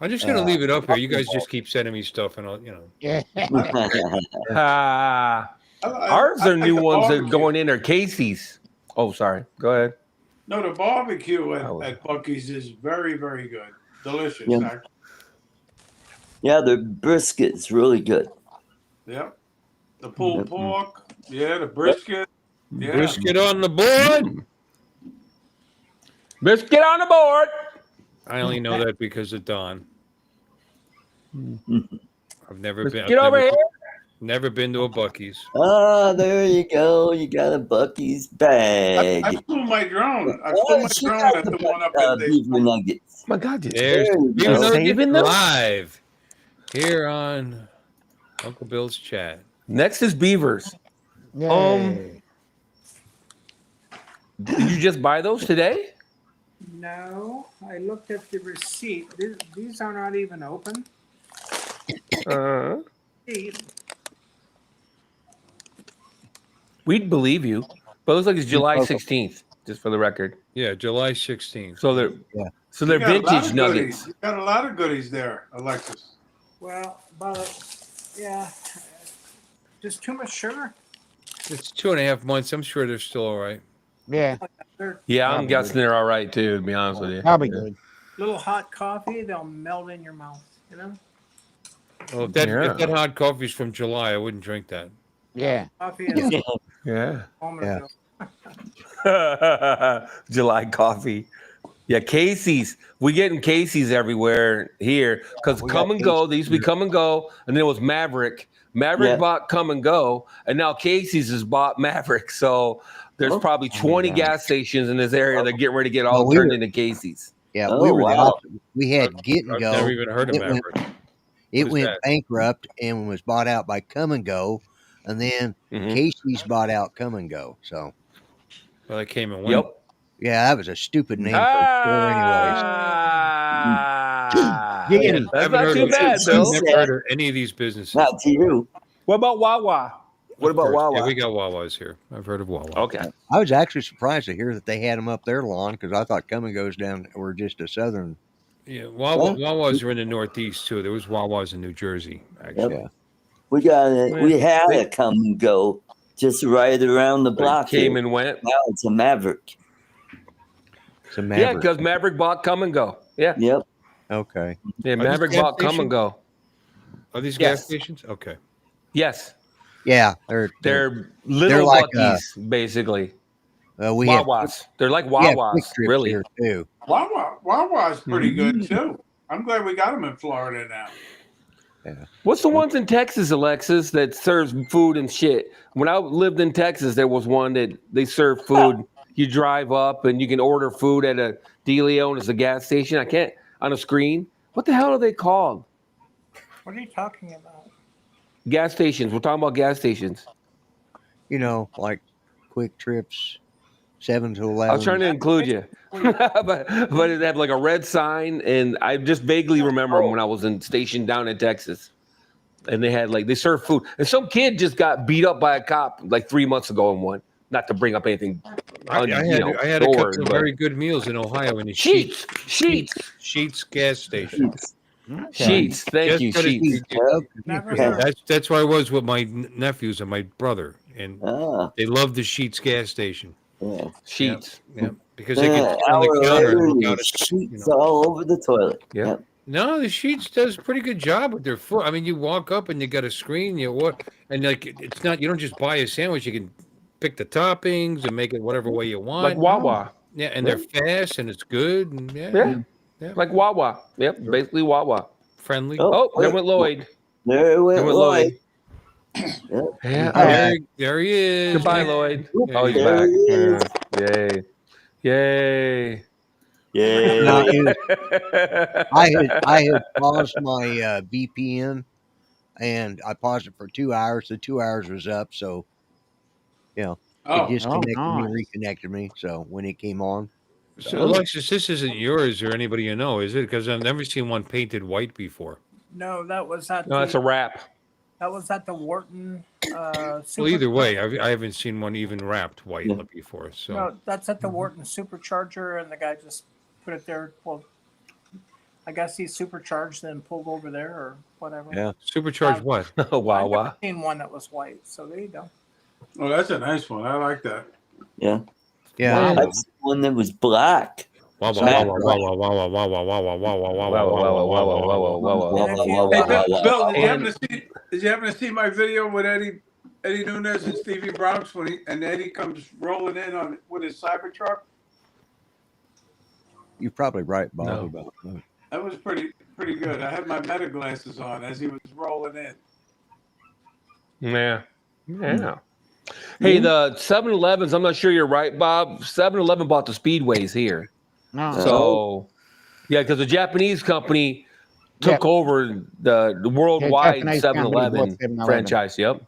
I'm just gonna leave it up here. You guys just keep sending me stuff, and I'll, Yeah. Ours are new ones that are going in are Casey's. Oh, sorry. Go ahead. No, the barbecue at Buc-ee's is very, very good. Delicious. Yeah. Yeah, the brisket's really good. Yep. The pulled pork. Yeah, the brisket. Yeah. Brisket on the board. Brisket on the board. I only know that because of Don. I've never been. Get over here. Never been to a Buc-ee's. Oh, there you go. You got a Buc-ee's bag. I flew my drone. I flew my drone at the one up at the beaver nuggets. Oh my God, there's beaver nuggets live here on Uncle Bill's chat. Next is beavers. Yay. Did you just buy those today? No, I looked at the receipt. These are not even open. We'd believe you, but it looks like it's July 16th, just for the record. Yeah, July 16th. So they're You got a lot vintage of nuggets. goodies. You got a lot of goodies there, Alexis. Well, but yeah, just too much sugar. It's 2.5 months. I'm sure they're still all right. Yeah. Yeah, I'm guessing they're all right too. To be honest with you, That'll be good. Little hot coffee, they'll melt in your mouth. You know. Well, if that hot coffee's from July, I wouldn't drink that. Yeah. Coffee is yeah. ago. July coffee. Yeah, Casey's. We getting Casey's everywhere here because Come and Go. These we Come and Go, and then it was Maverick. Maverick bought Come and Go, and now Casey's has bought Maverick. So there's probably 20 gas stations in this area that get ready to get all turned into Casey's. Yeah, we were the opposite. We had Get and Go. I've never even heard of Maverick. It went bankrupt and was bought out by Come and Go, and then Casey's bought out Come and Go. So, well, they came and went. Yep. Yeah, that was a stupid name for a store, anyways. That's not too bad, Bill. I've never heard of any of these businesses. Not to you. What about Wawa? What about Wawa? Yeah, we got Wawas here. I've heard of Wawa. Okay. I was actually surprised to hear that they had them up their lawn because I thought Come and Go's down were just a southern. Yeah, Wawas are in the Northeast too. There was Wawas in New Jersey, actually. Yep. We had a Come and Go just right around the block. Came and went. Now it's a Maverick. It's a Maverick. Yeah, because Maverick bought Come and Go. Yeah. Yep. Okay. Yeah, Maverick bought Come and Go. Are these gas stations? Okay. Yes. Yeah, they're little like, Buc-ee's, basically. We Wawas. They're like Wawas, really. Here too. Wawa's pretty good too. I'm glad we got them in Florida now. Yeah. What's the ones in Texas, Alexis, that serves food and shit? When I lived in Texas, there was one that they serve food. You drive up and you can order food at a dealio and it's a gas station. I can't on a screen. What the hell are they called? What are you talking about? Gas stations. We're talking about gas stations. You know, like Quick Trips, 7 to 11. I was trying to include you, but it had like a red sign, and I just vaguely remember when I was stationed down in Texas, and they had they served food, and some kid just got beat up by a cop like 3 months ago in one. Not to bring up anything. I had a couple of very good meals in Ohio in the Sheets gas station. Sheets, thank you, Sheets. That's where I was with my nephews and my brother, and they loved the Sheets gas station. Yeah. Sheets, yeah, because they could on the counter and look out at Sheets all over the toilet. Yeah. No, the Sheets does a pretty good job with their food. I mean, you walk up and you got a screen. And it's not. You don't just buy a sandwich. You can pick the toppings and make it whatever way you want. Like Wawa. Yeah, and they're fast and it's good. And yeah. Like Wawa. Yep, basically Wawa. Friendly. Oh, there went Lloyd. There went Lloyd. Yeah. There he is. Goodbye, Lloyd. Oh, he's back. Yay. Yay. Yeah. I had paused my VPN, and I paused it for 2 hours. The 2 hours was up, so it disconnected me, reconnected me. So when it came on. So Alexis, this isn't yours or anybody you know, is it? Because I've never seen one painted white before. No, that was at. No, that's a wrap. That was at the Wharton. Well, either way, I haven't seen one even wrapped white before. So no, that's at the Wharton Supercharger, and the guy just put it there. Well, I guess he supercharged and pulled over there or whatever. Yeah, supercharged what? Wow, I've never seen one that was white. So there you go. Oh, that's a nice one. I like that. Yeah. Yeah. I've seen one that was black. Wow. Hey, Bill, did you happen to see my video with Eddie Nunez and Stevie Bronx and Eddie comes rolling in with his Cybertruck? You're probably right, Bob. No. About that. That was pretty good. I had my meta glasses on as he was rolling in. Yeah. Hey, the 7-Elevens, I'm not sure you're right, Bob. 7-Eleven bought the Speedways here. No. So, yeah, because the Japanese company took over the worldwide 7-Eleven franchise. Yep.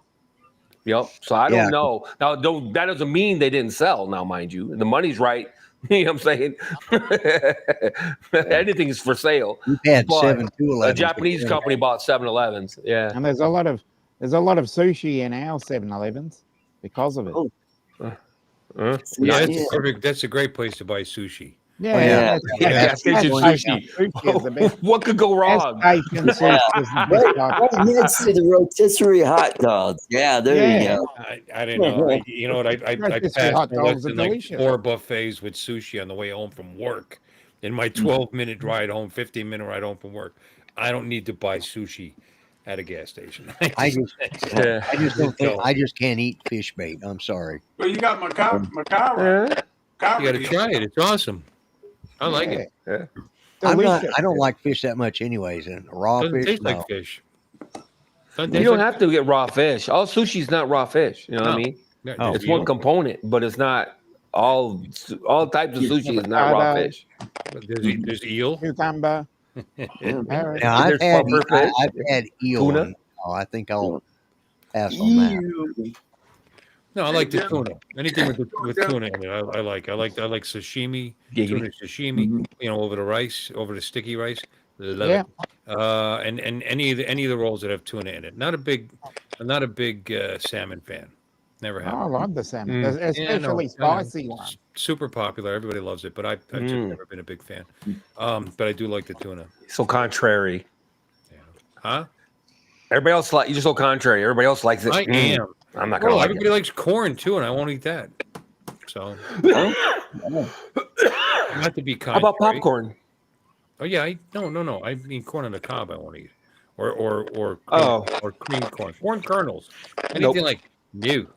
So I don't know. Now, that doesn't mean they didn't sell. Now, mind you, the money's right. You know what I'm saying? Anything is for sale. We've had But 7-Eleven. a Japanese company bought 7-Elevens. Yeah. And there's a lot of sushi in our 7-Elevens because of it. Oh, Yeah, yeah. that's a great place to buy sushi. Yeah, yeah. Gas station sushi. Sushi is the best. What could go wrong? Gas station sushi is the best Right type. next to the rotisserie hot dogs. Yeah, there you go. I don't know. You know what? I Rotisserie passed hot no less dogs are than like delicious. 4 buffets with sushi on the way home from work. In my 12-minute ride home, 15-minute ride home from work, I don't need to buy sushi at a gas station. I just can't eat fish bait. I'm sorry. Well, you got macabre. You got to try it. It's awesome. I like it. Yeah. I don't like fish that much, anyways. And raw Doesn't fish, taste no. like fish. You don't have to get raw fish. All sushi's not raw fish. You know what I mean? No, It's one component, but it's not all types of sushi is not raw fish. There's eel, cucumber. Now, I've had eel. Tuna? I think I'll pass on that. No, I like the tuna. Anything with tuna in it, I like. I like sashimi, tuna sashimi. You know, over the sticky rice. Love it. And any of the rolls that have tuna in it. Not a big salmon fan. Never have. Oh, I love the salmon, especially spicy one. Super popular. Everybody loves it, but I've just never been a big fan. But I do like the tuna. So contrary. Yeah. Huh? Everybody else you're just so contrary. Everybody else likes it. I am. I'm not gonna like everybody likes corn too, and I won't eat that. So not to be contrary. How about popcorn? Oh yeah, no. I mean corn on the cob. I won't eat, or cream corn, corn kernels, anything like new.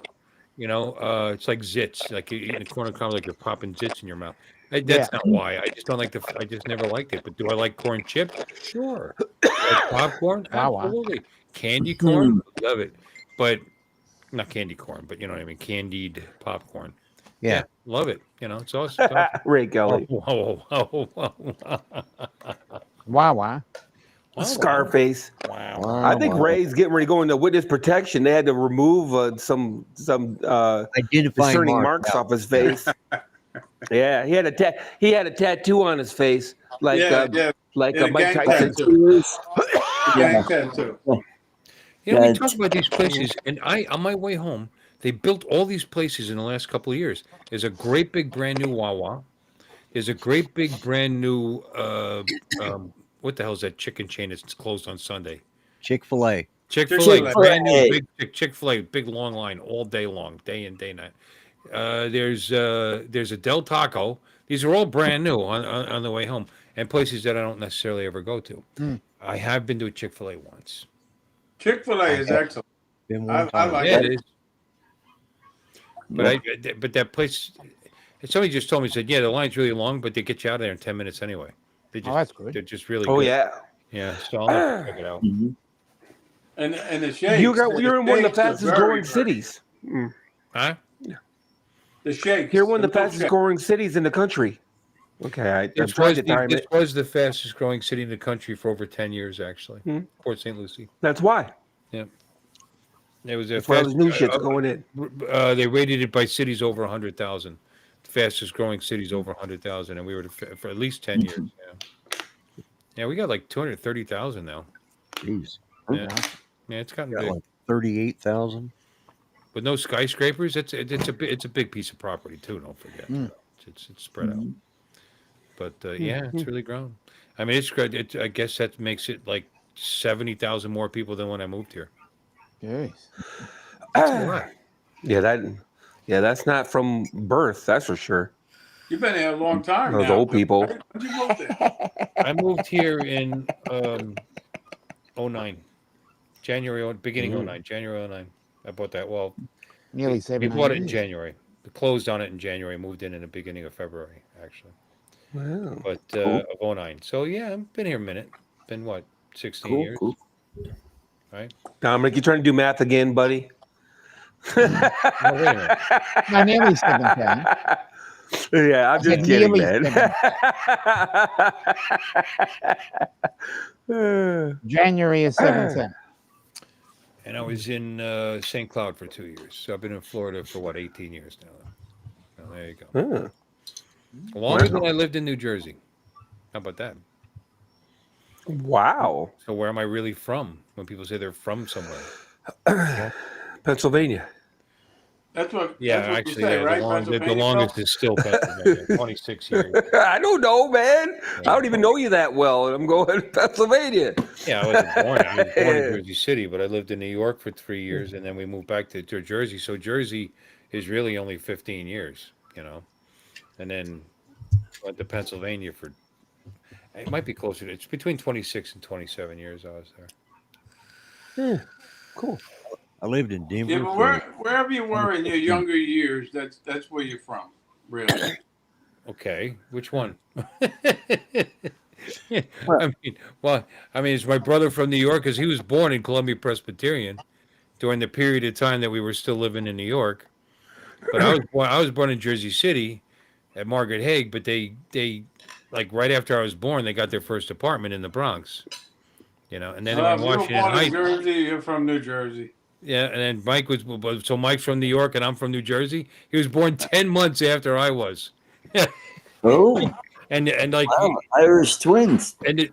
You know, it's like zits, like you're eating corn on the cob, like you're popping zits in your mouth. That's not why. I just don't like I just never liked it. But do I like corn chips? Sure. Like popcorn? Absolutely. Candy corn? Love it. But not candy corn, but you know what I mean? Candied popcorn. Yeah. Love it. You know, it's awesome. Ray Kelly. Wow. Scarface. Wow. I think Ray's getting ready to go into witness protection. They had to remove some identifying discerning marks off his face. Yeah, he had a tattoo on his face, like Mike Tyson. Gang tattoo. You know, we talk about these places, and on my way home, they built all these places in the last couple of years. There's a great big brand new Wawa. There's a great big brand new what the hell is that chicken chain that's closed on Sunday? Chick-fil-A. Chick-fil-A, brand new big Chick-fil-A, big long line all day long, day in, day night. There's a Del Taco. These are all brand new on the way home, and places that I don't necessarily ever go to. I have been to a Chick-fil-A once. Chick-fil-A is excellent. I like it. It is. But that place, somebody just told me, said, yeah, the line's really long, but they get you out of there in 10 minutes anyway. That's good. They're just really good. Yeah, so I'll have to check it out. And the shakes. You're in one of the fastest growing cities. Huh? The shakes. You're one of the fastest growing cities in the country. Okay, This was the fastest growing city in the country for over 10 years, actually. Port St. Lucie. That's why. Yeah. It was That's why all this new shit's going in. They rated it by cities over 100,000. Fastest growing cities over 100,000, and we were for at least 10 years. Yeah, we got like 230,000 now. Jeez. Yeah, it's gotten big. Like 38,000. With no skyscrapers, it's a big piece of property too. Don't forget, it's spread out. But it's really grown. I mean, it's great. I guess that makes it like 70,000 more people than when I moved here. Yes. That's not from birth. That's for sure. You've been here a long time. Those old people. When did you move there? I moved here in 09. Beginning 09. January 09. I bought that. Well, nearly 7 years. We bought it in January. We closed on it in January. Moved in the beginning of February, actually. Wow. But of 09. So yeah, I've been here a minute. Been what, 16 years? Cool. Right. Dominic, you trying to do math again, buddy? Wait a minute. No, nearly 17. Yeah, I'm just kidding, man. January is 17. And I was in St. Cloud for 2 years. So I've been in Florida for 18 years now. So there you go. Longer than I lived in New Jersey. How about that? Wow. So where am I really from? When people say they're from somewhere, Pennsylvania. That's what. yeah, That's what actually, you say, yeah, right? the Pennsylvania. longest Phil? is still Pennsylvania. 26 years. I don't know, man. Yeah. I don't even know you that well. I'm going to Pennsylvania. Yeah, I wasn't born. I was born in Jersey City, but I lived in New York for 3 years, and then we moved back to Jersey. So Jersey is really only 15 years, and then went to Pennsylvania for. It might be closer. It's between 26 and 27 years I was there. Yeah, cool. I lived in Denver. Yeah, but wherever you were in your younger years, that's where you're from, really. Okay, which one? I mean, it's my brother from New York because he was born in Columbia Presbyterian during the period of time that we were still living in New York. But I was born in Jersey City at Margaret Hague, but they like right after I was born, they got their first apartment in the Bronx. And then they were in If you were Washington born in Heights. Jersey, you're from New Jersey. Yeah, and then Mike's from New York and I'm from New Jersey. He was born 10 months after I was. Oh, and like wow, Irish twins. And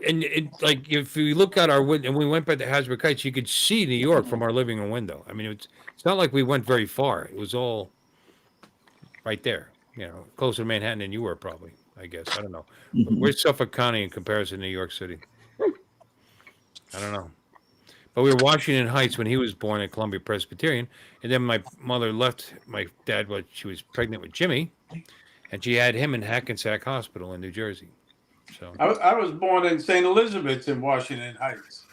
like if you look out our window, and we went by the Hasbrook Heights, you could see New York from our living room window. I mean, it's not like we went very far. It was all right there, closer to Manhattan than you were probably. I guess I don't know. But where's Suffolk County in comparison to New York City? I don't know. But we were Washington Heights when he was born at Columbia Presbyterian, and then my mother left my dad when she was pregnant with Jimmy, and she had him in Hackensack Hospital in New Jersey. So I was born in St. Elizabeth's in Washington Heights.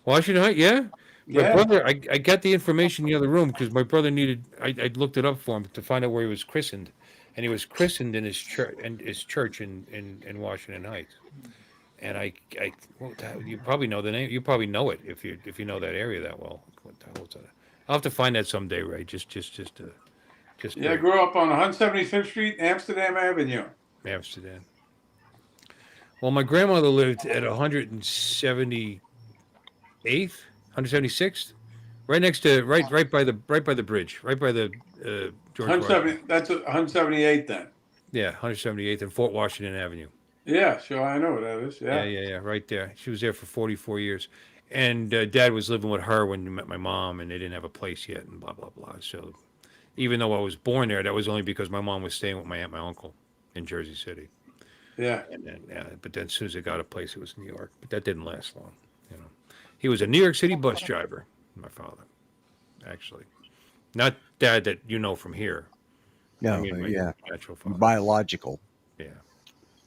Washington Heights, yeah. My Yeah. brother, I got the information in the other room because my brother needed. I looked it up for him to find out where he was christened, and he was christened in his church in Washington Heights. And well, you probably know the name. You probably know it if you know that area that well. What the hell is that? I'll have to find that someday, Ray. Yeah, I grew up on 175th Street, Amsterdam Avenue. Amsterdam. Well, my grandmother lived at 178th, 176th, right next to right by the bridge, right by the George 170. That's 178 then. Yeah, 178th and Fort Washington Avenue. Yeah, sure, I know what that is. Yeah. Yeah, right there. She was there for 44 years, and Dad was living with her when he met my mom, and they didn't have a place yet, and blah blah blah. So, even though I was born there, that was only because my mom was staying with my aunt, my uncle, in Jersey City. Yeah. And then, but then as soon as they got a place, it was New York. But that didn't last long. He was a New York City bus driver. My father, actually, not Dad that you know from here. No, I mean, yeah, natural father. Biological. Yeah,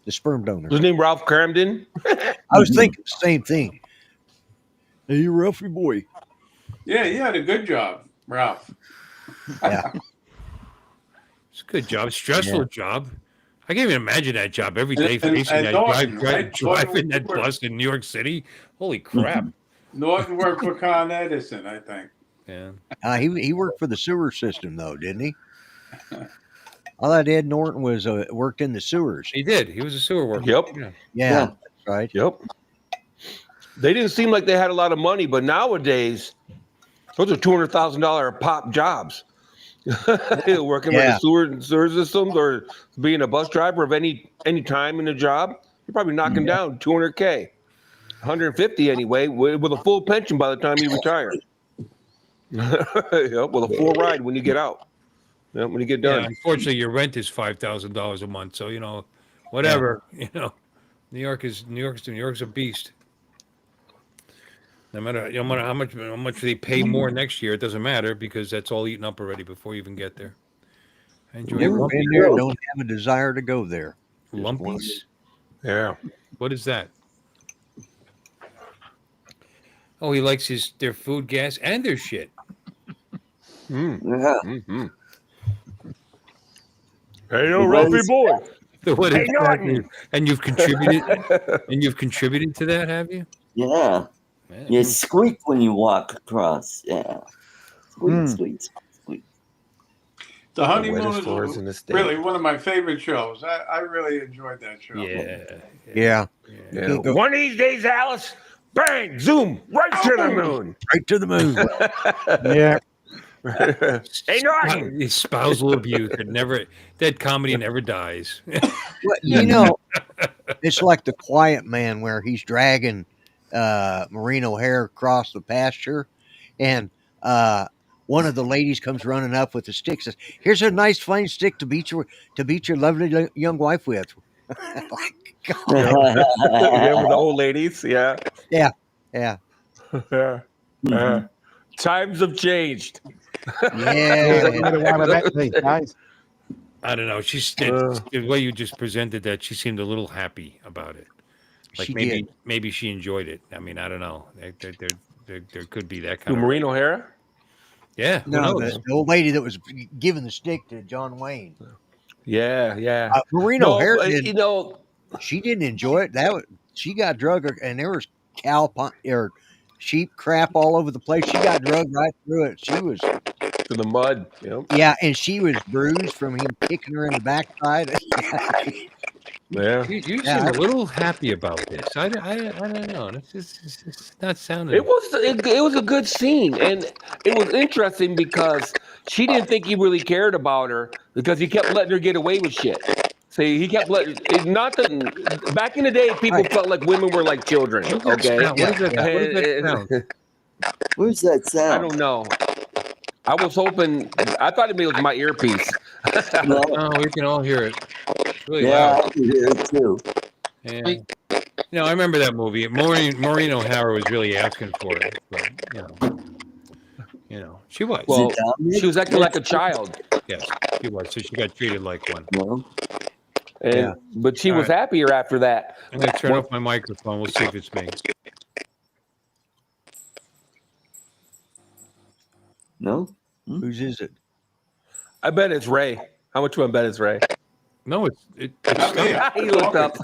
the sperm donor. Was his name Ralph Cramden? I was thinking the same thing. Hey, you Ralphie boy. Yeah, he had a good job, Ralph. Yeah. It's a good job. Stressful job. I can't even imagine that job every day facing and that Norton, driving that bus in New York City. Holy crap! Norton worked for Con Edison, I think. Yeah. He worked for the sewer system though, didn't he? I thought Ed Norton was worked in the sewers. He did. He was a sewer worker. Yep. Yeah. That's right. Yep. They didn't seem like they had a lot of money, but nowadays, those are $200,000 a pop jobs. Working with the sewer systems or being a bus driver of any time in a job, you're probably knocking down $200K, 150 anyway, with a full pension by the time you retire. Yep, with a full ride when you get out. Yep, when you get done. Yeah, unfortunately, your rent is $5,000 a month, so whatever. New York's a beast. No matter how much they pay more next year, it doesn't matter because that's all eaten up already before you even get there. Never been there. Don't have a desire to go there. Lumpies? Yeah. What is that? Oh, he likes their food, gas, and their shit. Yeah. Mm-hmm. Hey, yo, Ralphie boy. Hey, and you've contributed. And you've contributed to that, have you? Yeah. Man. You squeak when you walk across. Yeah. Squeak. The Honeymoon is really one of my favorite shows. I really enjoyed that show. Yeah. One of these days, Alice, bang, zoom, right to the moon. Right to the moon. Yeah. Hey, Norton! Spousal abuse. That comedy never dies. Well, you know, it's like The Quiet Man where he's dragging Maureen O'Hare across the pasture, and one of the ladies comes running up with a stick, says, "Here's a nice fine stick to beat your lovely young wife with." Like, God. Yeah, with the old ladies. Yeah. Yeah. Times have changed. Yeah. These days. I don't know. The way you just presented that, she seemed a little happy about it. Like She maybe did. maybe she enjoyed it. I mean, I don't know. There could be that To kind of Maureen O'Hara? Yeah, who No, knows? the old lady that was giving the stick to John Wayne. Yeah. Maureen No, O'Hare but, did. you know, She didn't enjoy it. She got drugged, and there was or sheep crap all over the place. She got drugged right through it. She was to the mud. Yep. Yeah, and she was bruised from him kicking her in the backside. Yeah. You seem a little happy about this. I don't know. It's not sounding. It was a good scene, and it was interesting because she didn't think he really cared about her because he kept letting her get away with shit. See, he kept letting not that back in the day, people felt like women were like children. Okay, What is that sound? Where's that sound? I don't know. I was hoping. I thought it was my earpiece. No, we can all hear it. It's really Yeah, loud. I can hear it too. Yeah. I remember that movie. Maureen O'Hara was really asking for it. But, she was. Well, she was acting like a child. Yes, she was. So she got treated like one. But she was happier after that. I'm going to turn off my microphone. We'll see if it's me. No? Whose is it? I bet it's Ray. How much do I bet it's Ray? No, it's he looked up.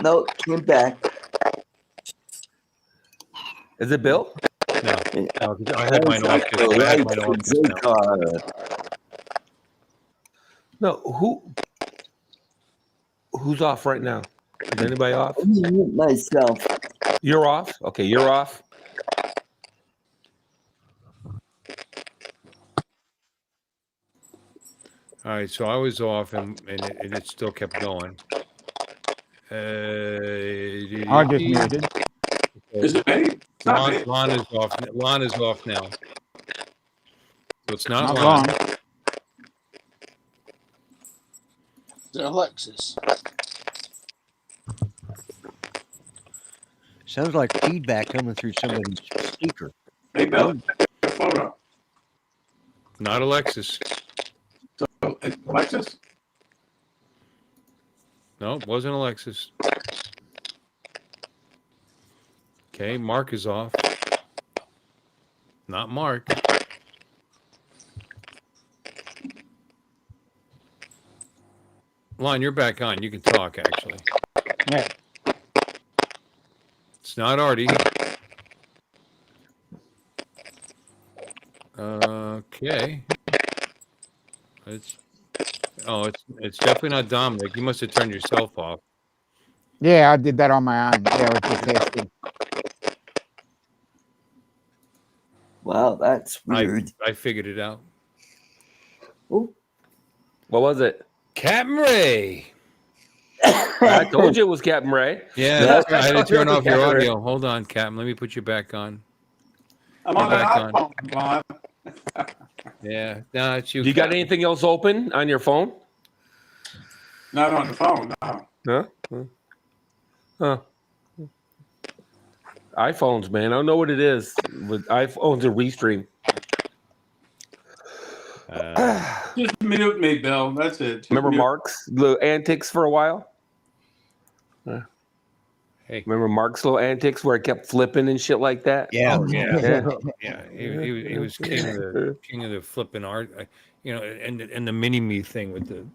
No, came back. Is it Bill? No, I had mine off. No, who's off right now? Is anybody off? Myself. You're off? Okay, you're off. All right, so I was off, and it still kept going. I just muted. Is it me? Lon is off. Lon is off now. So it's not Not Lon. Lon. Is it Alexis? Sounds like feedback coming through somebody's speaker. Hey, Bill, a photo. Not Alexis. So, Alexis? No, it wasn't Alexis. Okay, Mark is off. Not Mark. Lon, you're back on. You can talk, actually. Yeah. It's not Artie. Okay. It's definitely not Dominic. You must have turned yourself off. Yeah, I did that on my own. Yeah, I was just testing. Wow, that's weird. I figured it out. Oh. What was it? Captain Ray. I told you it was Captain Ray. Yeah, that's right. I had to turn off your audio. Hold on, Captain. Let me put you back on. I'm on the iPhone. Yeah, no, it's you. You got anything else open on your phone? Not on the phone, no. Huh? iPhones, man. I don't know what it is. With iPhones are restream. Just mute me, Bill. That's it. Just Remember mute. Mark's little antics for a while? Hey. Remember Mark's little antics where it kept flipping and shit like that? Yeah. Yeah. He was king of the flipping art, and the mini me thing with the.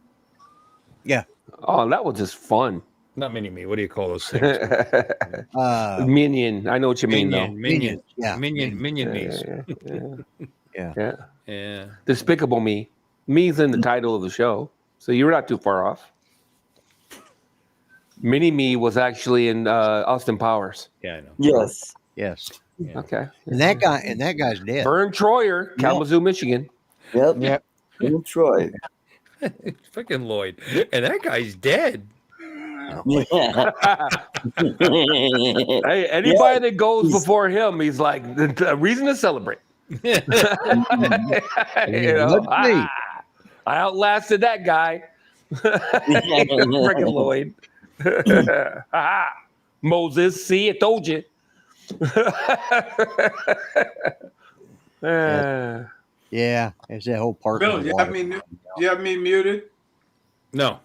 Yeah. Oh, that was just fun. Not mini me. What do you call those things? Minion. I know what you mean, though. Minion. Yeah. Minion me's. Yeah. Despicable Me. Me's in the title of the show, so you're not too far off. Mini Me was actually in Austin Powers. Yeah, I know. Yes. Yes. Yeah. Okay. And that guy's dead. Vern Troyer, Kalamazoo, Michigan. Yep. Yep. In Troy. Freaking Lloyd. And that guy's dead. Yeah. Hey, anybody that goes before him, he's like a reason to celebrate. You know, I outlasted that guy. Freaking Lloyd. Moses, see, I told you. Yeah, it's that whole part. Bill, you have me muted? No.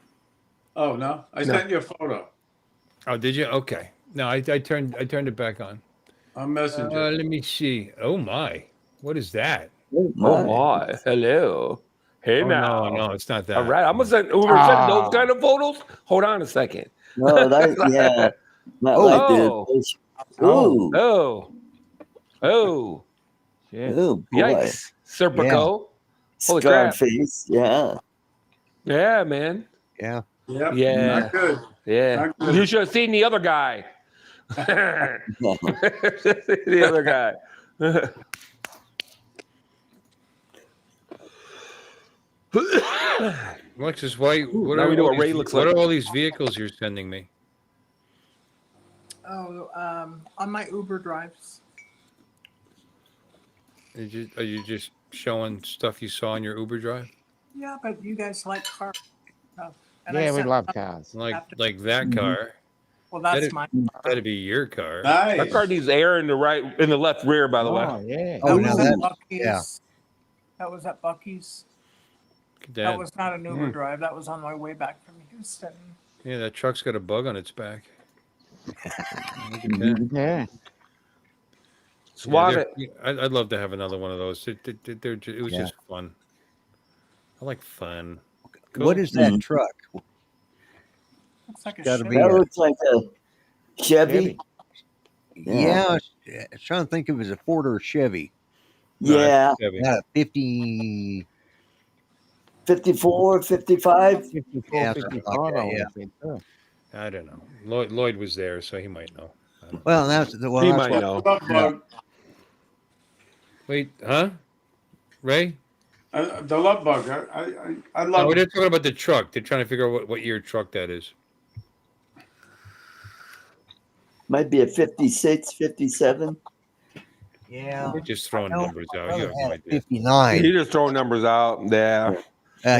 Oh no, I sent you a photo. Oh, did you? Okay. No, I turned it back on. On Messenger. Let me see. Oh my. What is that? Oh my. Hello. Hey now. No, it's not that. All right. I'm gonna send Uber send those kind of photos. Hold on a second. No, that yeah. Not like this. Ooh. Oh. Oh, boy. Yikes. Serpico. Holy Scarred crap. face. Yeah. Yeah, man. Yeah. Yep. Yeah. Not good. Yeah. Not good. You should have seen the other guy. The other guy. Alexis, what Now we know what Ray looks what like. are all these vehicles you're sending me? Oh, on my Uber drives. Are you just showing stuff you saw in your Uber drive? Yeah, but you guys like cars. Oh, Yeah, we sent love some cars. Like that car. Well, that's my car. That'd be your car. Nice. That car needs air in the left rear, by the way. Oh, yeah. Oh, That now was at that, Bucky's. yeah. That was at Bucky's. That, That was not an Uber drive. That was on my way back from Houston. yeah, that truck's got a bug on its back. Look at that. Yeah. Swat Yeah, it. I'd love to have another one of those. It was Yeah. just fun. I like fun. What is that truck? Looks like a Gotta Chevy. be That a- looks like a Chevy. Yeah, I was trying to think if it was a Ford or a Chevy. Yeah. Chevy. Not a 50. 54, 55. 54, Yeah, 55, something like that, I would yeah. think, too. I don't know. Lloyd was there, so he might know. Well, that's He that's might what- know. Love bug. Wait, huh? Ray? The love bug. I No, love we're it. not talking about the truck. They're trying to figure out what year truck that is. Might be a 56, 57. Yeah. We're just throwing No, numbers my out. brother You have no had a idea. 59. He just throwing numbers out. Yeah.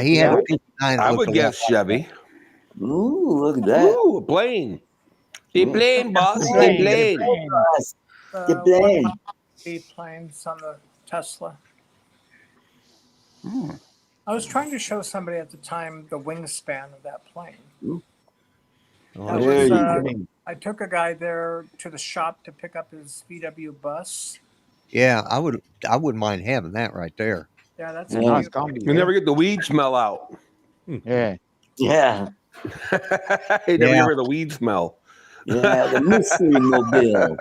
He had a 59. that I looked would a guess lot like Chevy. Ooh, look at that. Ooh, a plane. The Yeah. plane, boss. The Plane. plane. The plane. The planes on the Tesla. I was trying to show somebody at the time the wingspan of that plane. Oh, That There was, you go. I took a guy there to the shop to pick up his VW bus. Yeah, I wouldn't mind having that right there. Yeah, that's Yeah. a Nice cute- combi. You never get the weed smell out. Yeah. Yeah. You never Yeah. hear the weed smell. Yeah. The mystery mobile.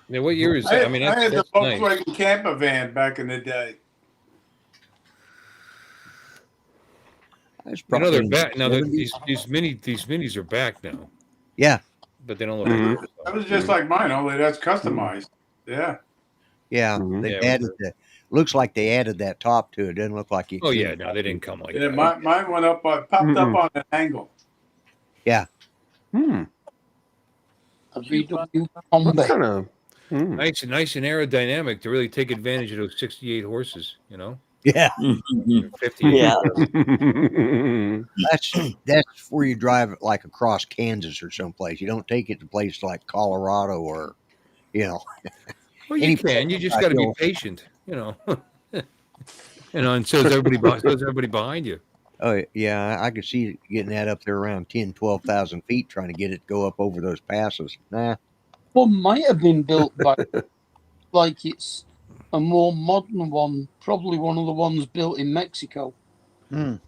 Yeah, what year is I that? I mean, had the that's nice. Volkswagen camper van back in the day. That's You know they're probably back now. 70s. These minis are back now, Yeah, but they don't look. Mhm. like That was just like mine, only that's customized. Yeah. yeah. Mhm. They Yeah, added the. Looks like they added that top to it. Doesn't look like it. Oh yeah, no, they didn't come like Yeah, that. mine went up, popped up on an angle. Hmm. A VW What Combi. kind of? Nice and aerodynamic to really take advantage of those 68 horses. You know, Yeah, 58. Yeah. that's where you drive it like across Kansas or someplace. You don't take it to places like Colorado or, you know. Well, you Any can. You just place got to be I patient. You know. And so is everybody behind you. Oh yeah, I could see getting that up there around 10, 12,000 feet, trying to get it to go up over those passes. Nah, One might have been built by, like it's a more modern one, probably one of the ones built in Mexico. Well,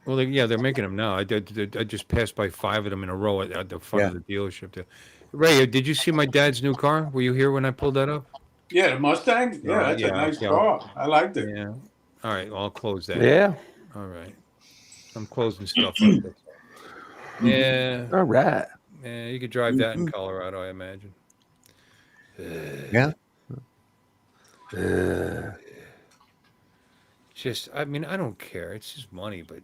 they're making them now. I just passed by 5 of them in a row at the front of the dealership. There. Ray, did you see my dad's new car? Were you here when I pulled that up? Yeah, the Mustang. Yeah, that's a nice car. I liked it. Yeah. All right, well, I'll close that. Yeah. All right. I'm closing stuff up. Yeah. All right. Yeah, you could drive that in Colorado, I imagine. Yeah. Just, I mean, I don't care. It's just money, but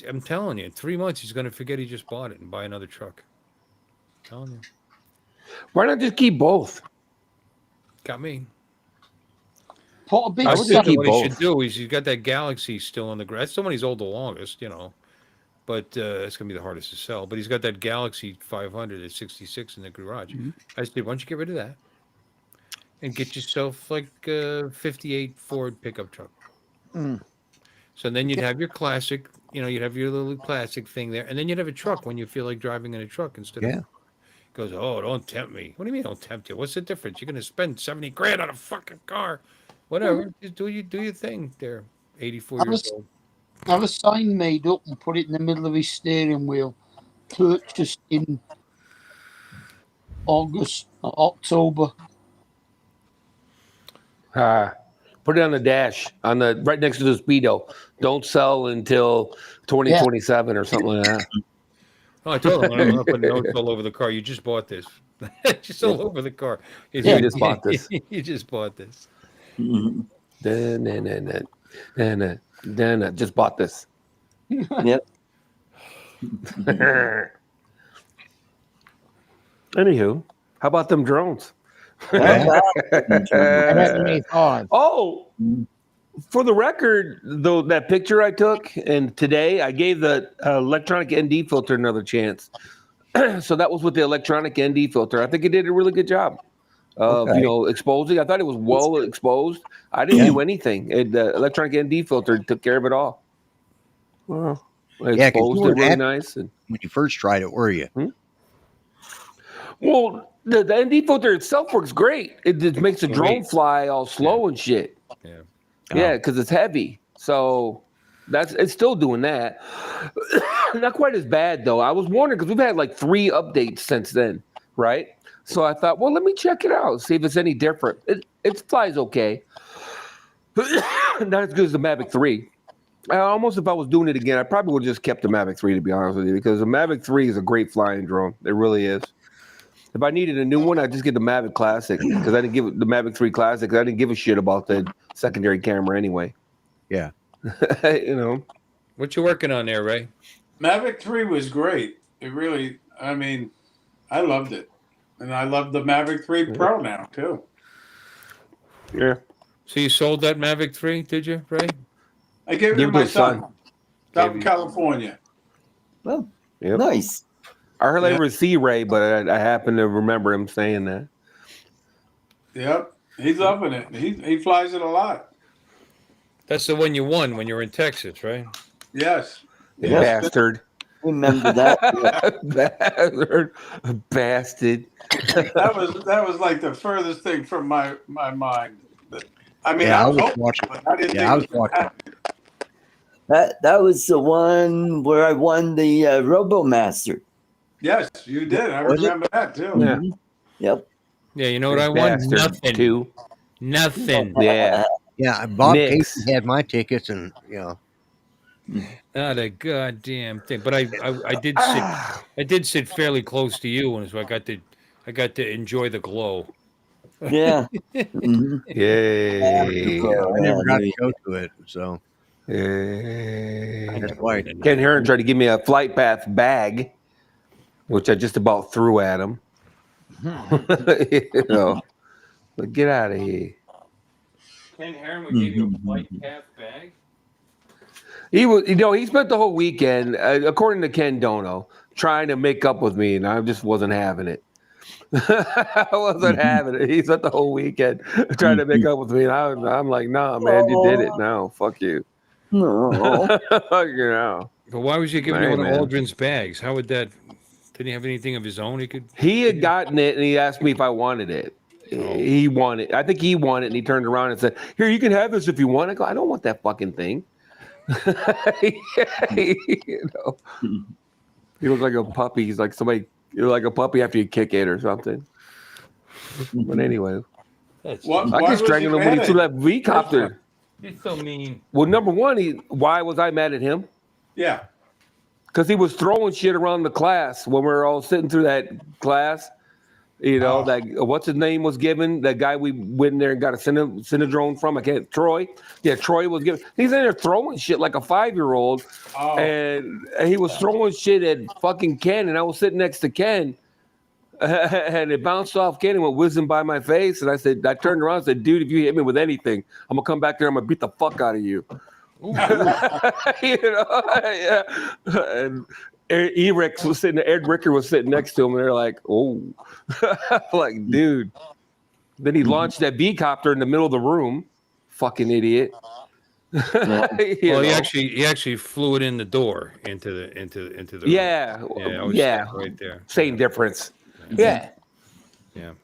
I'm telling you, in 3 months he's going to forget he just bought it and buy another truck. I'm telling you. Why not just keep both? Got me. Put a big I was thinking keep what he should both. do is he's got that Galaxy still on the ground. That's the one he's owned the longest, but it's going to be the hardest to sell. But he's got that Galaxy 500 at 66 in the garage. I said, why don't you get rid of that and get yourself like a 58 Ford pickup truck? So then you'd have your classic, you'd have your little classic thing there, and then you'd have a truck when you feel like driving in a truck instead of. Goes, oh, don't tempt me. What do you mean don't tempt you? What's the difference? You're going to spend 70 grand on a fucking car. Whatever. Just do your thing there. 84 years old. Have a sign made up and put it in the middle of his steering wheel. Purchased in August or October. Put it on the dash, right next to the Speedo. Don't sell until 2027 or something like that. Oh, I told him I'm going to put notes all over the car. You just bought this. Just all over the car. You just bought this. You just bought this. Just bought this. Yep. Anywho, how about them drones? Oh, for the record, though, that picture I took and today, I gave the electronic ND filter another chance. So that was with the electronic ND filter. I think it did a really good job of exposing. I thought it was well exposed. I didn't do anything. The electronic ND filter took care of it all. Well, exposed it really nice. And when you first tried it, were you? Well, the ND filter itself works great. It just makes the drone fly all slow and shit. Yeah, because it's heavy. So it's still doing that. Not quite as bad though. I was wondering because we've had like 3 updates since then, right? So I thought, well, let me check it out, see if it's any different. It flies okay. Not as good as the Mavic 3. Almost if I was doing it again, I probably would have just kept the Mavic 3 to be honest with you, because the Mavic 3 is a great flying drone. It really is. If I needed a new one, I'd just get the Mavic Classic because I didn't give the Mavic 3 Classic. I didn't give a shit about the secondary camera anyway. Yeah. What you working on there, Ray? Mavic 3 was great. It really, I mean, I loved it. And I love the Mavic 3 Pro now, too. Yeah. So you sold that Mavic 3, did you, Ray? I gave it to my son. Out in California. Well, nice. I heard they were C-Ray, but I happen to remember him saying that. Yep. He's loving it. He flies it a lot. That's the one you won when you were in Texas, right? Yes. Bastard. Remember that? Bastard. That was like the furthest thing from my mind. But, I mean, I I was was watching. I didn't think I was it was watching. That was the one where I won the RoboMaster. Yes, you did. I remember that too. Yeah. Yep. Yeah, you know what I won? Nothing. Too. Nothing. Yeah. Yeah, Bob Casey had my tickets, and Not a goddamn thing. But I did sit fairly close to you, and so I got to enjoy the glow. Yeah. Yay. I never got to go to it, so. That's why Ken Heron tried to give me a flight path bag, which I just about threw at him. But get out of here. Ken Heron would give you a flight path bag? He spent the whole weekend, according to Ken Dono, trying to make up with me, and I just wasn't having it. I wasn't having it. He spent the whole weekend trying to make up with me, and I'm like, nah, man, you did it. No, fuck you. No. But why was you giving you one of Aldrin's bags? How would that? Did he have anything of his own? He had gotten it, and he asked me if I wanted it. He wanted. I think he wanted, and he turned around and said, "Here, you can have this if you want." I go, "I don't want that fucking thing." He looks like a puppy. He's like somebody. You're like a puppy after you kick it or something. But anyway, I can strangle him when he threw that V-copter. You're so mean. Well, number one, why was I mad at him? Yeah. Because he was throwing shit around the class when we were all sitting through that class. You know, that what's his name was given? That guy we went in there and got a Cinedrone from. I can't. Troy. Yeah, Troy was given. He's in there throwing shit like a 5-year-old, and he was throwing shit at fucking Ken, and I was sitting next to Ken, and it bounced off Ken and went whizzing by my face, and I turned around and said, "Dude, if you hit me with anything, I'm gonna come back there. I'm gonna beat the fuck out of you." You know, yeah. And Ed Ricker was sitting next to him, and they're like, "Oh," like, dude. Then he launched that V-copter in the middle of the room. Fucking idiot. Well, he actually flew it in the door into the yeah, room. Yeah, right there. Same difference. Yeah. I'm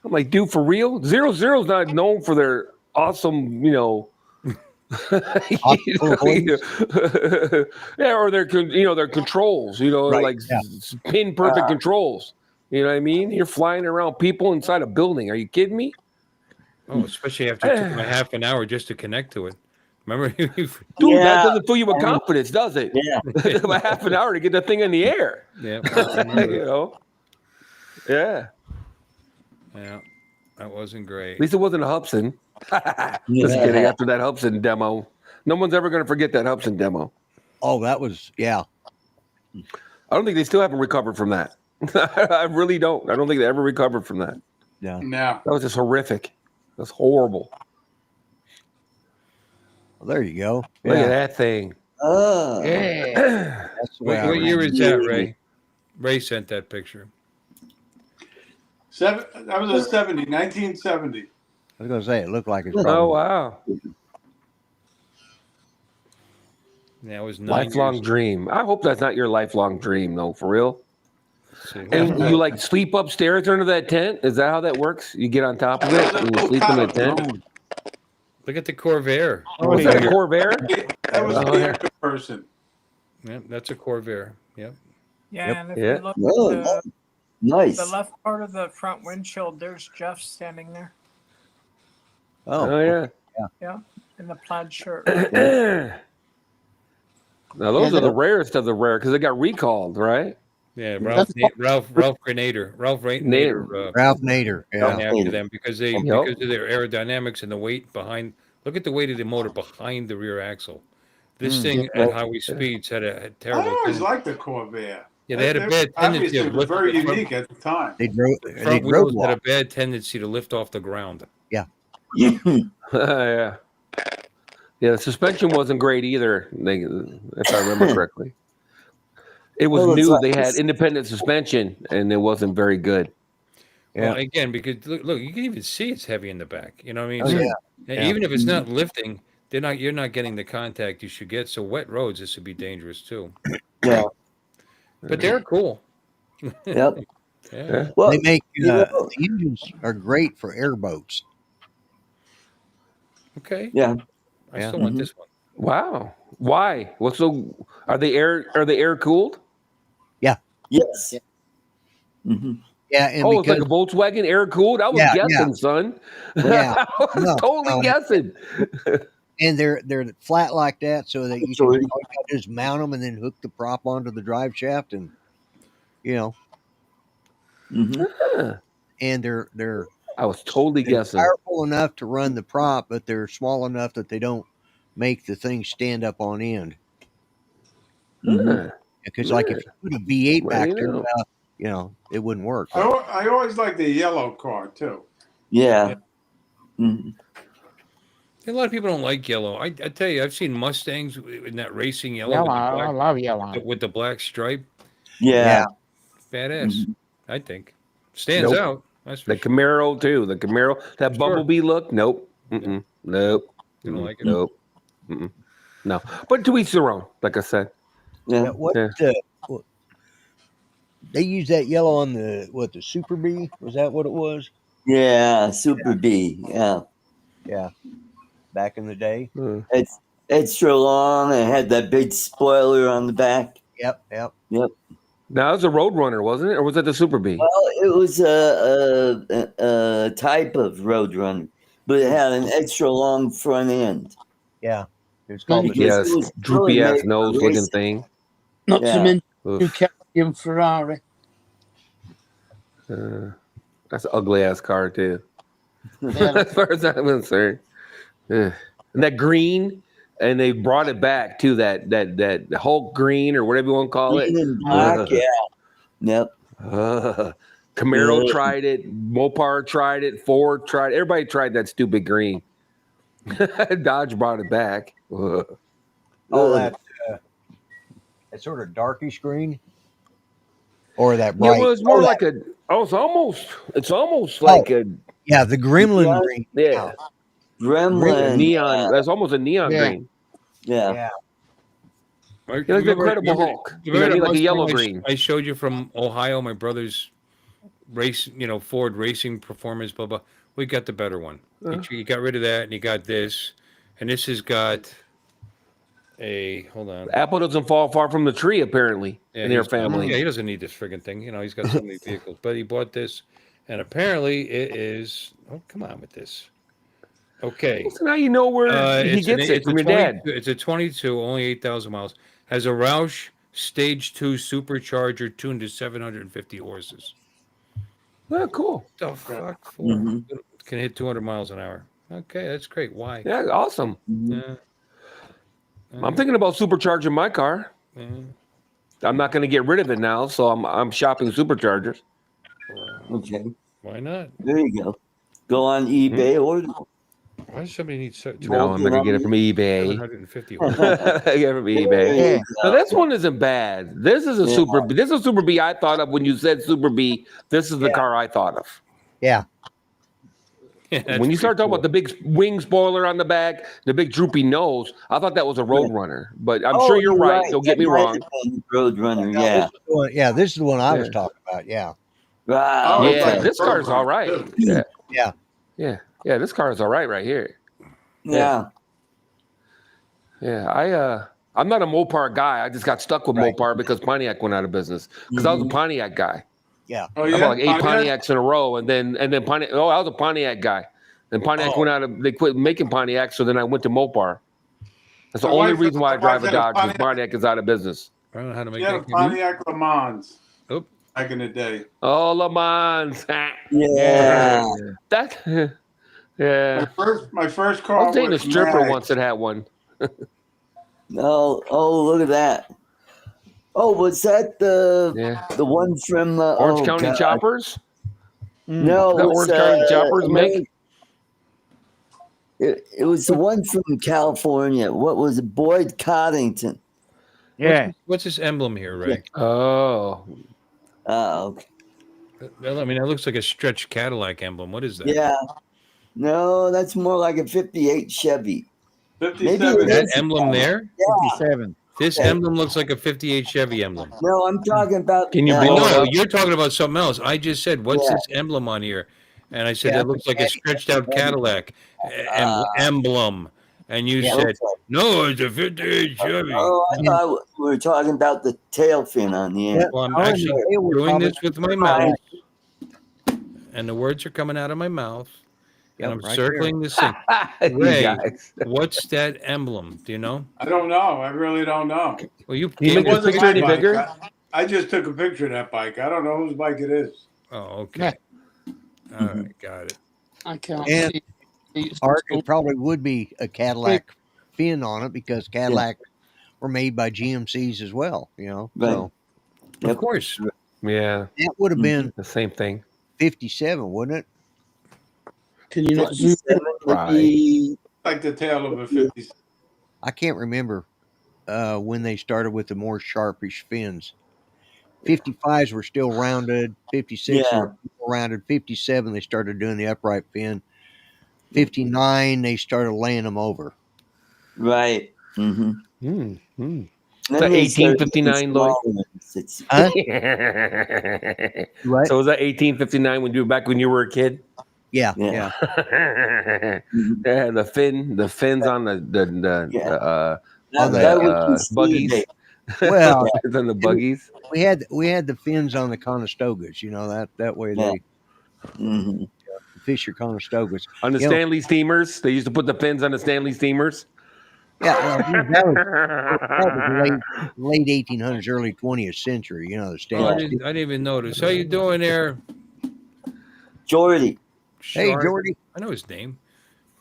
like, dude, for real? 0-0's not known for their awesome, you know. Yeah, or their controls, you know, right. Like pin perfect controls. You know what I mean? You're flying around people inside a building. Are you kidding me? Oh, especially after it took him a half an hour just to connect to it. Remember? Dude, that doesn't fill you with confidence, does it? Yeah. A half an hour to get the thing in the air. Yeah. You know? Yeah. Yeah. That wasn't great. At least it wasn't a Hubson. Just kidding. After that Hubson demo, no one's ever going to forget that Hubson demo. Oh, that was, yeah. I don't think they still haven't recovered from that. I really don't. I don't think they ever recovered from that. Yeah. No. That was just horrific. That's horrible. Well, there you go. Look at that thing. Oh. Yeah. That's what year is that, Ray? Ray sent that picture. That was a 1970. I was going to say, it looked like it's Oh, wow. Yeah, it was 9 lifelong years. Dream. I hope that's not your lifelong dream, though, for real. And you like sleep upstairs under that tent? Is that how that works? You get on top of it and you sleep in the tent? Look at the Corvair. Oh, is that a Corvair? That was a air person. Yeah, that's a Corvair. Yep. Yeah, and if you look at nice. the left part of the front windshield, there's Jeff standing there. Oh yeah. Yeah, in the plaid shirt. Now those are the rarest of the rare because they got recalled, right? Yeah, Ralph Grenader. Ralph Nader. Yeah. After them because of their aerodynamics and the weight behind. Look at the weight of the motor behind the rear axle. This thing at highway speeds had a terrible. I always liked the Corvair. Yeah, they had a bad tendency. It was very unique at the time. Front wheels had a bad tendency to lift off the ground. Yeah. Yeah. Yeah, the suspension wasn't great either, if I remember correctly. It was new. They had independent suspension, and it wasn't very good. Yeah. Well, again, because look, you can even see it's heavy in the back. You know what I mean? Even if it's not lifting, you're not getting the contact you should get. So wet roads, this would be dangerous too. Yeah. But they're cool. Yep. Yeah. Well, they make the engines are great for airboats. Okay. Yeah. I still want this one. Wow. Why? What's so? Are they air cooled? Yeah. Yes. Mm-hmm. Yeah. And it's like a Volkswagen air cooled. I was guessing, son. Yeah. I was totally guessing. And they're flat like that, so that you can just mount them and then hook the prop onto the drive shaft, and and they're. I was totally guessing. Powerful enough to run the prop, but they're small enough that they don't make the thing stand up on end. Because like if you put a V8 back there, it wouldn't work. I always like the yellow car too. Yeah. A lot of people don't like yellow. I tell you, I've seen Mustangs in that racing yellow. I love yellow. With the black stripe. Yeah. Badass, I think. Stands out. That's the Camaro too. The Camaro, that Bumblebee look. Nope. Nope. You don't like it? Nope. No. But to each their own, like I said. Yeah. They use that yellow on the Super B? Was that what it was? Yeah, Super B. Yeah. Yeah. Back in the day. It's extra long and had that big spoiler on the back. Yep. Now it was a Roadrunner, wasn't it, or was it the Super B? Well, it was a type of Roadrunner, but it had an extra long front end. Yeah, it's called droopy ass nose looking thing. Not to mention Ducati and Ferrari. That's an ugly ass car too. Yeah. As far as I'm concerned. And that green, and they brought it back to that Hulk green or whatever you want to call it. Green and black, yeah. Yep. Camaro tried it, Mopar tried it, Ford tried it. Everybody tried that stupid green. Dodge brought it back. Oh, that sort of darkish green, or that bright. Yeah, well, it's more like a. Oh, it's almost like a. Yeah, the gremlin green. Yeah, gremlin neon. That's almost a neon green. Yeah. Like the Incredible Hulk. You know what I mean? Like a yellow green. I showed you from Ohio, my brother's race, Ford racing performance, blah, blah. We got the better one. You got rid of that, and you got this. And this has got hold on. Apple doesn't fall far from the tree, apparently, in their family. Yeah, he doesn't need this friggin' thing. He's got so many vehicles. But he bought this, and apparently it is... Oh, come on with this. Okay. So now you know where he gets it from your dad. It's a 22, only 8,000 miles. Has a Roush Stage 2 supercharger tuned to 750 horses. Oh, cool. What the fuck for? Can hit 200 miles an hour. Okay, that's great. Why? Yeah, awesome. Yeah. I'm thinking about supercharging my car. I'm not going to get rid of it now, so I'm shopping superchargers. Okay. Why not? There you go. Go on eBay or... Why does somebody need No, I'm going to get it from eBay. 750 Get it from eBay. Now, this one isn't bad. This is a Super B. This is a Super B I thought of when you said Super B. This is the car I thought of. Yeah. When you start talking about the big wing spoiler on the back, the big droopy nose, I thought that was a Roadrunner. But I'm sure you're right. Don't get me wrong. Roadrunner, yeah. This is the one I was talking about. Yeah. Wow. Yeah, this car's all right. Yeah. This car is all right here. Yeah. I'm not a Mopar guy. I just got stuck with Mopar because Pontiac went out of business. Because I was a Pontiac guy. Yeah. Oh, I yeah. bought like 8 Pontiacs in a row, and then Pontiac. Oh, I was a Pontiac guy. And Pontiac went out of. They quit making Pontiacs, so then I went to Mopar. That's the only reason why I drive a Dodge. Because Pontiac is out of business. I don't know how to make Yeah, that. Pontiac Le Mans. Oh. Back in the day. Oh, Le Mans. Yeah. That. Yeah. My first car. I was dating a stripper Nite. once that had one. Oh, look at that. Oh, was that the one from Orange County Choppers? No, that Orange County Choppers make. It was the one from California. What was it? Boyd Coddington. Yeah. What's this emblem here, Ray? Oh. Okay. I mean, it looks like a stretched Cadillac emblem. What is that? Yeah. No, that's more like a 58 Chevy. 57. That emblem there? Yeah. 57. This emblem looks like a 58 Chevy emblem. No, I'm talking about. Can you blow it No, up? you're talking about something else. I just said, what's this emblem on here? And I said, that looks like a stretched out Cadillac emblem. And you said, no, it's a 58 Chevy. Oh, I thought we were talking about the tail fin on the end. Well, I'm actually doing this with my mouth. And the words are coming out of my mouth. And I'm circling this thing. Ray, what's that emblem? Do you know? I don't know. I really don't know. Well, it wasn't any bigger. I just took a picture of that bike. I don't know whose bike it is. Oh, okay. All right, got it. I can't And see. it probably would be a Cadillac fin on it because Cadillac were made by GMCs as well, So Of course. Yeah. that would have been the same thing. 57, wouldn't it? Can you not zoom in? Right. Like the tail of a 50. I can't remember when they started with the more sharpish fins. 55s were still rounded. 56 were rounded. 57, they started doing the upright fin. 59, they started laying them over. Right. Mm-hmm. Mm-hmm. The 1859 Lloyd. Huh? So was that 1859 when you were back when you were a kid? Yeah. Yeah, the fins on the buggies. Well, on the buggies. We had the fins on the Conestogas, that way they fish your Conestogas. On the Stanley steamers, they used to put the fins on the Stanley steamers. Yeah, that was late 1800s, early 20th century. The Oh, I Stanley. didn't even notice. How you doing there? Jordy. Hey, Shard. Jordy. I know his name.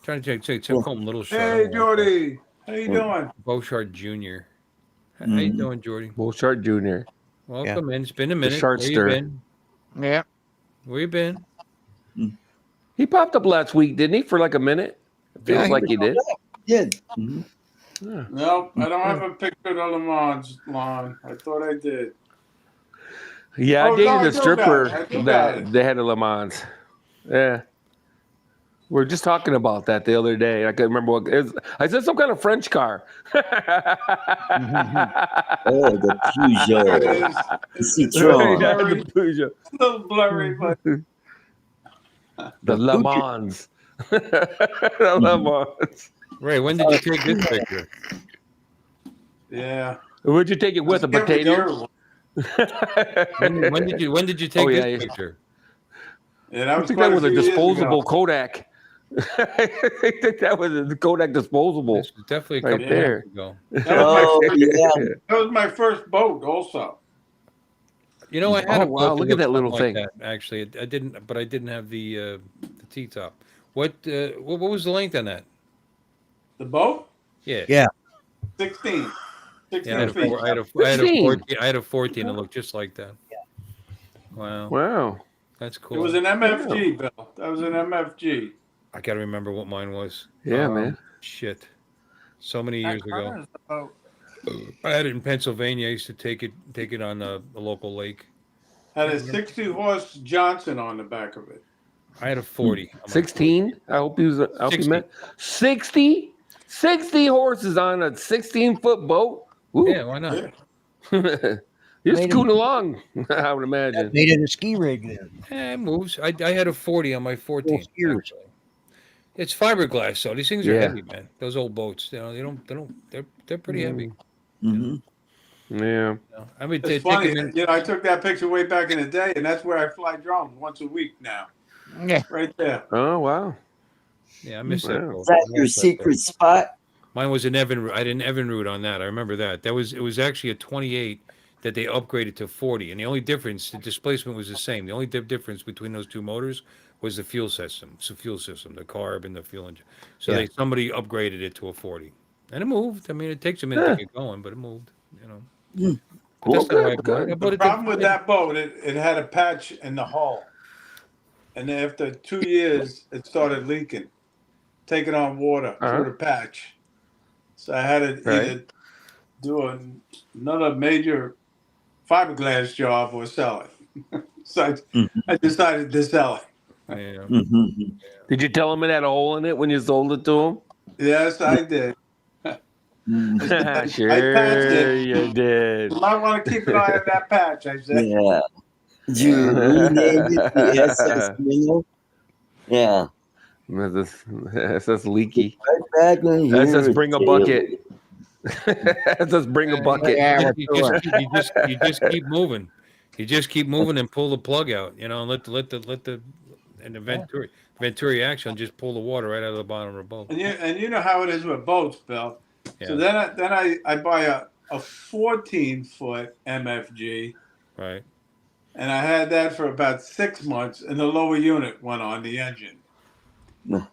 I'm trying to call him Little Shard. Hey, Jordy. How you doing? Beauchard Jr. How you doing, Jordy? Beauchard Jr. Welcome in. It's been a The minute. Where you Sharkster. been? Yeah. Where you been? He popped up last week, didn't he? For like a minute. It feels like he did. Yeah. Nope, I don't have a picture of the Le Mans lawn. I thought I did. Yeah, I Oh, dated no, I a do stripper got it. I do got that it. they had a Le Mans. Yeah. We are just talking about that the other day. I can't remember what it was. I said some kind of French car. Oh, the There it Peugeot. is. The It's a little Citroen. Yeah, blurry. the Peugeot. It's a little blurry, but The Le Mans. The Le Mans. Ray, when did you take this picture? yeah. Would you take it with a Let's get potato? When did you take this picture? Yeah, that I was think quite that was a few years disposable ago. Kodak. I think that was a Kodak disposable. This is definitely a Right couple there. years ago. That was my first boat, also. You know, I had a boat wow, look at that looked little something thing. like that, actually, I didn't, but I didn't have the T-top. What was the length on that? The boat? Yeah. Yeah. 16. 16 Yeah, I had a feet. four- I had a 14. I had a 14 that looked just like that. Wow. Wow. That's cool. It was an MFG, Bill. That was an MFG. I gotta remember what mine was. Yeah, man. Shit. So many years ago. Is the boat. I had it in Pennsylvania. I used to take it on a local lake. Had a 60-horse Johnson on the back of it. I had a 40. 16? I hope he was. I hope he 60. meant 60. 60 horses on a 16-foot boat. Ooh. Yeah, why not? You're Made scooting along, I would imagine. Made it a ski rig then. Yeah, it moves. I had a 40 on my 14. Years. Actually. It's fiberglass, though. These things are Yeah. heavy, man. Those old boats, they're pretty heavy. Mm-hmm. Yeah. I mean, It's funny. I took that picture way back in the day, and that's where I fly drones once a week now. Yeah. Right there. Oh, wow. Yeah, I miss that Wow. boat. Is that I your miss that secret boat. spot? Mine was an Evinrude. I did an Evinrude on that. I remember that. It was actually a 28 that they upgraded to 40, and the only difference, the displacement was the same. The only difference between those two motors was the fuel system. It's the fuel system, the carb and the fuel engine. So somebody upgraded it to a 40, and it moved. I mean, it takes a minute to get going, but it moved. You know. But that's not how I bought it. I bought The it problem with that boat, it had a patch in the hull. And after 2 years, it started leaking, taking on water through the patch. So I had to either do another major fiberglass job or sell it. So I decided to sell it. Yeah. Mm-hmm. Did you tell him it had a hole in it when you sold it to him? Yes, I did. Sure, I patched it. you did. You might want to keep an eye on that patch, I said. Yeah. Did you rename it the SS Minnow? Yeah. SS Leaky. Right back in here. SS Bring a bucket. SS Bring a bucket. You just keep moving. You just keep moving and pull the plug out. You know, and let the Venturi action just pull the water right out of the bottom of the boat. And you know how it is with boats, Bill. Yeah. So then I buy a 14-foot MFG. Right. And I had that for about 6 months, and the lower unit went on the engine.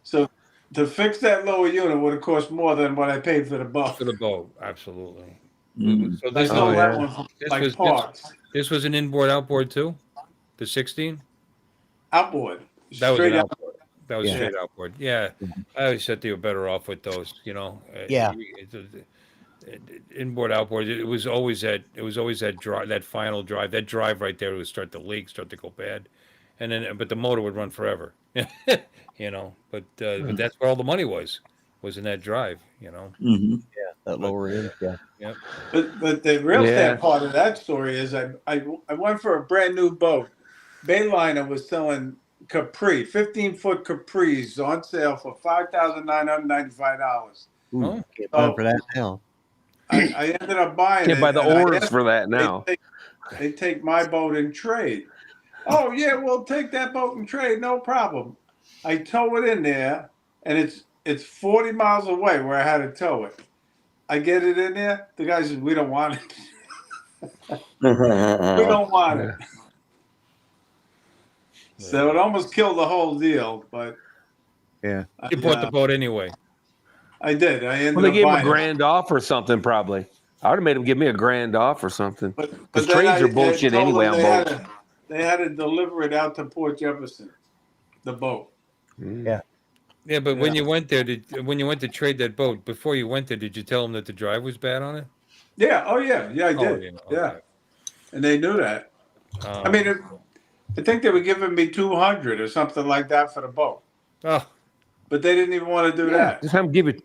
So to fix that lower unit would have cost more than what I paid for the boat. For the boat, absolutely. Mm. So I this, sold that one for like parts. This was an inboard outboard too? The 16? Outboard. That was Straight an out. outboard. That was straight outboard. Yeah. I always said they were better off with those, you know. Yeah. Inboard outboard, it was always that drive, that final drive, that drive right there would start to leak, start to go bad. And then but the motor would run forever. You know, but that's where all the money was in that drive, you know. Mm-hmm. Yeah, that lower end. Yeah. Yep. But the real sad part of that story is I went for a brand new boat. Bayliner was selling Capri, 15-foot Capris on sale for $5,995. Ooh, can't buy for that now. I ended up buying Can't it. buy the and oars for that now. They take my boat in trade. Oh yeah, we'll take that boat in trade, no problem. I tow it in there, and it's 40 miles away where I had to tow it. I get it in there. The guy says, "We don't want it. We don't want it." So it almost killed the whole deal, but yeah, you bought the boat anyway. I did. I ended Well, they up gave him a buying it. grand off or something, probably. I would have made him give me a grand off or something. But Because then trades I are bullshit told anyway them on boats. they had to deliver it out to Port Jefferson, the boat. yeah. Yeah, but Yeah. when you went there, when you went to trade that boat, before you went there, did you tell them that the drive was bad on it? Yeah. Oh yeah. Yeah, I Oh, did. yeah. Yeah. Okay. And they knew that. I mean, I think they were giving me 200 or something like that for the boat, oh, but they didn't even want to do that. Just have him give it.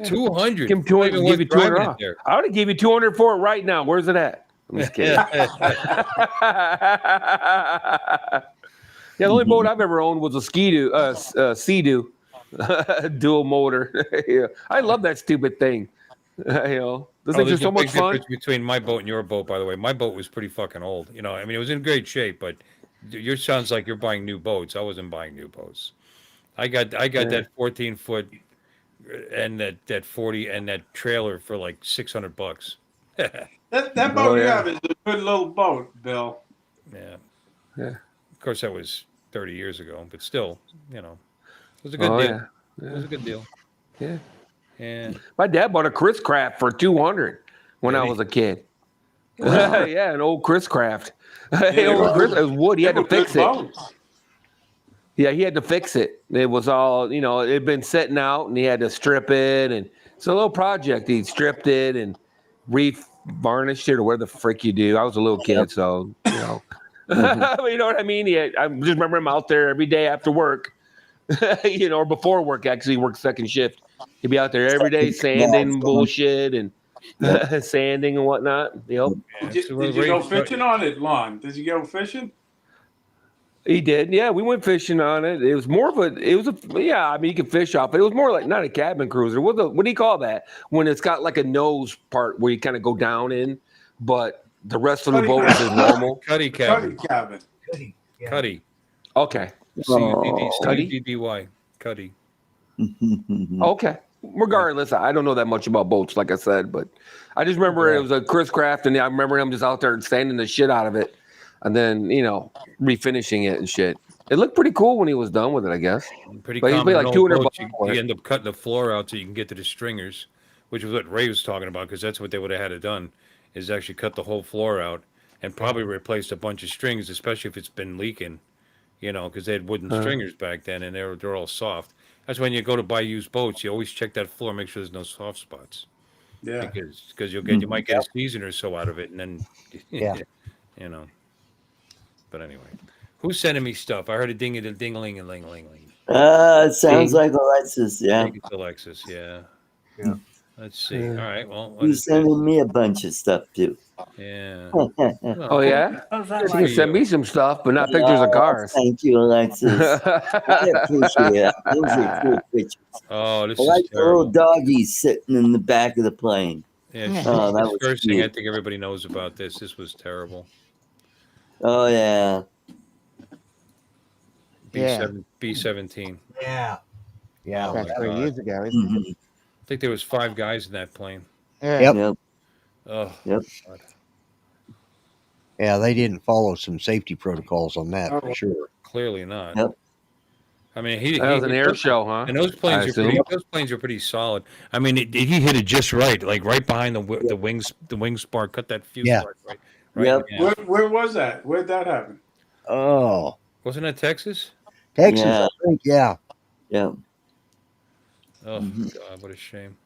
200. Give him 200. Give you 200 off. There. I would have give you 200 for it right now. Where's it at? I'm just kidding. Yeah, the only boat I've ever owned was a Sea-Doo, dual motor. Yeah. I love that stupid thing. Those things are so much fun. Between my boat and your boat, by the way. My boat was pretty fucking old. I mean, it was in great shape, but yours sounds like you're buying new boats. I wasn't buying new boats. I got that 14-foot and that 40 and that trailer for like $600. That boat you have is a good little boat, Bill. Yeah. Yeah. Of course, that was 30 years ago, but still, it was a good deal. Yeah. It was a good deal. Yeah. Yeah. My dad bought a Chris Craft for 200 when I was a kid. Yeah, an old Chris Craft. It was wood. He had to fix it. Yeah, he had to fix it. It was all, it had been sitting out, and he had to strip it. And it's a little project. He stripped it and varnished it, or whatever the frick you do. I was a little kid, so, you know what I mean? I just remember him out there every day after work, or before work. Actually, he worked second shift. He'd be out there every day sanding bullshit and sanding and whatnot. Yep. Did you go fishing on it, Lon? Did you go fishing? He did. Yeah, we went fishing on it. It was more of I mean, you can fish off it. It was more like not a cabin cruiser. What do you call that? When it's got like a nose part where you kind of go down in, but the rest of the boat is normal. Cuddy cabin. Cuddy. Okay. C-U-D-D-Y. Cuddy. Okay. Regardless, I don't know that much about boats, like I said, but I just remember it was a Chris Craft, and I remember him just out there sanding the shit out of it, and then refinishing it and shit. It looked pretty cool when he was done with it, I guess. Pretty but common. He paid like $200 you end up cutting the floor out so you can get to the stringers, which is what Ray was talking about, because that's what they would have had it done, is actually cut the whole floor out and probably replaced a bunch of strings, especially if it's been leaking, because they had wooden stringers back then, and they're all soft. That's when you go to buy used boats. You always check that floor, make sure there's no soft spots. Yeah, because you might get a season or so out of it, and then But anyway, who's sending me stuff? I heard a ding-a-ling a ling. It sounds like Alexis. Yeah, I think it's Alexis. Yeah. Let's see. All right. Well, he's sending me a bunch of stuff too. Yeah. Oh yeah. How's that You like? can send me some stuff, but not pictures of cars. Thank you, Alexis. I appreciate it. Those are cool pictures. Oh, this I is like the terrible. little doggies sitting in the back of the plane. Yeah, that the was first thing cute. I think everybody knows about this. This was terrible. Oh yeah. B-17. Yeah. Yeah. Oh, my About 3 God. years ago, isn't it? I think there was 5 guys in that plane. Yeah. Yep. Oh, Yep. God. Yeah, they didn't follow some safety protocols on that for sure. Clearly not. Yep. I mean, That was an air show, huh? And those planes are pretty solid. I mean, he hit it just right, like right behind the wing spark, cut that fuselage right. Yep. in half. Where was that? Where'd that happen? Oh, Wasn't that Texas? Texas, Yeah. I think. Yeah. Yeah. Oh God, what a shame.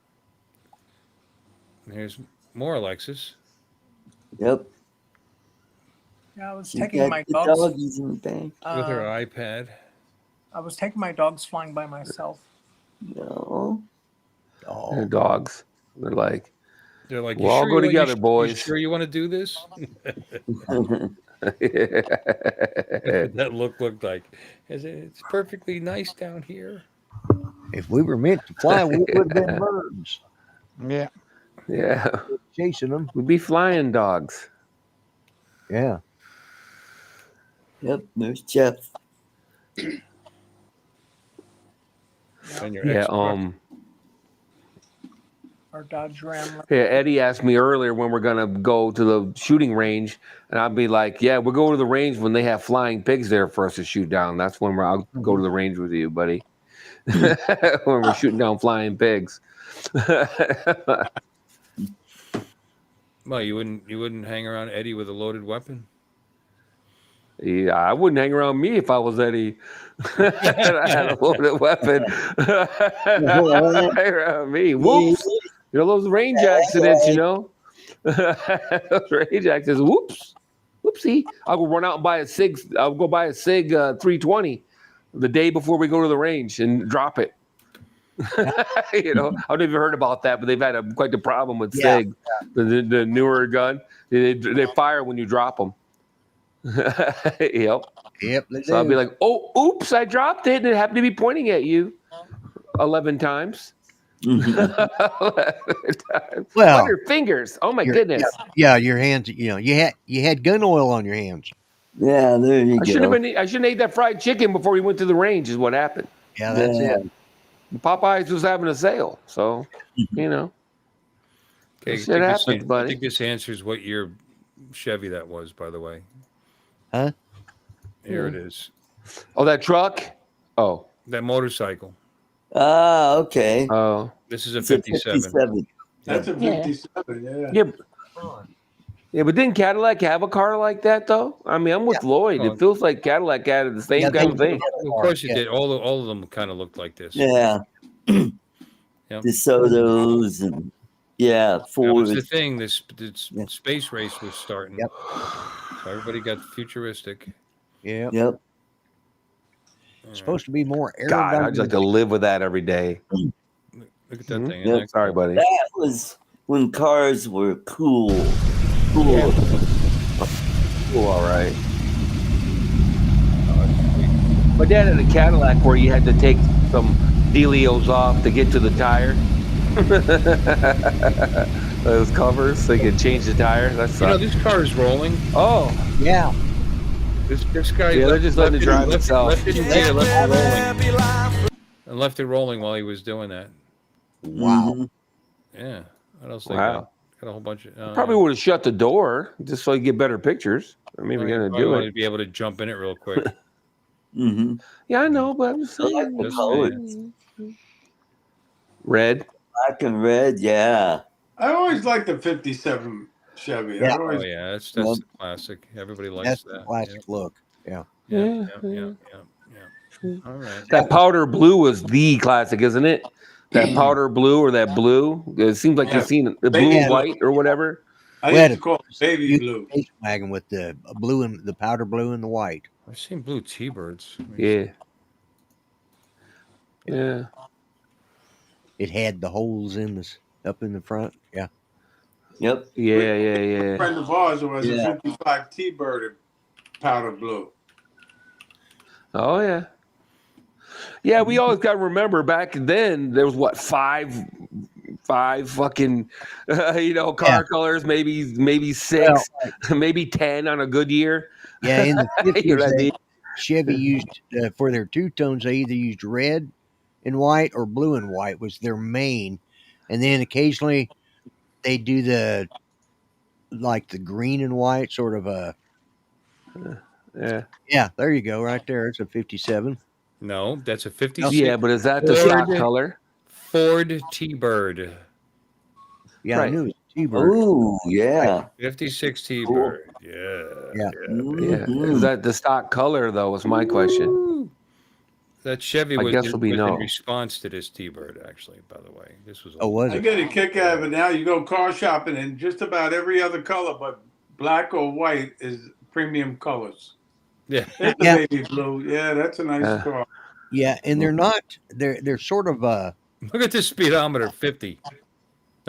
And here's more Alexis. Yep. Yeah, I was She taking got my the dogs. doggies in the bank. With her iPad. I was taking my dogs flying by myself. No. They're dogs. They're like, They're like, we'll all go together, you boys. sure you want to do this? That looked like. It's perfectly nice down here. If we were meant to fly, we would have been birds Yeah. Yeah. chasing them. We'd be flying dogs. Yeah. Yep. There's Jeff. And your Yeah. ex-truck. Our Dodge Ram. Yeah, Eddie asked me earlier when we're gonna go to the shooting range, and I'd be like, "Yeah, we'll go to the range when they have flying pigs there for us to shoot down. That's when I'll go to the range with you, buddy. When we're shooting down flying pigs." Well, you wouldn't hang around Eddie with a loaded weapon. Yeah, I wouldn't hang around me if I was Eddie. And I had a loaded weapon. Hang around me. Whoops. You know those range accidents, you know? Those range accidents. Whoops. Whoopsie. I'll go run out and buy a SIG. I'll go buy a SIG 320 the day before we go to the range and drop it. You know, I don't know if you heard about that, but they've had quite the problem with SIG. The newer gun. They fire when you drop them. Yep. So I'll be like, "Oh, oops! I dropped it, and it happened to be pointing at you 11 times." 11 times. Well, on your fingers. Oh my goodness! Yeah, your hands. You know, you had gun oil on your hands. Yeah, there you I go. I shouldn't have ate that fried chicken before we went to the range. Is what happened. Yeah, that's it. Popeyes was having a sale, so you know. Okay, shit happens, buddy. I think this answers what year Chevy that was, by the way. Huh? Here it is. Oh, that truck? Oh. That motorcycle. Ah, okay. Oh. This is a 57. That's a 57, yeah. Yeah, but didn't Cadillac have a car like that, though? I mean, I'm with Lloyd. It feels like Cadillac had the same kind of thing. Of course it did. All of them kind of looked like this. Yeah. Yep. DeSoto's and Ford. That was the Ford. thing. This space race was starting. Yep. So everybody got futuristic. Yep. Yep. Supposed to be more aerodynamic. God, I'd just like to live with that every day. Look at that thing. Yep. Sorry, buddy. That was when cars were cool. Cool. Cool, all right. My dad had a Cadillac where you had to take some dealios off to get to the tire. Those covers so you could change the tire. That's this car is rolling. Oh, yeah. This guy. Yeah, they're just letting it drive itself. Left it rolling. And left it rolling while he was doing that. Wow. Yeah. What else they Wow. got a whole bunch of. Probably would have shut the door just so you get better pictures. I mean, if you're gonna do it, be able to jump in it real quick. Yeah, I know, but I'm just I like saying. the colors. Red. Black and red, yeah. I always liked the 57 Chevy. Yeah. Oh yeah, that's the classic. Everybody likes That's that. the classic look. Yeah. Yeah. All right. That powder blue was the classic, isn't it? That powder blue or that blue. It seems like you've seen the blue and white or whatever. I used to call it baby blue. Wagon with the blue and the powder blue and the white. I've seen blue T-birds. Yeah. Yeah. It had the holes up in the front. Yeah. Yep. Yeah. A friend of ours was a 55 T-bird in powder blue. Oh yeah. Yeah, we always got to remember back then there was what five fucking car colors, maybe 6, maybe 10 on a good year. Yeah, in the 50s, You know what I mean? Chevy used for their two-tones, they either used red and white or blue and white was their main, and then occasionally they do the green and white sort of a. Yeah, there you go, right there. It's a 57. No, that's a 56. Yeah, but is that the stock color? Ford T-bird. Yeah, Right. I knew it was a T-bird. Ooh, yeah. 56 T-bird. Yeah. Is that the stock color though? Was my question. That Chevy I was, guess in, will be was no. in response to this T-bird, actually. By the way, this was. Oh, was I it? get a kick out of it now. You go car shopping and just about every other color but black or white is premium colors. Yeah. It's a baby blue. Yeah, that's a nice car. Yeah, and they're not. They're sort of Look at this speedometer, 50.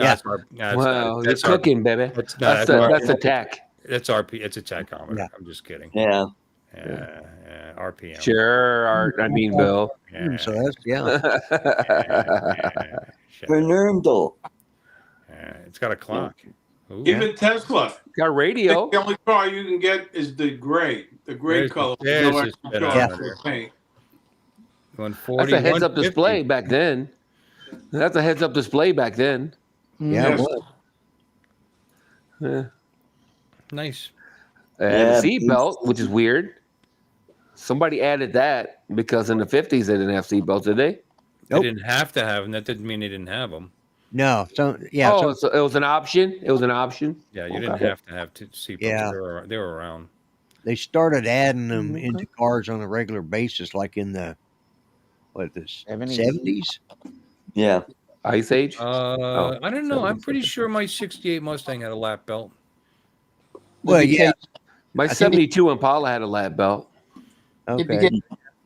No, Yeah. Wow, you're cooking, baby. That's the tech. That's RP. It's a tachometer. Yeah. I'm just kidding. Yeah. RPM. Sure, Bill. So that's Fernando. It's got a clock. Ooh. Even Tesla. Got radio. The only car you can get is the gray color. There's No this extra speedometer. charge for paint. Going That's a heads-up 41.50. display back then. That's a heads-up display back then. Yeah, it Yes. was. Yeah. Nice. It had a seat belt, which is weird. Somebody added that because in the 50s they didn't have seat belts, did they? They didn't have to have them. That didn't mean they didn't have them. No. So it was an option. It was an option. Yeah, you didn't have to have seatbelts. Yeah. They were around. They started adding them into cars on a regular basis, like in the 70s. Yeah. Ice Age. I don't know. I'm pretty sure my '68 Mustang had a lap belt. Well, yeah. My '72 Impala had a lap belt. It began in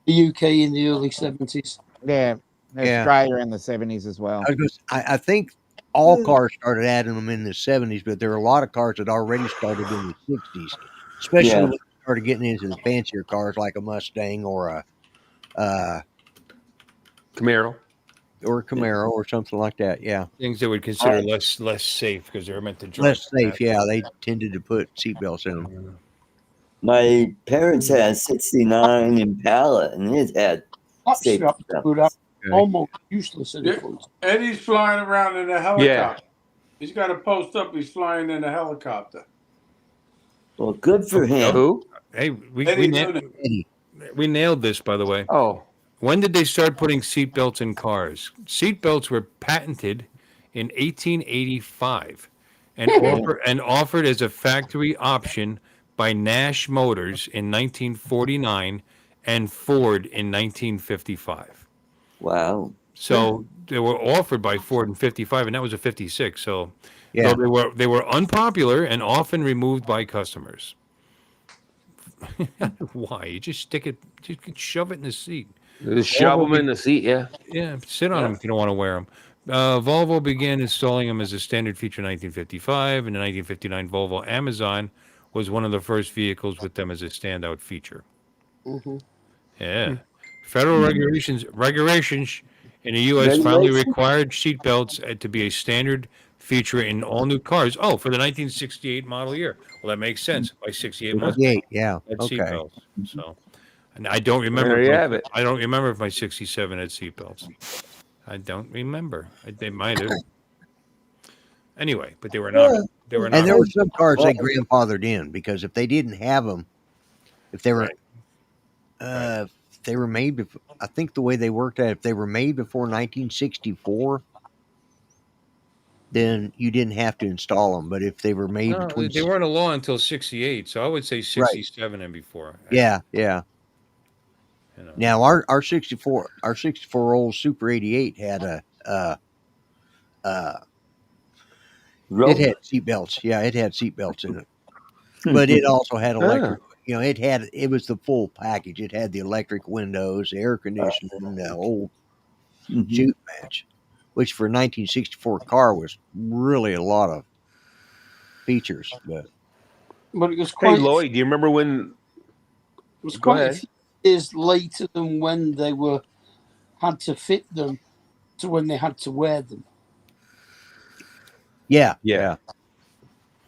the UK in the early 70s. Yeah, Australia in the 70s as well. I think all cars started adding them in the 70s, but there are a lot of cars that already started in the 60s, especially when you started getting into the fancier cars like a Mustang or a Camaro. Or something like that. Yeah, things they would consider less safe because they were meant to drive. Less safe. Yeah, they tended to put seatbelts in them. My parents had a '69 Impala, and it had safety belts. Almost useless in the front. Eddie's flying around in a helicopter. He's got a post up. He's flying in a helicopter. Well, good for him. Who? Hey, we nailed this, by the way. Oh. When did they start putting seatbelts in cars? Seatbelts were patented in 1885 and offered as a factory option by Nash Motors in 1949 and Ford in 1955. Wow. So they were offered by Ford in 55, and that was a 56. So they were unpopular and often removed by customers. Why? You just stick it, you can shove it in the seat. Just shove them in the seat, yeah. Yeah, sit on them if you don't want to wear them. Volvo began installing them as a standard feature in 1955. In 1959, Volvo Amazon was one of the first vehicles with them as a standout feature. Mm-hmm. Yeah. Federal regulations in the U.S. finally required seatbelts to be a standard feature in all new cars. Oh, for the 1968 model year. Well, that makes sense. By 68 Mustang, yeah, had okay. seatbelts. So, and I don't remember. There you have it. I don't remember if my '67 had seatbelts. I don't remember. They might have. Anyway, but they were not. They were not. And there were some cars they grandfathered in because if they didn't have them, if they were, if they were made before, I think the way they worked at, if they were made before 1964, then you didn't have to install them. But if they were made between, they weren't a law until '68, so I would say '67 and before. Yeah. You know. Now our 64 old Super 88 had it had seatbelts. Yeah, it had seatbelts in it, but it also had electric. You know, it was the full package. It had the electric windows, the air conditioning, the whole shoot match, which for a 1964 car was really a lot of features. But it was quite. Hey Lloyd, do you remember when? It was quite a few years later than when they had to fit them to when they had to wear them. Yeah.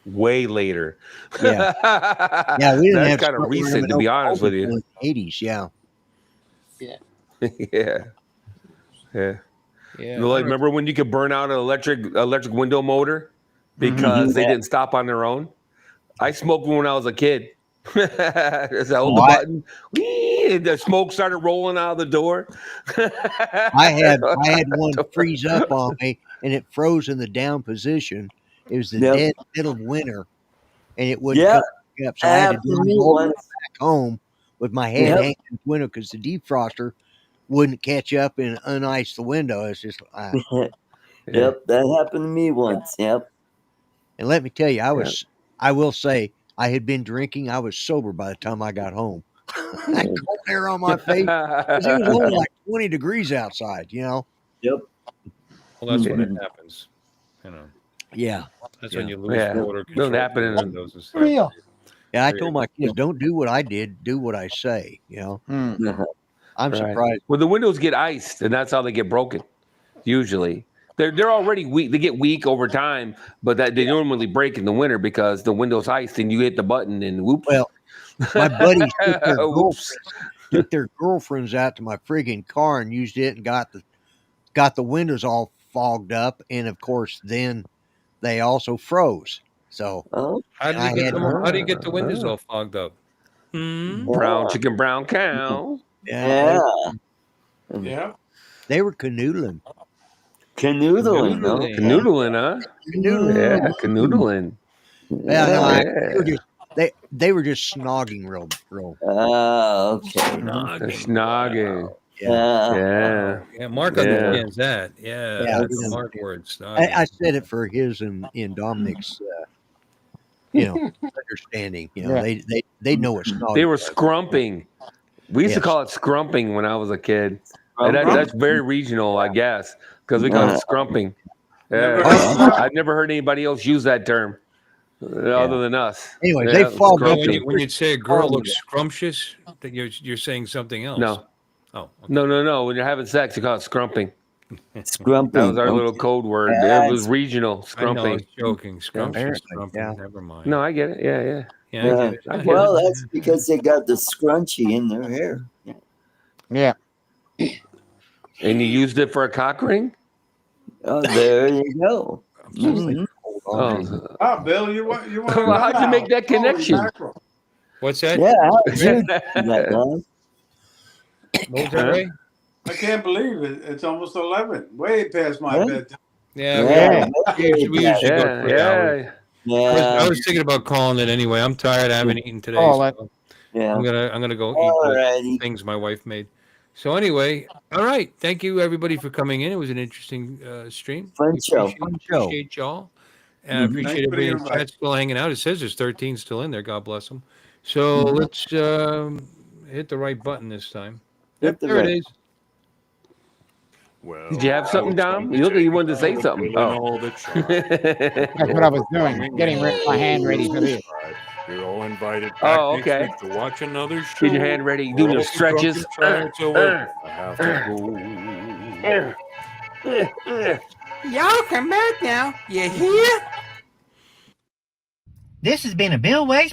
Way later. Yeah, we didn't have kind of recent, to be honest with you. In the 80s, yeah. Like, remember when you could burn out an electric window motor because they didn't stop on their own? I smoked one when I was a kid. Just hold the button, and the smoke started rolling out of the door. I had one freeze up on me, and it froze in the down position. It was the dead middle of winter, and it wouldn't come up. So I had to go back home with my head hanging in the window because the defroster wouldn't catch up and unice the window. It's just that happened to me once. Yep. And let me tell you, I will say, I had been drinking. I was sober by the time I got home. I had cold air on my face because it was only like 20 degrees outside, you know? Yep. Well, that's when it happens, you know. Yeah. That's when you lose water control. Don't happen in windows and stuff. Yeah, I told my kids, don't do what I did, do what I say, you know? I'm surprised. Well, the windows get iced, and that's how they get broken, usually. They're already weak. They get weak over time, but they normally break in the winter because the window's iced and you hit the button and whoops. Well, my buddies took their girlfriends out to my friggin' car and used it and got the windows all fogged up. And of course, then they also froze. So how do you get the windows all fogged up? Brown chicken, brown cow. Yeah. Yeah. They were canoodling. Canoodling, no? Canoodling, huh? Canoodling. Yeah, canoodling. Yeah, no, they were just snogging real. Okay. Snogging. Yeah. Mark understands that. Yeah, that's the Mark word. I said it for his and Dominic's, understanding. They know what snogging. They were scrumping. We used to call it scrumping when I was a kid. And that's very regional, I guess, because we call it scrumping. I've never heard anybody else use that term other than us. Anyway, they fogged up. When you say a girl looks scrumptious, that you're saying something else. No. Oh. Okay. No. When you're having sex, you call it scrumping. Scrumping. That was our little code word. It was regional. Scrumping. I know, I was joking. Scrumptious. Scrumping. Never mind. No, I get it. Yeah. I get it. Well, that's because they got the scrunchie in their hair. Yeah. And you used it for a cock ring? Oh, there you go. Bill, you want Well, how'd you make that connection? What's that? Yeah, how'd you do that, Don? What was that, Ray? I can't believe it. It's almost 11. Way past my bedtime. Yeah. We usually go 3 hours. Yeah. I was thinking about calling it anyway. I'm tired. I haven't eaten today. So I'm gonna go eat the things my wife made. So anyway, all right. Thank you everybody for coming in. It was an interesting stream. Fun show. Appreciate y'all. And I appreciate everybody in chat still hanging out. It says there's 13 still in there. God bless them. So let's hit the right button this time. There it is. Well, did you have something, Dom? You look like you wanted to say something. Oh. That's what I was doing. Getting my hand ready for this. You're all invited back okay. next week to watch another show. Get your hand ready. Do your stretches. I have to go. Y'all come back now. You hear? This has been a Bill Waste